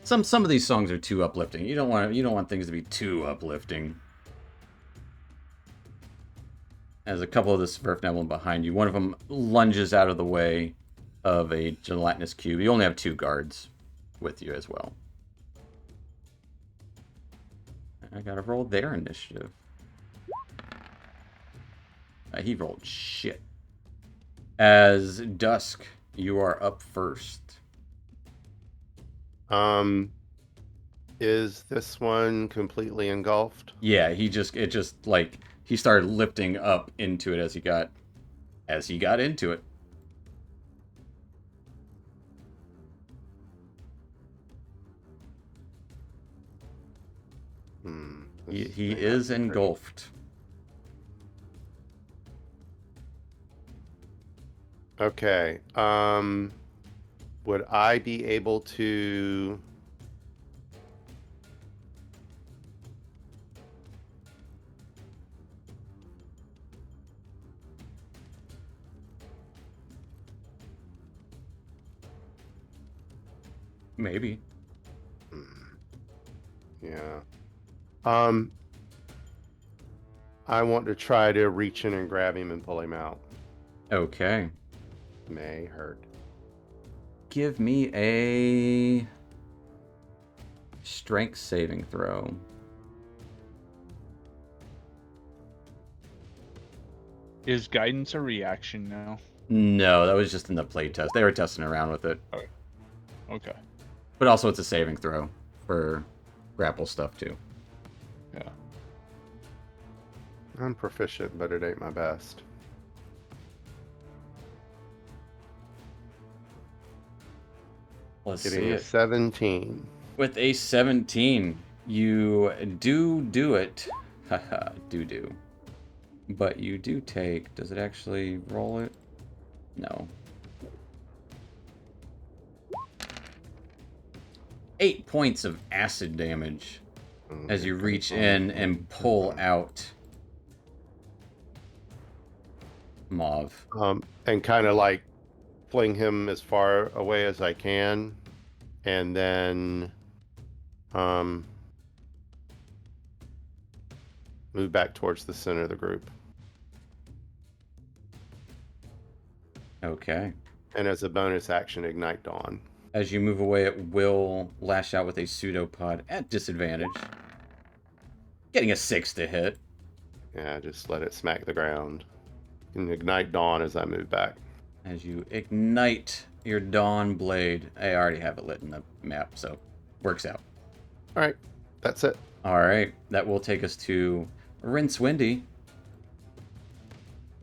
Some of these songs are too uplifting. You don't want things to be too uplifting. As a couple of the Sverfneblin behind you, one of them lunges out of the way of a gelatinous cube. You only have 2 guards with you as well. I gotta roll their initiative. He rolled shit. As Dusk, you are up first. Is this one completely engulfed? Yeah, he started lifting up into it as he got into it. He is engulfed. Okay. Would I be able to... Maybe. Yeah. I want to try to reach in and grab him and pull him out. Okay. May hurt. Give me a strength saving throw. Is guidance a reaction now? No, that was just in the playtest. They were testing around with it. Okay. But also it's a saving throw for grapple stuff too. Yeah. I'm proficient, but it ain't my best. Let's Getting see a it. 17. With a 17, you do it. Haha, do. But you do take... Does it actually roll it? No. 8 points of acid damage as you reach in and pull out Mauve. And kind of like fling him as far away as I can, and then move back towards the center of the group. Okay. And as a bonus action, ignite Dawn. As you move away, it will lash out with a pseudopod at disadvantage. Getting a 6 to hit. Yeah, just let it smack the ground. And ignite Dawn as I move back. As you ignite your Dawn Blade. I already have it lit in the map, so works out. All right, that's it. All right, that will take us to Rincewind.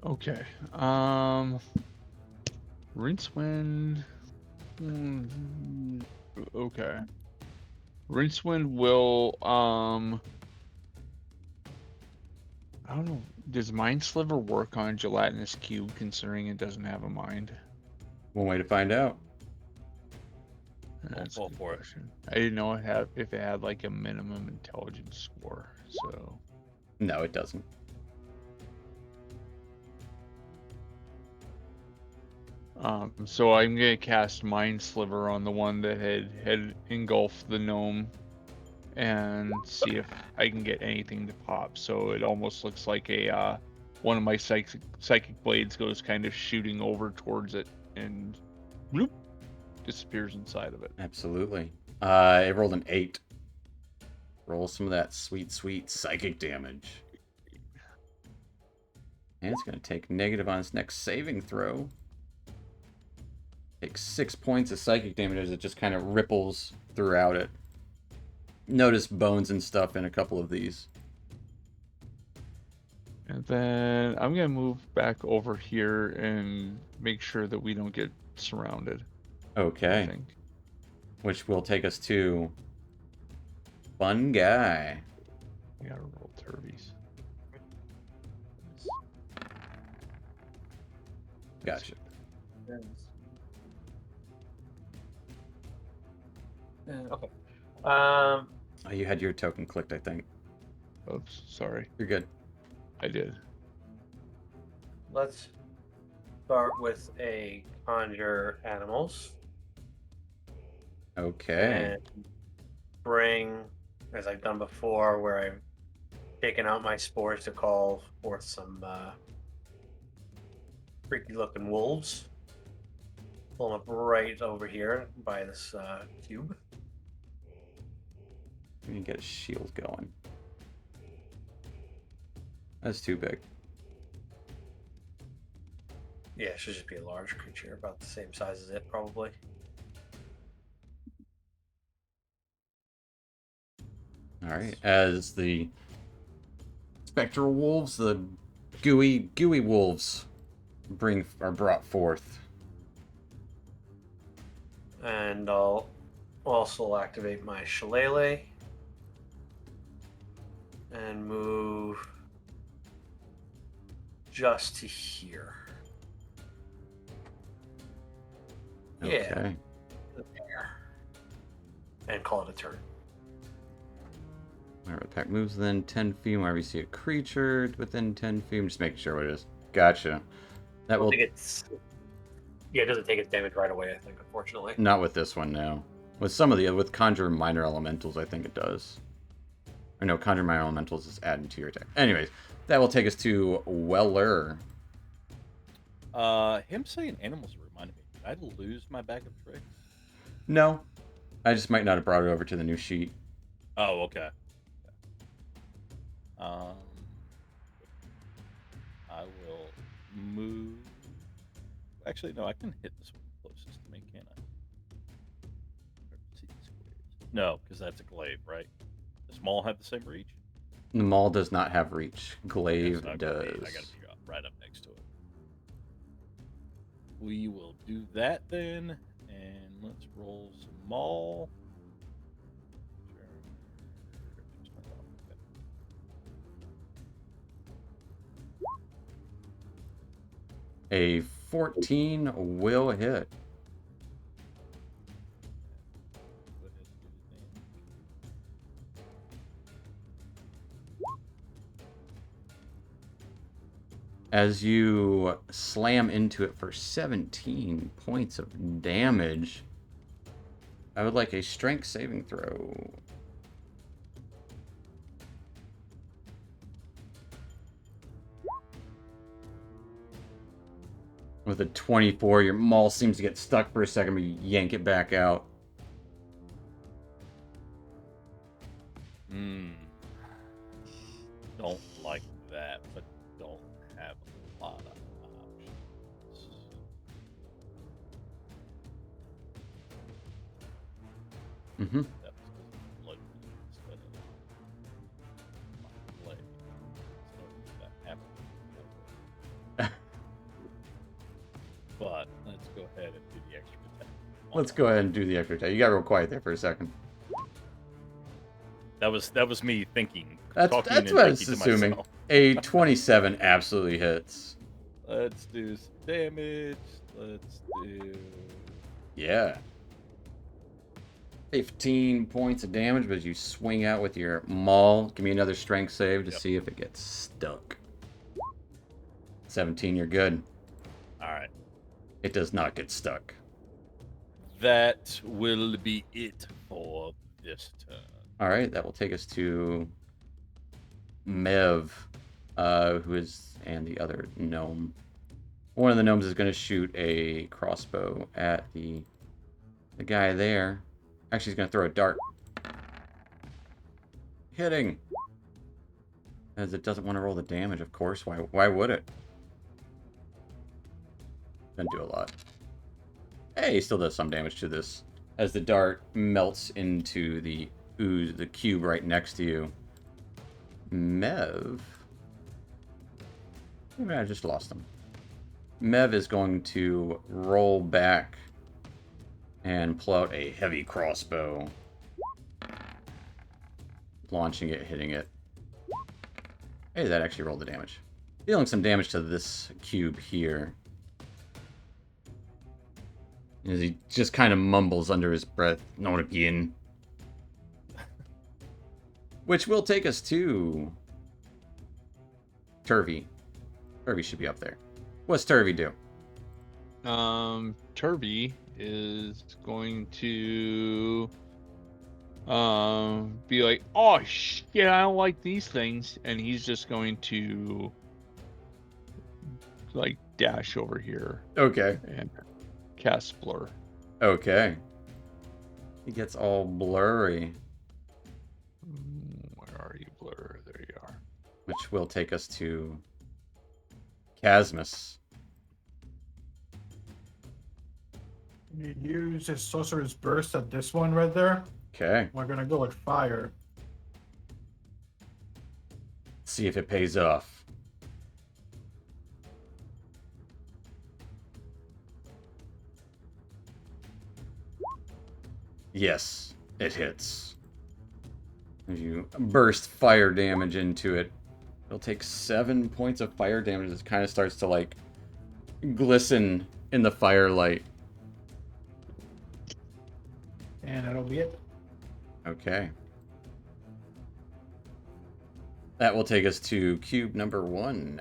Okay. Rincewind. Okay. Rincewind will I don't know. Does Mind Sliver work on a gelatinous cube, considering it doesn't have a mind? One way to find out. That's a fall good for it. question. I didn't know if it had like a minimum intelligence score. So No, it doesn't. so I'm gonna cast Mind Sliver on the one that had engulfed the gnome, and see if I can get anything to pop. So it almost looks like a one of my psychic blades goes kind of shooting over towards it, and bloop, disappears inside of it. Absolutely. It rolled an 8. Roll some of that sweet, sweet psychic damage. And it's going to take negative on its next saving throw. Takes 6 points of psychic damage as it just kind of ripples throughout it. Notice bones and stuff in a couple of these. And then I'm gonna move back over here and make sure that we don't get surrounded. I Okay. think. Which will take us to Fun Guy. We gotta roll turbies. Gotcha. Okay. Oh, you had your token clicked, I think. Oops, sorry. You're good. I did. Let's start with a conjure animals Okay. and bring, as I've done before, where I've taken out my spores to call forth some freaky looking wolves. Pull them up right over here by this cube. We need to get a shield going. That's too big. Yeah, it should just be a large creature, about the same size as it, probably. Alright. As the spectral wolves, the gooey wolves are brought forth. And I'll also activate my shillelagh and move just to here. Yeah. Okay. There. And call it a turn. Whenever the pack moves within 10 feet, whenever you see a creature within 10 feet, I'm just making sure what it is. Gotcha. That I will think it's. Yeah, it doesn't take its damage right away, I think, unfortunately. not with this one now. With some of the with conjure minor elementals, I think it does. Or no, conjure minor elementals is added to your attack. Anyways, that will take us to Weller. Him saying animals reminded me. Did I lose my bag of tricks? No, I just might not have brought it over to the new sheet. Oh, okay. I will move. Actually, no, I can hit this one closest to me, can't I? No, because that's a glaive, right? Does Maul have the same reach? The Maul does not have reach. Glaive Yes, I does. gotta be right up next to it. We will do that then, and let's roll some Maul. A 14 will hit. As you slam into it for 17 points of damage, I would like a strength saving throw. With a 24, your maul seems to get stuck for a second, but you yank it back out. Don't like that, but don't have a lot of options. Mm-hmm. That was blood instead of my blade. So that happened. But let's go ahead and do the extra attack. Let's go ahead and do the extra attack. You got real quiet there for a second. That was me thinking That's talking what I and was thinking to assuming. myself. A 27 absolutely hits. Let's do some damage. Let's do. Yeah. 15 points of damage, but as you swing out with your maul, give me another strength save to Yep. see if it gets stuck. 17, you're good. All right. It does not get stuck. That will be it for this turn. All right, that will take us to Mev, and the other gnome. One of the gnomes is going to shoot a crossbow at the guy there. Actually, he's going to throw a dart. Hitting. As it doesn't want to roll the damage, of course. Why would it? Doesn't do a lot. Hey, he still does some damage to this. As the dart melts into the ooze, the cube right next to you. Mev. Maybe I just lost him. Mev is going to roll back and pull out a heavy crossbow. Launching it, hitting it. Hey, that actually rolled the damage. Dealing some damage to this cube here. As he just kind of mumbles under his breath, "Not again." Which will take us to Turvy. Turvy should be up there. What's Turvy do? Turvy is going to be like, oh shit, I don't like these things, and he's just going to like dash over here Okay. and cast blur. Okay. He gets all blurry, Where are you, blur? There you are. which will take us to Casmus. You use his sorcerer's burst at this one right there. Okay. We're gonna go with fire. See if it pays off. Yes, it hits. As you burst fire damage into it, it'll take 7 points of fire damage. It kind of starts to like glisten in the firelight. And that'll be it. Okay. That will take us to cube number 1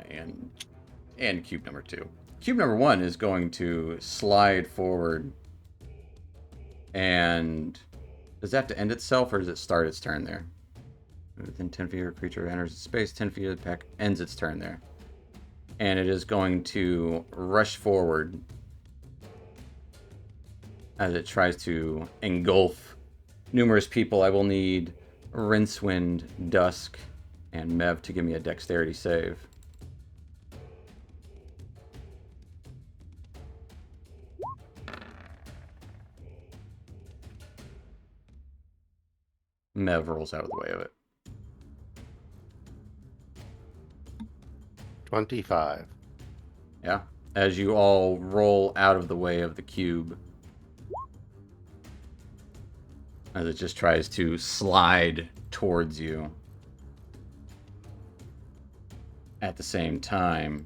and cube number 2. Cube number 1 is going to slide forward. And does that have to end itself, or does it start its turn there? Within 10 feet of a creature enters its space, 10 feet of the pack ends its turn there. And it is going to rush forward as it tries to engulf numerous people. I will need Rincewind, Dusk, and Mev to give me a dexterity save. Mev rolls out of the way of it. 25. Yeah. As you all roll out of the way of the cube, as it just tries to slide towards you. At the same time,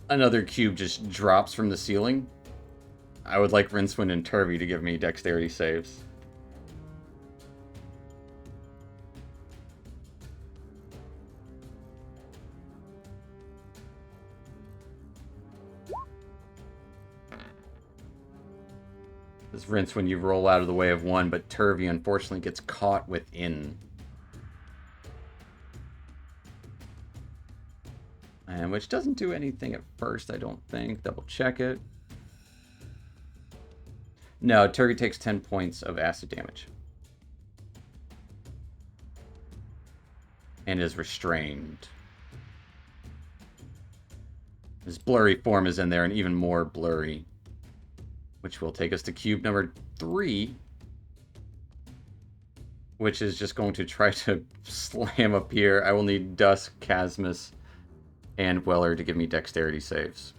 another cube just drops from the ceiling. I would like Rincewind and Turvy to give me dexterity saves. This Rincewind, you roll out of the way of one, but Turvy unfortunately gets caught within. And which doesn't do anything at first, I don't think. Double check it. No, Turvy takes 10 points of acid damage. And is restrained. His blurry form is in there, and even more blurry. Which will take us to cube number 3. Which is just going to try to slam up here. I will need Dusk, Casmus, and Weller to give me dexterity saves.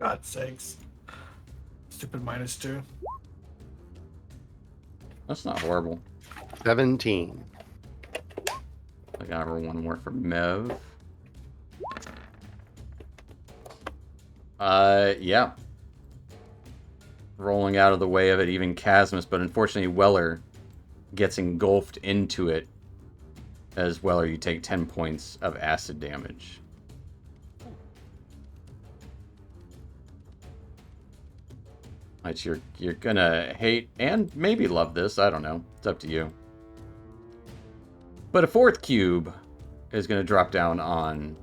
God's sakes. stupid -2. That's not horrible. 17. I gotta roll one more for Mev. Yeah. Rolling out of the way of it, even Chasmus, but unfortunately Weller gets engulfed into it. As Weller, you take 10 points of acid damage. Which you're gonna hate and maybe love this, I don't know. It's up to you. But a fourth cube is gonna drop down on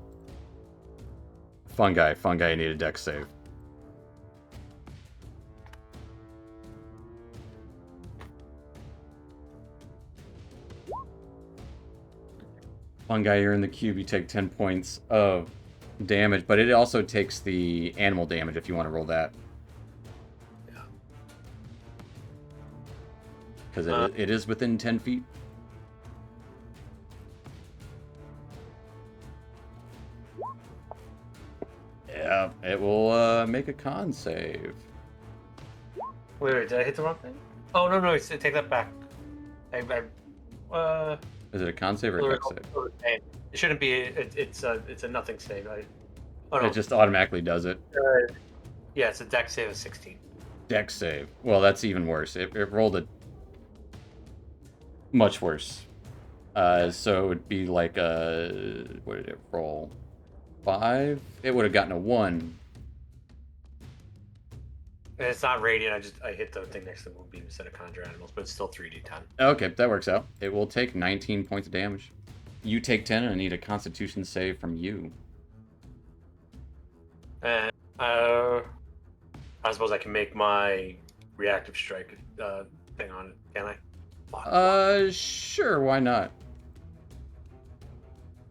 Fungi. Fungi need a dex save. Fungi, you're in the cube, you take 10 points of damage, but it also takes the animal damage if you want to roll that. Yeah. Because it is within 10 feet. Yeah, it will make a con save. Wait, did I hit the wrong thing? Oh no, take that back. Is it a con save or a dex save? It shouldn't be. It's a nothing save. Oh no. It just automatically does it. Yeah, it's a dex save of 16. Dex save. Well, that's even worse. It rolled a much worse. So it would be like a... What did it roll? 5? It would have gotten a 1. And it's not radiant. I hit the thing next to the moonbeam instead of conjure animals, but it's still 3d10. Okay, that works out. It will take 19 points of damage. You take 10 and I need a constitution save from you. And I suppose I can make my reactive strike thing on it, can I? Fuck. Sure, why not?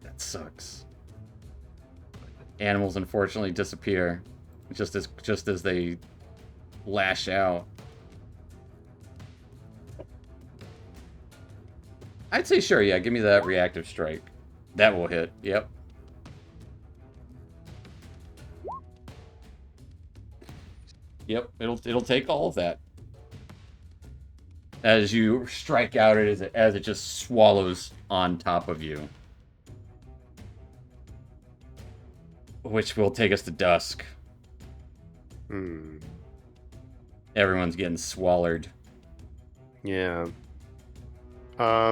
That sucks. Animals unfortunately disappear just as they lash out. I'd say sure, yeah, give me that reactive strike. That will hit, yep. Yep, it'll take all of that. As you strike out as it just swallows on top of you. Which will take us to dusk. Everyone's getting swallowed. Yeah. I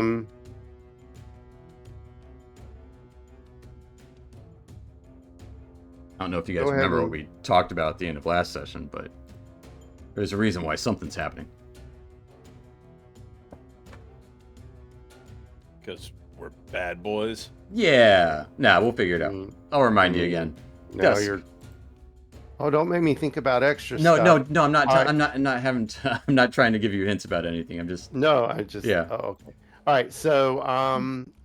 don't know if you guys Go ahead remember what and- we talked about at the end of last session, but there's a reason why something's happening. Because we're bad boys. Yeah. Nah, we'll figure it out. Mm, I'll remind you again. Now Dusk. you're. Oh, don't make me think about extra No, stuff. no, I'm not. All right. I'm not having. I'm not trying to give you hints about anything. I'm just. No, I just. Yeah. Oh, okay. All right. So,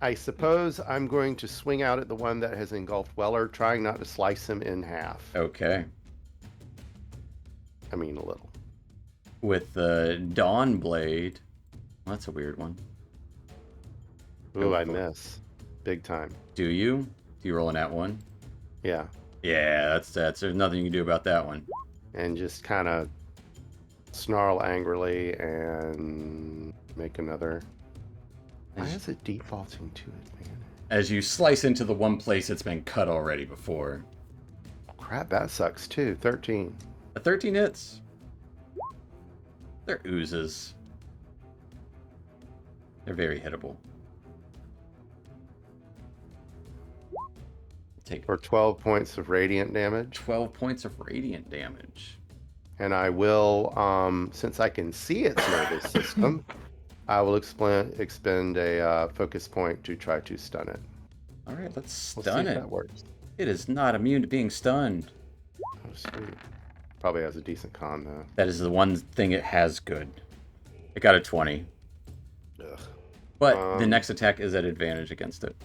I suppose I'm going to swing out at the one that has engulfed Weller, trying not to slice him in half. Okay. I mean, a little. With the Dawn Blade. Well, that's a weird one. Ooh, Go I for it. miss. Big time. Do you? Do you roll an at one? Yeah. Yeah, that's. There's nothing you can do about that one. And just kind of snarl angrily and make another. Why is it defaulting to it, man? As you slice into the one place it's been cut already before. Crap, that sucks too. 13. A 13 hits. They're oozes. They're very hittable. Take For 12 points of radiant damage. 12 points of radiant damage. And I will, since I can see its nervous system, I will expend a focus point to try to stun it. All right, let's We'll stun see if it. that works. It is not immune to being stunned. Oh, sweet. Probably has a decent con, though. That is the one thing it has good. It got a 20. Ugh. But the next attack is at advantage against it.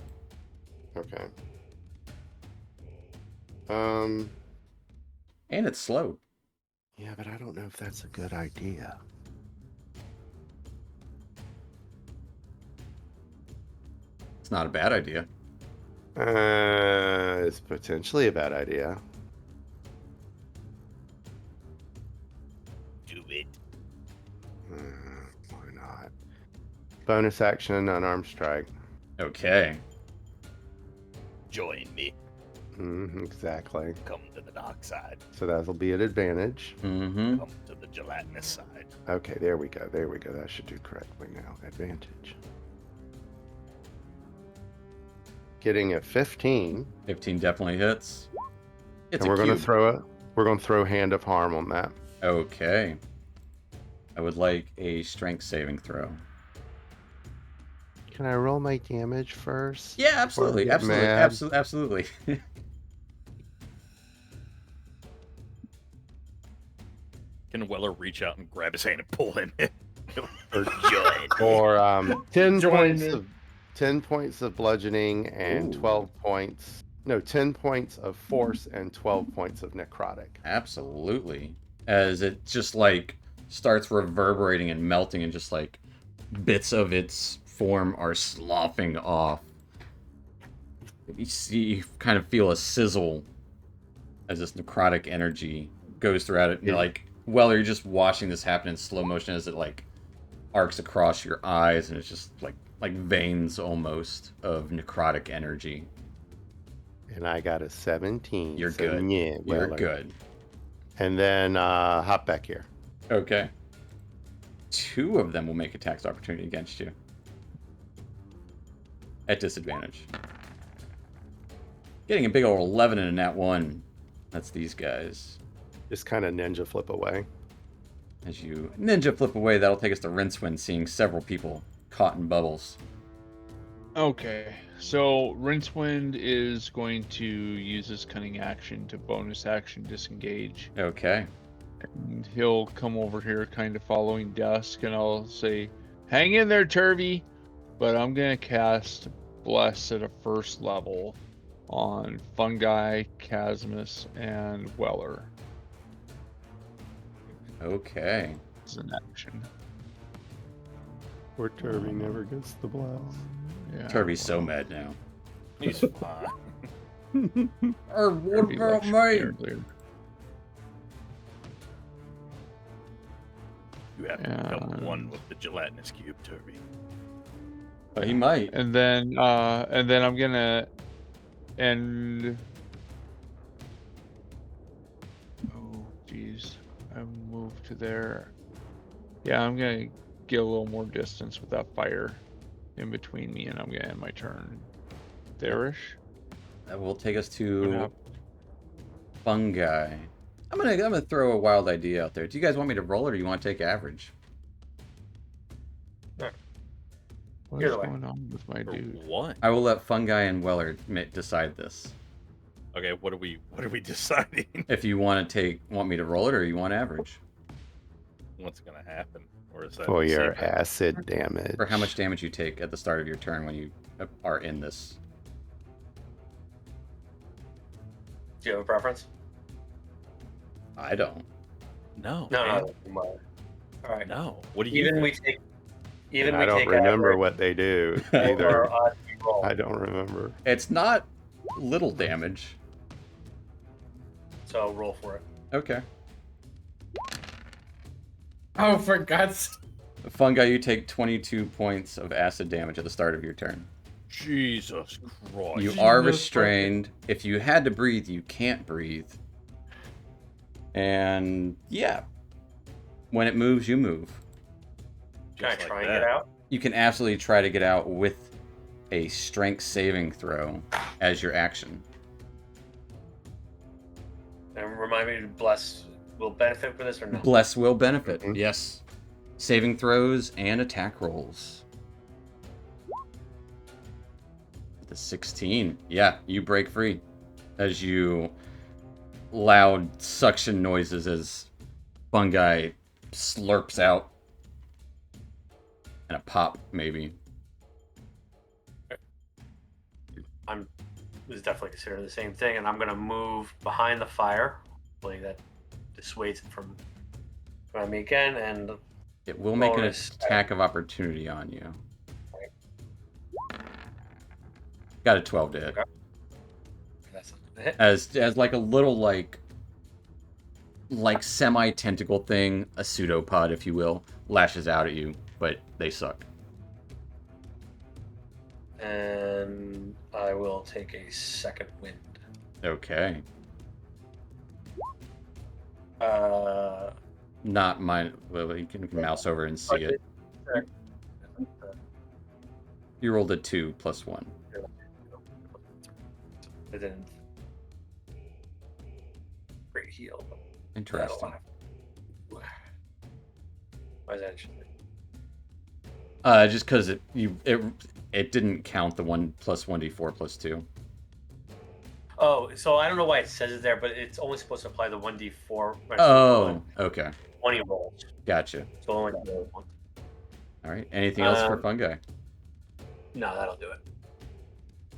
Okay. And it's slow. Yeah, but I don't know if that's a good idea. It's not a bad idea. It's potentially a bad idea. Bonus action, unarmed strike. Okay. Join me. Exactly. Come to the dark side. So that'll be an advantage. Mm-hmm. Come to the gelatinous side. Okay, there we go. There we go. That should do correctly now. Advantage. Getting a 15. 15 definitely hits. It's And a we're going to cube. throw Hand of Harm on that. Okay. I would like a strength saving throw. Can I roll my damage first? Yeah, absolutely. get Absolutely. mad. Absolutely. Can Weller reach out and grab his hand and pull him in? Or- Join. Or 10 Join points me. of 10 points of bludgeoning and 12 points. No, 10 points of force and 12 points of necrotic. Absolutely. As it just like starts reverberating and melting and just like bits of its form are sloughing off. You kind of feel a sizzle as this necrotic energy goes throughout it. And Yeah. like, well, you're just watching this happen in slow motion as it like arcs across your eyes, and it's just like veins almost of necrotic energy. And I got a 17. You're so good. Yeah, You're Weller. good. And then hop back here. Okay. 2 of them will make a tax opportunity against you. At disadvantage. Getting a big old 11 and a nat 1. That's these guys. Just kind of ninja flip away. As you ninja flip away, that'll take us to Rincewind, seeing several people caught in bubbles. Okay, so Rincewind is going to use his cunning action to bonus action disengage. Okay. And he'll come over here kind of following Dusk, and I'll say, hang in there, Turvy. But I'm going to cast Bless at a first level on Fungi, Chasmus, and Weller Okay. as an action. Poor Turvy never gets the blast. Yeah, Turby's so mad now. He's fine. Or what Turvy about left me? earlier. You have to become And- one with the gelatinous cube, Turby. He might. And then I'm gonna end. Oh, jeez, I moved to there. Yeah, I'm gonna get a little more distance with that fire in between me, and I'm gonna end my turn there-ish. That will take us What to hap- Fungi. I'm gonna throw a wild idea out there. Do you guys want me to roll it, or you want to take average? What Either is way. going on with my For dude? what? I will let Fungi and Weller decide this. Okay, what are we deciding? If you want me to roll it, or you want average. What's gonna happen? Or is that For your secret? acid damage. For how much damage you take at the start of your turn when you are in this. Do you have a preference? I don't. No. No, man. no. All right. No. What do you Even think? we take. Even And we I don't take remember average what they do or either. odd roll. I don't remember. It's not little damage. So roll for it. Okay. Oh, for God's Fungi, you take 22 points of acid damage at the start of your turn. Jesus Christ. You are Jesus restrained. If you had to breathe, you can't breathe. And yeah, when it moves, you move. Can I Just like try and that. get out? You can absolutely try to get out with a strength saving throw as your action. And remind me to bless will benefit for this or no? Bless will benefit. Mhm. Yes. Saving throws and attack rolls. The 16. Yeah, you break free as you loud suction noises as Fungi slurps out. And a pop, maybe. This is definitely considered the same thing, and I'm gonna move behind the fire. Hopefully that dissuades it from me again, and It will make an Bonus. attack of opportunity on you. Got a 12 to hit. Okay. that's a hit. As like a little like semi tentacle thing, a pseudopod, if you will, lashes out at you, but they suck. And I will take a second wind. Okay. Not mine. Well, you can mouse over and see it. You rolled a 2 plus 1. I didn't. Great heal. Interesting. Why is that interesting? Just because it didn't count the 1 plus 1d4 plus 2. Oh, so I don't know why it says it there, but it's only supposed to apply the 1d4. Oh, okay. 20 rolls. Gotcha. So only one. All right. Anything else for Fungi? No, that'll do it.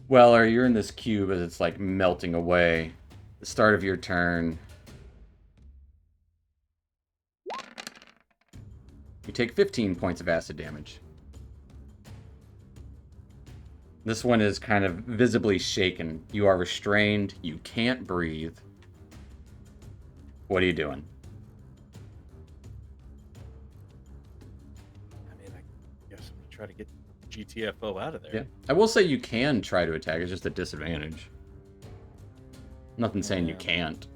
Well, you're in this cube as it's like melting away. The start of your turn. You take 15 points of acid damage. This one is kind of visibly shaken. You are restrained. You can't breathe. What are you doing? I mean, I guess I'm gonna try to get GTFO out of there. Yeah. I will say you can try to attack. It's just a disadvantage. Nothing saying you can't.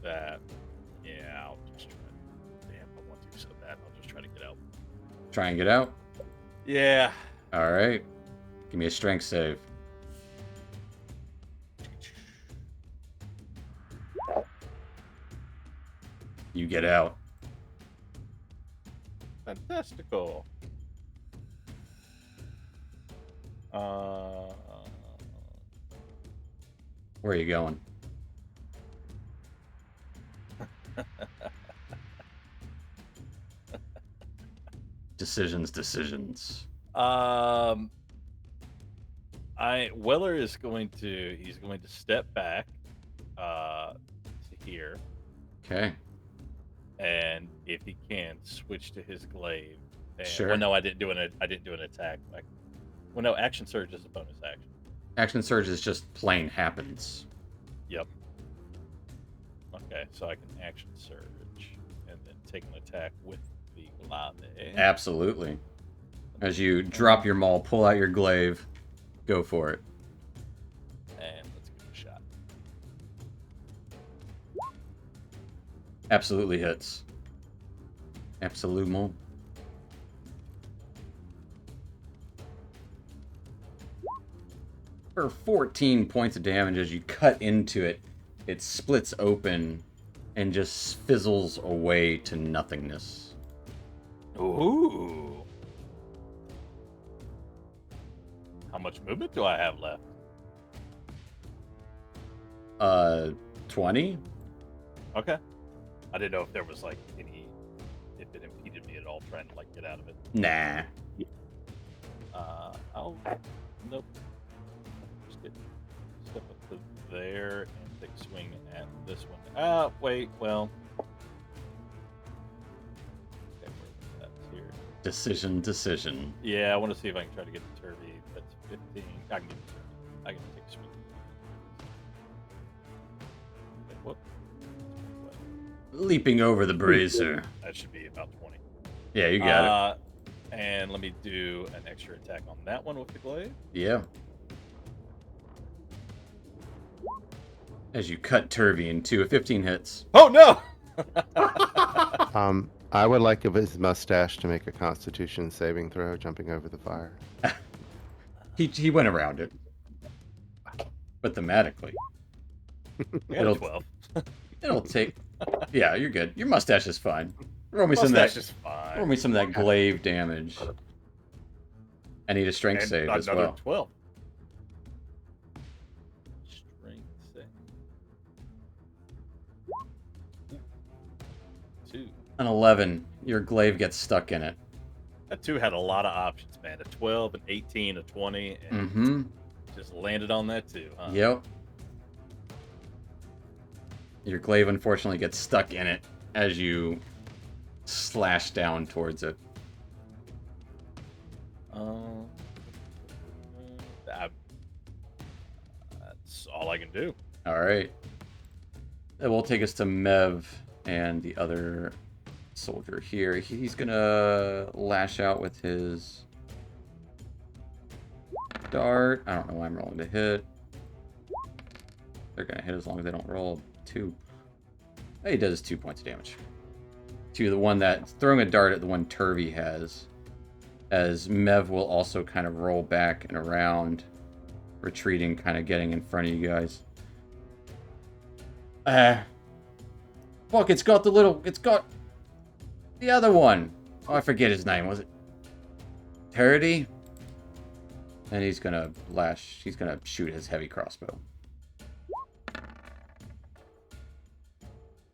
That. Yeah, I'll just try. Damn, I want to so bad. I'll just try to get out. Try and get out. Yeah. All right. Give me a strength save. You get out. Fantastical. Where are you going? Decisions. Weller is going to. He's going to step back, to here, Okay. and if he can, switch to his glaive. And, Sure. Well, no, I didn't do an attack. Well, no, action surge is a bonus action. Action surge is just plain happens. Yep. Okay, so I can action surge and then take an attack with the glaive. Absolutely. As you drop your maul, pull out your glaive, go for it. And let's give it a shot. Absolutely hits. Absolument. For 14 points of damage as you cut into it, it splits open and just fizzles away to nothingness. Ooh. How much movement do I have left? 20? Okay. I didn't know if there was like if it impeded me at all trying to like get out of it. Nah. Nope. Just step up to there and take a swing at this one. Wait, well. Okay, that's here. Decision. Yeah, I want to see if I can try to get the Turvy. That's 15. I can get the Turvy. I can take a swing. Okay, whoop. Leaping over the brazier. That should be about 20. Yeah, you got it. And let me do an extra attack on that one with the glaive. Yeah. As you cut Turvy in two, 15 hits. Oh no! I would like of his mustache to make a Constitution saving throw, jumping over the fire. He went around it. But thematically. It'll 12. It'll take. Yeah, you're good. Your mustache is fine. Roll me Mustache some is of fine. that. Roll me some of that glaive damage. I need a strength And save as another well. 12. Strength save. 2. An 11. Your glaive gets stuck in it. That 2 had a lot of options, man. A 12, an 18, a 20, and Mm-hmm. just landed on that too. Huh? Yep. Your glaive unfortunately gets stuck in it as you slash down towards it. That's all I can do. All right. That will take us to Mev And the other soldier here, he's gonna lash out with his dart. I don't know why I'm rolling to hit. They're gonna hit as long as they don't roll 2. He does 2 points of damage. To the one that, throwing a dart at the one Turvey has, as Mev will also kind of roll back and around, retreating, kind of getting in front of you guys. Fuck, it's got the other one. Oh, I forget his name. Was it Parody? And he's gonna shoot his heavy crossbow.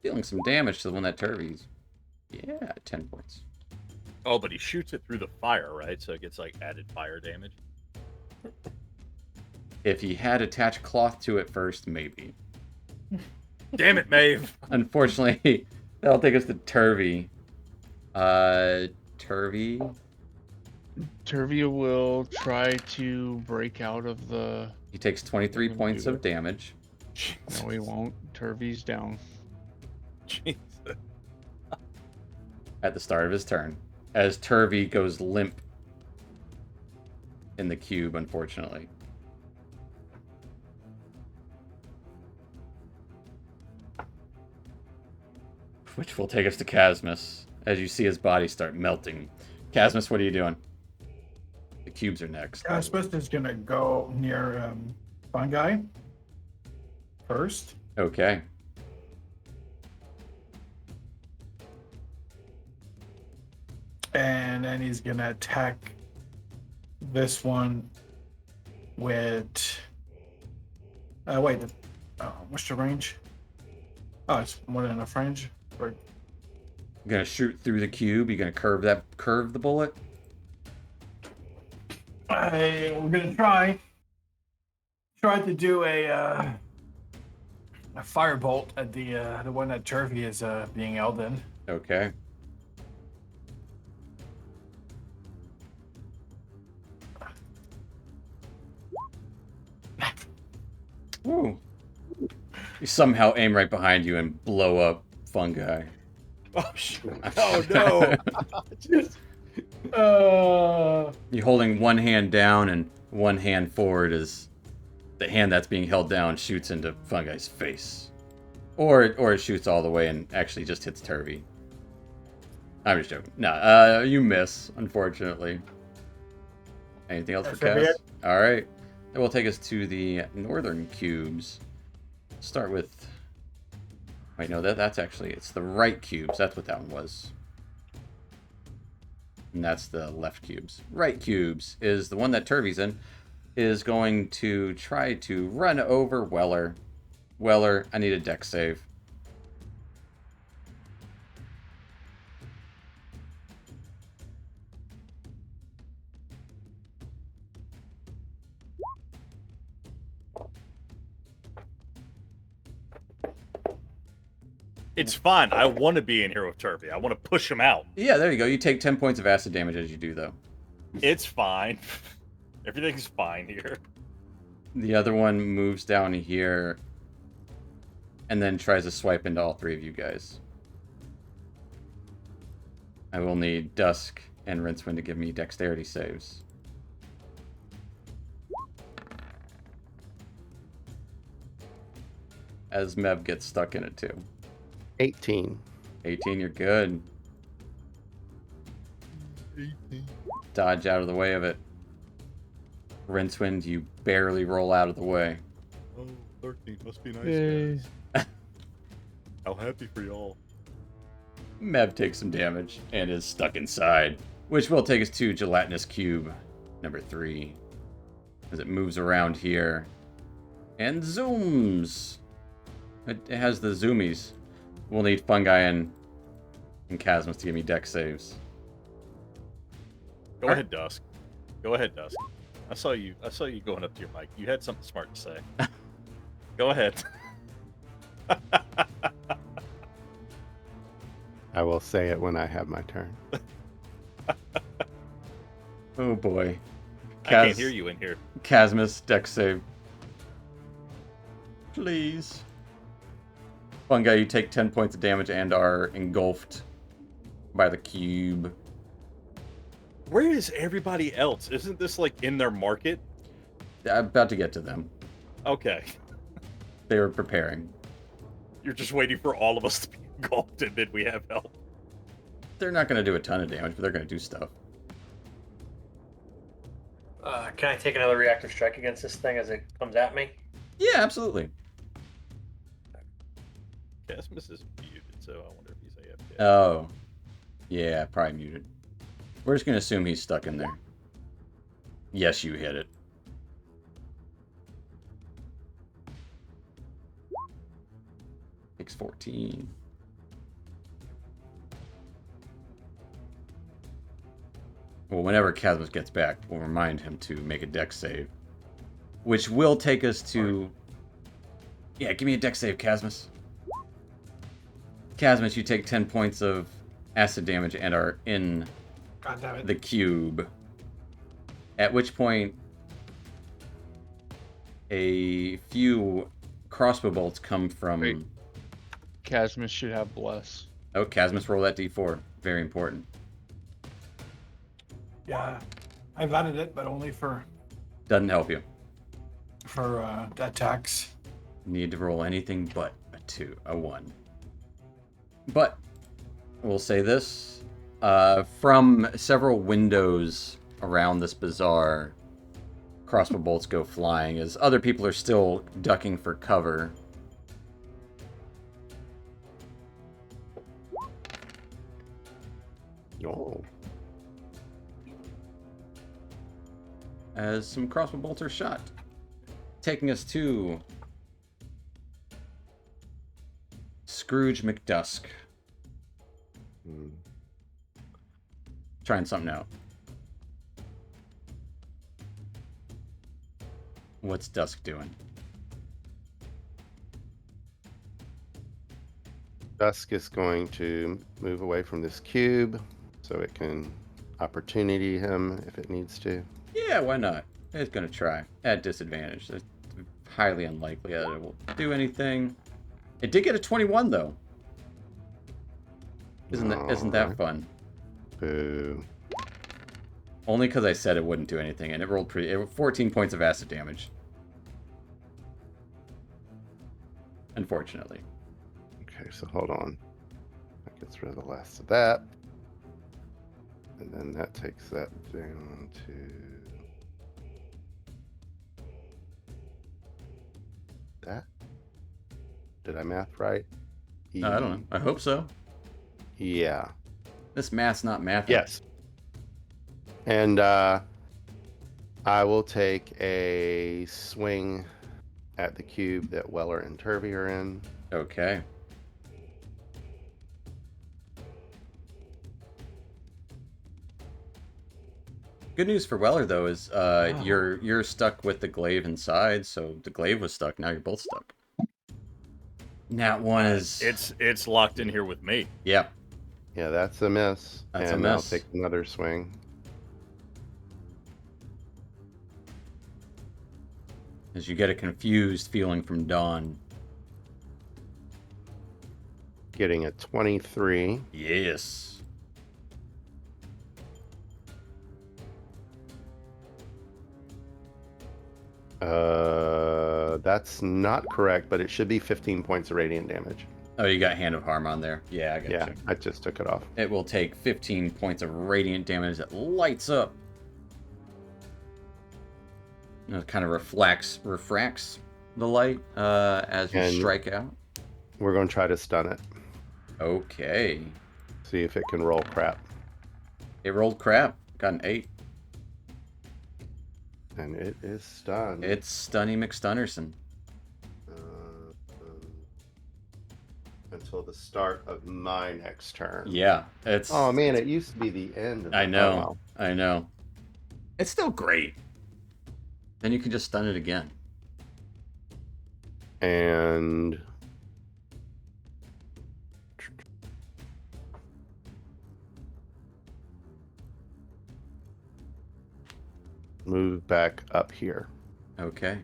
Dealing some damage to the one that Turvey's. Yeah, 10 points. Oh, but he shoots it through the fire, right? So it gets like added fire damage. If he had attached cloth to it first, maybe. Damn it, Maeve. Unfortunately, that'll take us to Turvey. Turvey. Turvey will try to break out of the. He takes 23 points of damage. No, he won't. Turvey's down. Jesus. At the start of his turn, as Turvey goes limp in the cube, unfortunately. Which will take us to Casmus, as you see his body start melting. Casmus, what are you doing? The cubes are next. Casmus is gonna go near Fungi first. Okay. And then he's gonna attack this one with. Wait, what's the range? Oh, it's more than enough range. You're gonna shoot through the cube. You're gonna curve the bullet. We're gonna try to do a firebolt at the one that Turvey is being held in. Okay. Ooh. You somehow aim right behind you and blow up Fungi. Oh, oh no. You're holding one hand down and one hand forward as the hand that's being held down shoots into Fungi's face. Or it shoots all the way and actually just hits Turvey. I'm just joking. No, you miss, unfortunately. Anything else for Cass? Alright. That will take us to the northern cubes. Start with... Wait, no, that's actually... It's the right cubes. That's what that one was. And that's the left cubes. Right cubes is the one that Turvey's in. Is going to try to run over Weller. Weller, I need a dex save. It's fine. I want to be in here with Turvey. I want to push him out. Yeah, there you go. You take 10 points of acid damage as you do, though. It's fine. Everything's fine here. The other one moves down here and then tries to swipe into all three of you guys. I will need Dusk and Rincewind to give me dexterity saves. As Mev gets stuck in it, too. 18. 18, you're good. Dodge out of the way of it. Rincewind, you barely roll out of the way. Oh, 13 must be nice, Yay. guys. How happy for y'all. Mev takes some damage and is stuck inside, which will take us to Gelatinous Cube number 3 as it moves around here and zooms. It has the zoomies. We'll need Fungi and Chasmus to give me dex saves. Go ahead, Dusk. Go ahead, Dusk. I saw you going up to your mic. You had something smart to say. Go ahead. I will say it when I have my turn. Oh boy. I can't hear you in here. Chasmus, dex save. Please. Fungi, you take 10 points of damage and are engulfed by the cube. Where is everybody else? Isn't this like in their market? I'm about to get to them. Okay. They were preparing. You're just waiting for all of us to be engulfed and then we have help. They're not going to do a ton of damage, but they're going to do stuff. Can I take another reactive strike against this thing as it comes at me? Yeah, absolutely. Casmus is muted, so I wonder if he's AFK. Oh. Yeah, probably muted. We're just going to assume he's stuck in there. Yes, you hit it. Takes 14. Well, whenever Casmus gets back, we'll remind him to make a dex save. Which will take us to... Yeah, give me a dex save, Casmus. Casmus, you take 10 points of acid damage and are in God damn it. the cube. At which point, a few crossbow bolts come from... Wait. Casmus should have bless. Oh, Casmus, roll that d4. Very important. Yeah, I've added it, but only for Doesn't help you. attacks. Need to roll anything but a 1. But, we'll say this. From several windows around this bazaar, crossbow bolts go flying as other people are still ducking for cover. Oh. As some crossbow bolts are shot. Taking us to Scrooge McDusk. Hmm. Trying something out. What's Dusk doing? Dusk is going to move away from this cube so it can opportunity him if it needs to. Yeah, why not? It's gonna try. At disadvantage. It's highly unlikely that it will do anything. It did get a 21 though. Isn't that Alright. fun? Boo. Only because I said it wouldn't do anything, and it rolled 14 points of acid damage. Unfortunately. Okay, so hold on. That gets rid of the last of that. And then that takes that down to... that? Did I math right? I don't know. I hope so. Yeah. This math's not math. Yes. And I will take a swing at the cube that Weller and Turvey are in. Okay. Good news for Weller though is you're stuck with the glaive inside, so the glaive was stuck. Now you're both stuck. Nat 1 is It's locked in here with me. yeah. Yeah, that's a miss. That's a and I'll miss. take another swing. As you get a confused feeling from Dawn. Getting a 23. Yes. That's not correct, but it should be 15 points of radiant damage. Oh, you got Hand of Harm on there. Yeah, I got Yeah, you. I just took it off. It will take 15 points of radiant damage that lights up. It kind of refracts the light as you And- strike out. We're going to try to stun it. Okay. See if it can roll crap. It rolled crap. Got an 8. And it is stunned. It's Stunny McStunnerson. Until the start of my next turn. Yeah, it's. Oh man, it used to be the end. Of I the- know. I know. It's still great. Then you can just stun it again. And move back up here. Okay.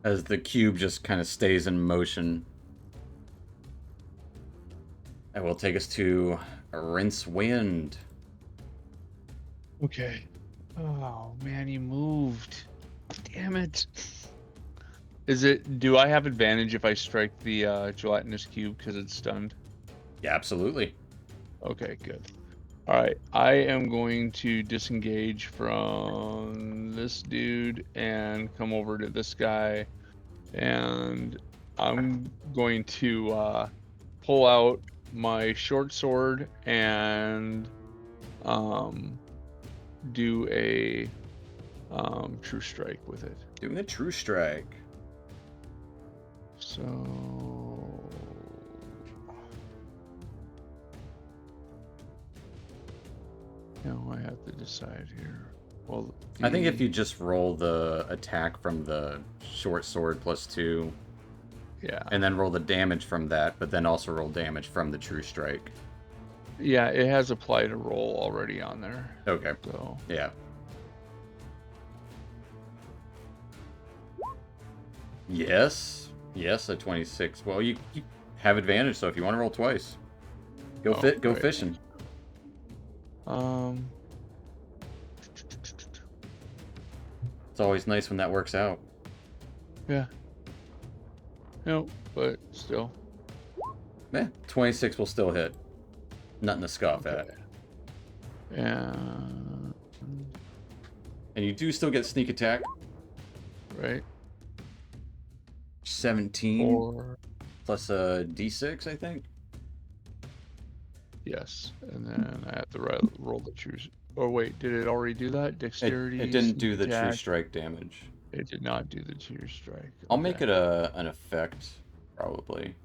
As the cube just kind of stays in motion. That will take us to Rincewind. Okay. Oh man, he moved. Damn it. Do I have advantage if I strike the gelatinous cube because it's stunned? Yeah, absolutely. Okay, good. Alright, I am going to disengage from this dude and come over to this guy. And I'm going to pull out my short sword and do a true strike with it. Doing a true strike. So now I have to decide here. Well, I think if you just roll the attack from the short sword +2, yeah, and then roll the damage from that, but then also roll damage from the true strike. yeah, it has applied a roll already on there. Okay. So Yeah. Yes. Yes, a 26. Well, you have advantage, so if you want to roll twice, go go right. fishing. It's always nice when that works out. Yeah. No, but still. Yeah, 26 will still hit. Nothing to scoff at. And And you do still get sneak attack. right. 17 Or plus a d6, I think. yes, and then I have to roll the true. Oh wait, did it already do that? Dexterity. It didn't do sneak the true attack? strike damage. It did not do the true strike. I'll make Okay. it an effect, probably.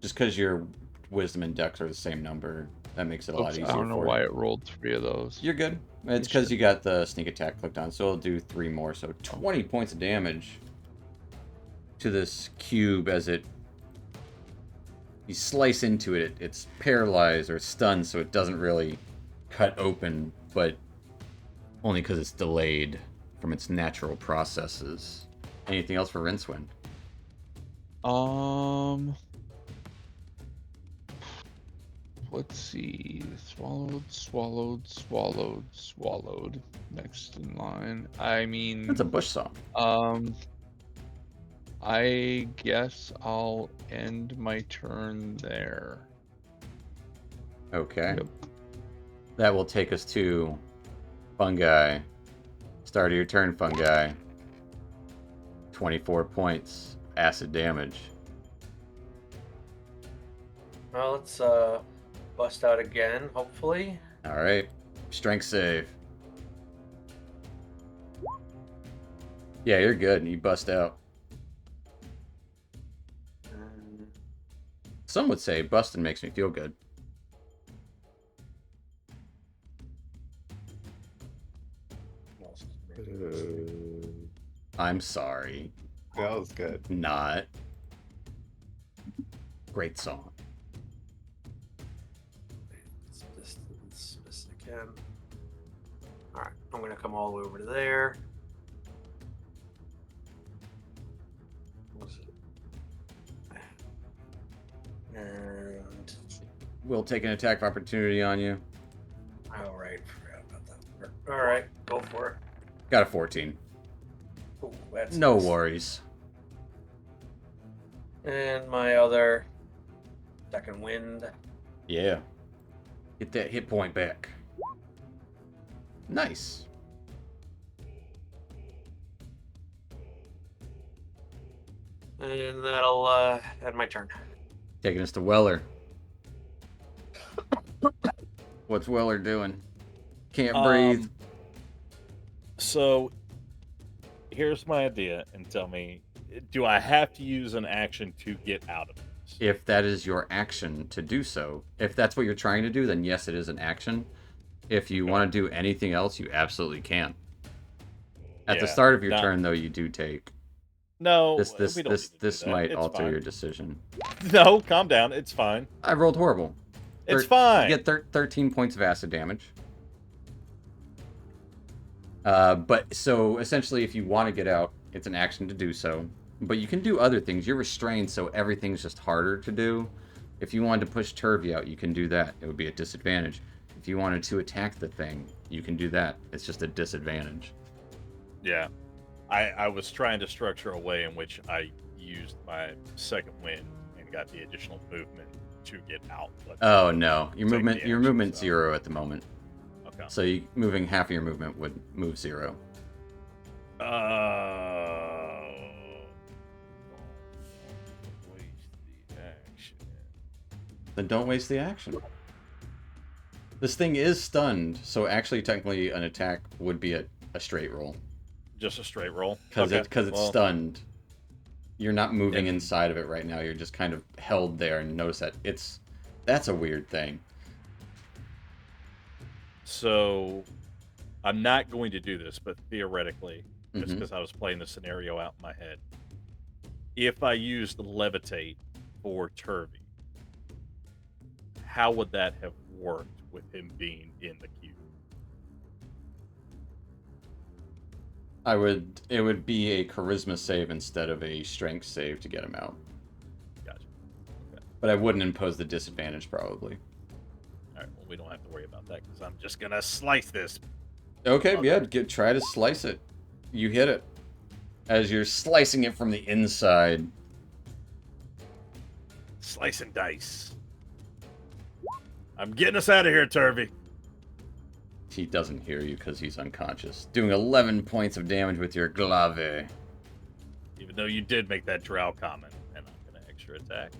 Just because your wisdom and dex are the same number, that makes it a lot Oops, easier I don't know for why you. it rolled 3 of those. You're good. It's because you got the sneak attack clicked on, so it'll do 3 more. So 20 points of damage to this cube as you slice into it. It's paralyzed or stunned, so it doesn't really cut open, but only because it's delayed from its natural processes. Anything else for Rincewind? Let's see. Swallowed. Next in line. I mean, That's a bush song. I guess I'll end my turn there. Okay. Yep. That will take us to Fungi. Start of your turn, Fungi. 24 points. Acid damage. Well, let's bust out again, hopefully. Alright. Strength save. Yeah, you're good. You bust out. Some would say busting makes me feel good. I'm sorry. That was good. Not. Great song. This again. All right, I'm gonna come all the way over to there. What's it? And We'll take an attack of opportunity on you. all right, forgot about that. All right, go for it. Got a 14. Ooh, that's No nice. worries. And my other second wind. Yeah. Get that hit point back. Nice. And that'll end my turn. Taking us to Weller. What's Weller doing? Can't breathe. So here's my idea, and tell me, do I have to use an action to get out of this? If that is your action to do so. If that's what you're trying to do, then yes, it is an action. If you want to do anything else, you absolutely can. At the Yeah, start of your not- turn, though, you do take. No, This we don't need to do that. might It's alter fine. your decision. No, calm down. It's fine. I rolled horrible. It's You fine. get 13 points of acid damage. But so essentially, if you want to get out, it's an action to do so. But you can do other things. You're restrained, so everything's just harder to do. If you wanted to push Turvey out, you can do that. It would be a disadvantage. If you wanted to attack the thing, you can do that. It's just a disadvantage. Yeah. I was trying to structure a way in which I used my second wind and got the additional movement to get out. But Oh no, your take the movement action, so- 0 at the moment. Okay. So you, moving half of your movement would move 0. Waste the action. Then don't waste the action. This thing is stunned, so actually technically an attack would be a straight roll. Just a straight roll. Because Okay, it's well, stunned. You're not moving And- inside of it right now. You're just kind of held there, and notice that that's a weird thing. So I'm not going to do this, but theoretically, just Mhm. because I was playing the scenario out in my head, if I used levitate for Turvey, how would that have worked with him being in the cube? It would be a charisma save instead of a strength save to get him out. Gotcha. But I wouldn't impose the disadvantage probably. All right, well, we don't have to worry about that because I'm just going to slice this. Okay, Okay. yeah, try to slice it. You hit it. As you're slicing it from the inside. Slice and dice. I'm getting us out of here, Turvey. He doesn't hear you because he's unconscious. Doing 11 points of damage with your glaive. Even though you did make that drow comment, and I'm going to extra attack.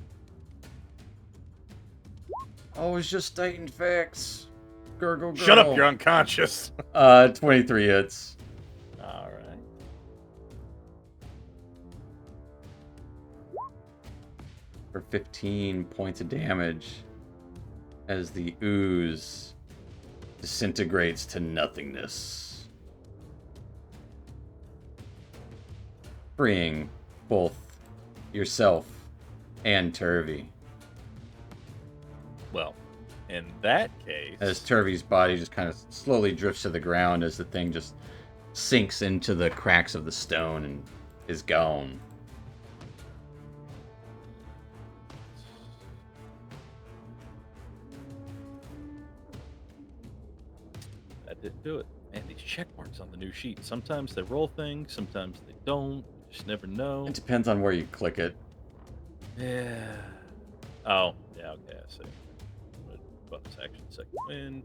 Oh, it's just stating facts. Gurgle, Shut up, you're unconscious. 23 hits. All right. For 15 points of damage. As the ooze disintegrates to nothingness. Freeing both yourself and Turvey. Well, in that case, As Turvey's body just kind of slowly drifts to the ground as the thing just sinks into the cracks of the stone and is gone. that didn't do it. Man, these check marks on the new sheet. Sometimes they roll things, sometimes they don't. You just never know. It depends on where you click it. Yeah. Oh, yeah, okay, I see. Bonus action, second wind.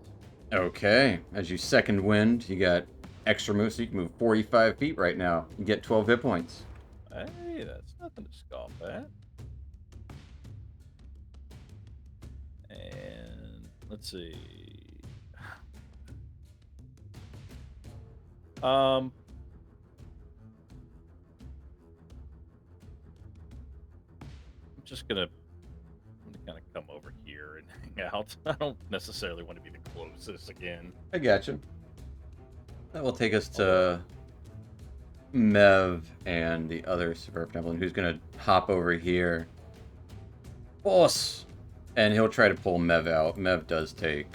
Okay, as you second wind, you got extra move, so you can move 45 feet right now. You get 12 hit points. Hey, that's nothing to scoff at. And let's see. I'm just gonna kind of come over here and hang out. I don't necessarily want to be the closest again. I gotcha. That will take us to Mev and the other Superb Templin, who's going to hop over here. Boss! And he'll try to pull Mev out. Mev does take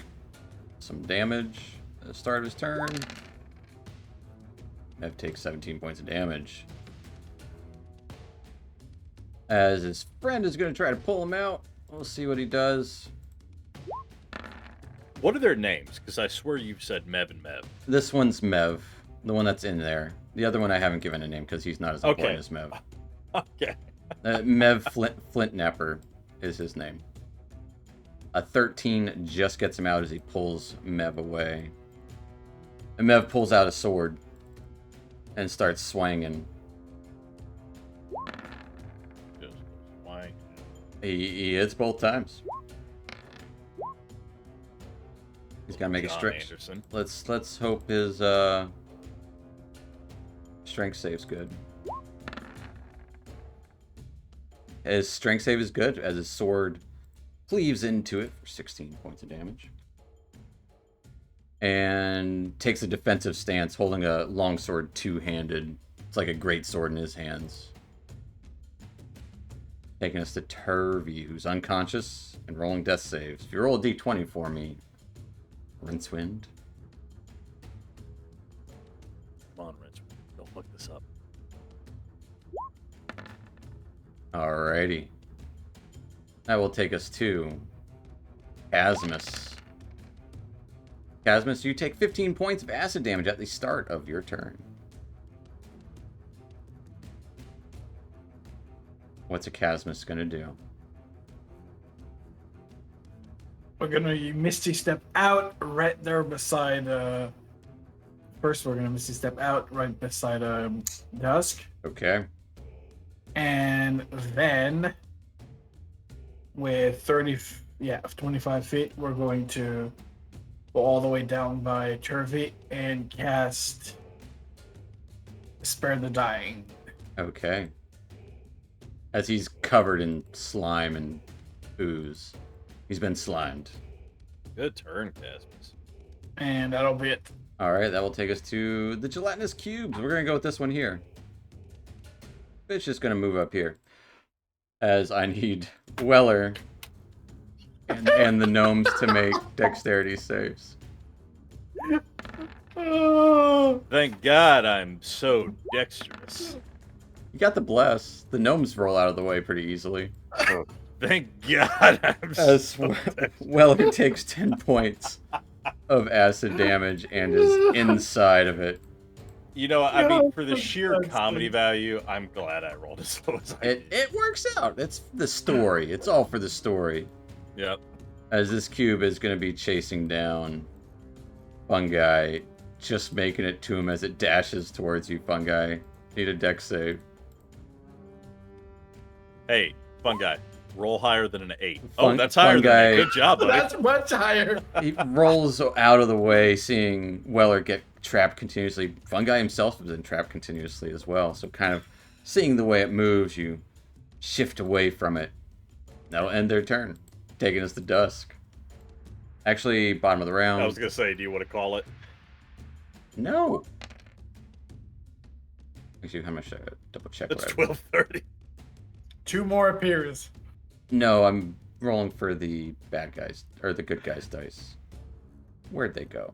some damage at the start of his turn. Mev takes 17 points of damage. As his friend is going to try to pull him out. We'll see what he does. What are their names? Because I swear you've said Mev and Mev. This one's Mev, the one that's in there. The other one I haven't given a name because he's not as important as Mev. Okay. Mev Flintnapper is his name. A 13 just gets him out as he pulls Mev away. And Mev pulls out a sword and starts swinging. Just why? He hits both times. He's got to make a John strength. Anderson. Let's hope his strength save's good. His strength save is good as his sword cleaves into it for 16 points of damage. And takes a defensive stance, holding a longsword two-handed. It's like a great sword in his hands. Taking us to Turvey, who's unconscious and rolling death saves. If you roll a d20 for me, Rincewind. Come on, Rich. Don't look this up. Alrighty. That will take us to Casmus. Casmus, you take 15 points of acid damage at the start of your turn. What's a Casmus gonna do? We're gonna Misty Step out right there beside. First, we're gonna Misty Step out right beside Dusk, Okay. and then with 25 feet, we're going to go all the way down by Turvey and cast Spare the Dying. Okay. As he's covered in slime and ooze. He's been slimed. Good turn, Casmus. And that'll be it. Alright, that will take us to the gelatinous cubes. We're going to go with this one here. It's just going to move up here. As I need Weller and the gnomes to make dexterity saves. Oh, Thank God I'm so dexterous. You got the bless. The gnomes roll out of the way pretty easily. Thank God I'm As so dexterous. Weller takes 10 points of acid damage and is inside of it. You know, I mean, for the God, sheer that's comedy good. value, I'm glad I rolled as low as I did. It works out. It's the story. It's all for the story. Yep. As this cube is going to be chasing down Fungi, just making it to him as it dashes towards you, Fungi. Need a dex save. Hey, fun guy. Roll higher than an 8. Fun- Oh, that's higher fun than guy. an 8. Good job, buddy. that's much higher. He rolls out of the way, seeing Weller get trapped continuously. Fungi himself has been trapped continuously as well, so kind of seeing the way it moves, you shift away from it. That'll end their turn, taking us to Dusk. Actually, bottom of the round. I was going to say, do you want to call it? No. Actually, how much should I double check? It's what I- 12:30. 2 more appears. No, I'm rolling for the bad guys, or the good guys' dice. Where'd they go?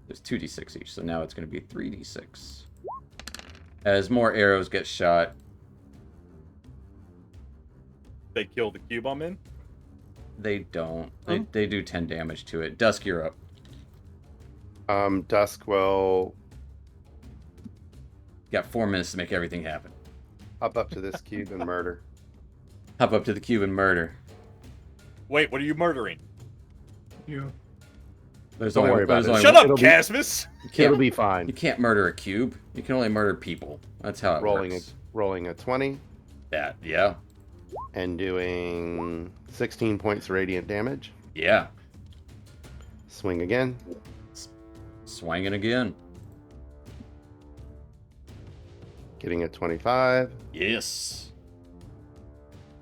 There's 2d6 each, so now it's going to be 3d6. As more arrows get shot, They kill the cube I'm in? they don't. They do 10 damage to it. Dusk, you're up. Dusk will You got 4 minutes to make everything happen. hop up to this cube and murder. Hop up to the cube and murder. Wait, what are you murdering? You. There's Don't only, worry about there's it. only Shut one- up, it'll be- Casmus! You can't, It'll be fine. you can't murder a cube. You can only murder people. That's how it works. Rolling a 20 That, yeah. and doing 16 points radiant damage. Yeah. Swing again. Swinging again. Getting a 25. Yes.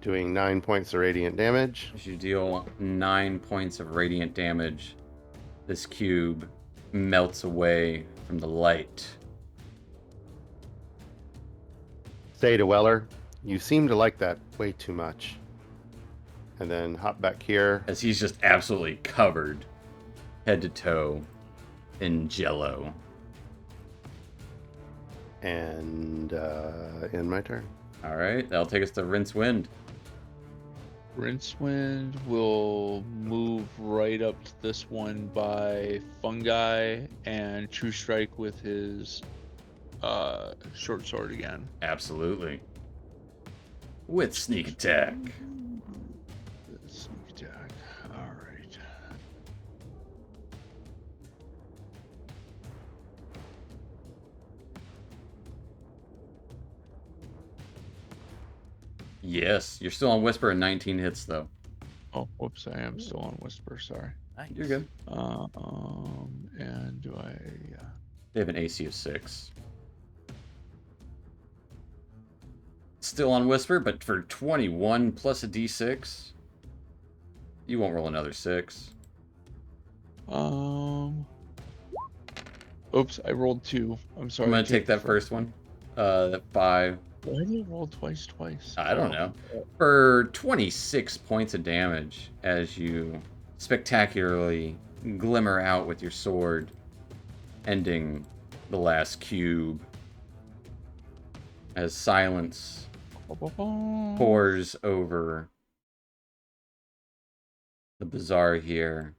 Doing 9 points of radiant damage. As you deal 9 points of radiant damage, this cube melts away from the light. Say to Weller, you seem to like that way too much. And then hop back here. As he's just absolutely covered, head to toe, in jello. And end my turn. Alright, that'll take us to Rincewind. Rincewind will move right up to this one by Fungi and True Strike with his short sword again. Absolutely. With sneak attack. Sneak attack. Alright. Yes, you're still on Whisper and 19 hits though. Oh, whoops, I am still on Whisper, sorry. You're good. And do I... They have an AC of 6. Still on Whisper, but for 21 plus a d6, you won't roll another 6. Oops, I rolled 2. I'm sorry. I'm gonna take that first one. That 5. Why did I roll twice? I don't know. For 26 points of damage, as you spectacularly glimmer out with your sword, ending the last cube. As silence pours over the bazaar here.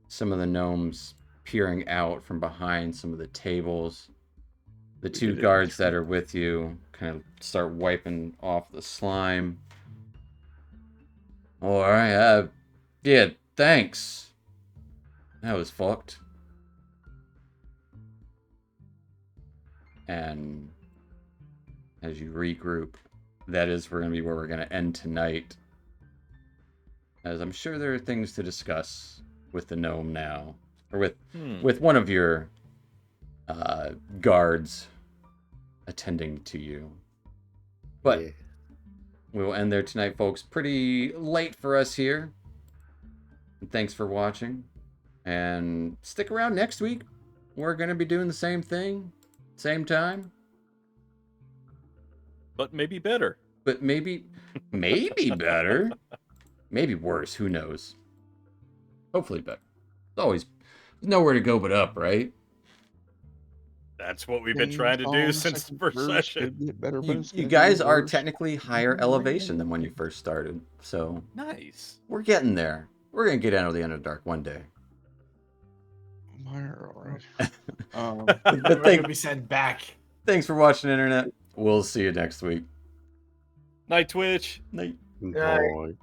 Some of the gnomes peering out from behind some of the tables. The two guards that are with you kind of start wiping off the slime. All right, yeah, thanks. That was fucked. And as you regroup, that is going to be where we're going to end tonight. As I'm sure there are things to discuss with the gnome now, or with one of your guards attending to you. But Yeah. we'll end there tonight, folks. Pretty late for us here. And thanks for watching. And stick around next week. We're going to be doing the same thing, same time. But maybe better. But maybe better. Maybe worse. Who knows? Hopefully better. There's always nowhere to go but up, right? That's what we've been trying to do since the first session. You guys are technically higher elevation than when you first started. So Nice. we're getting there. We're going to get out of the Underdark one day. Alright. But We're gonna be sent back. thanks for watching, Internet. We'll see you next week. Night, Twitch. Night. Boy.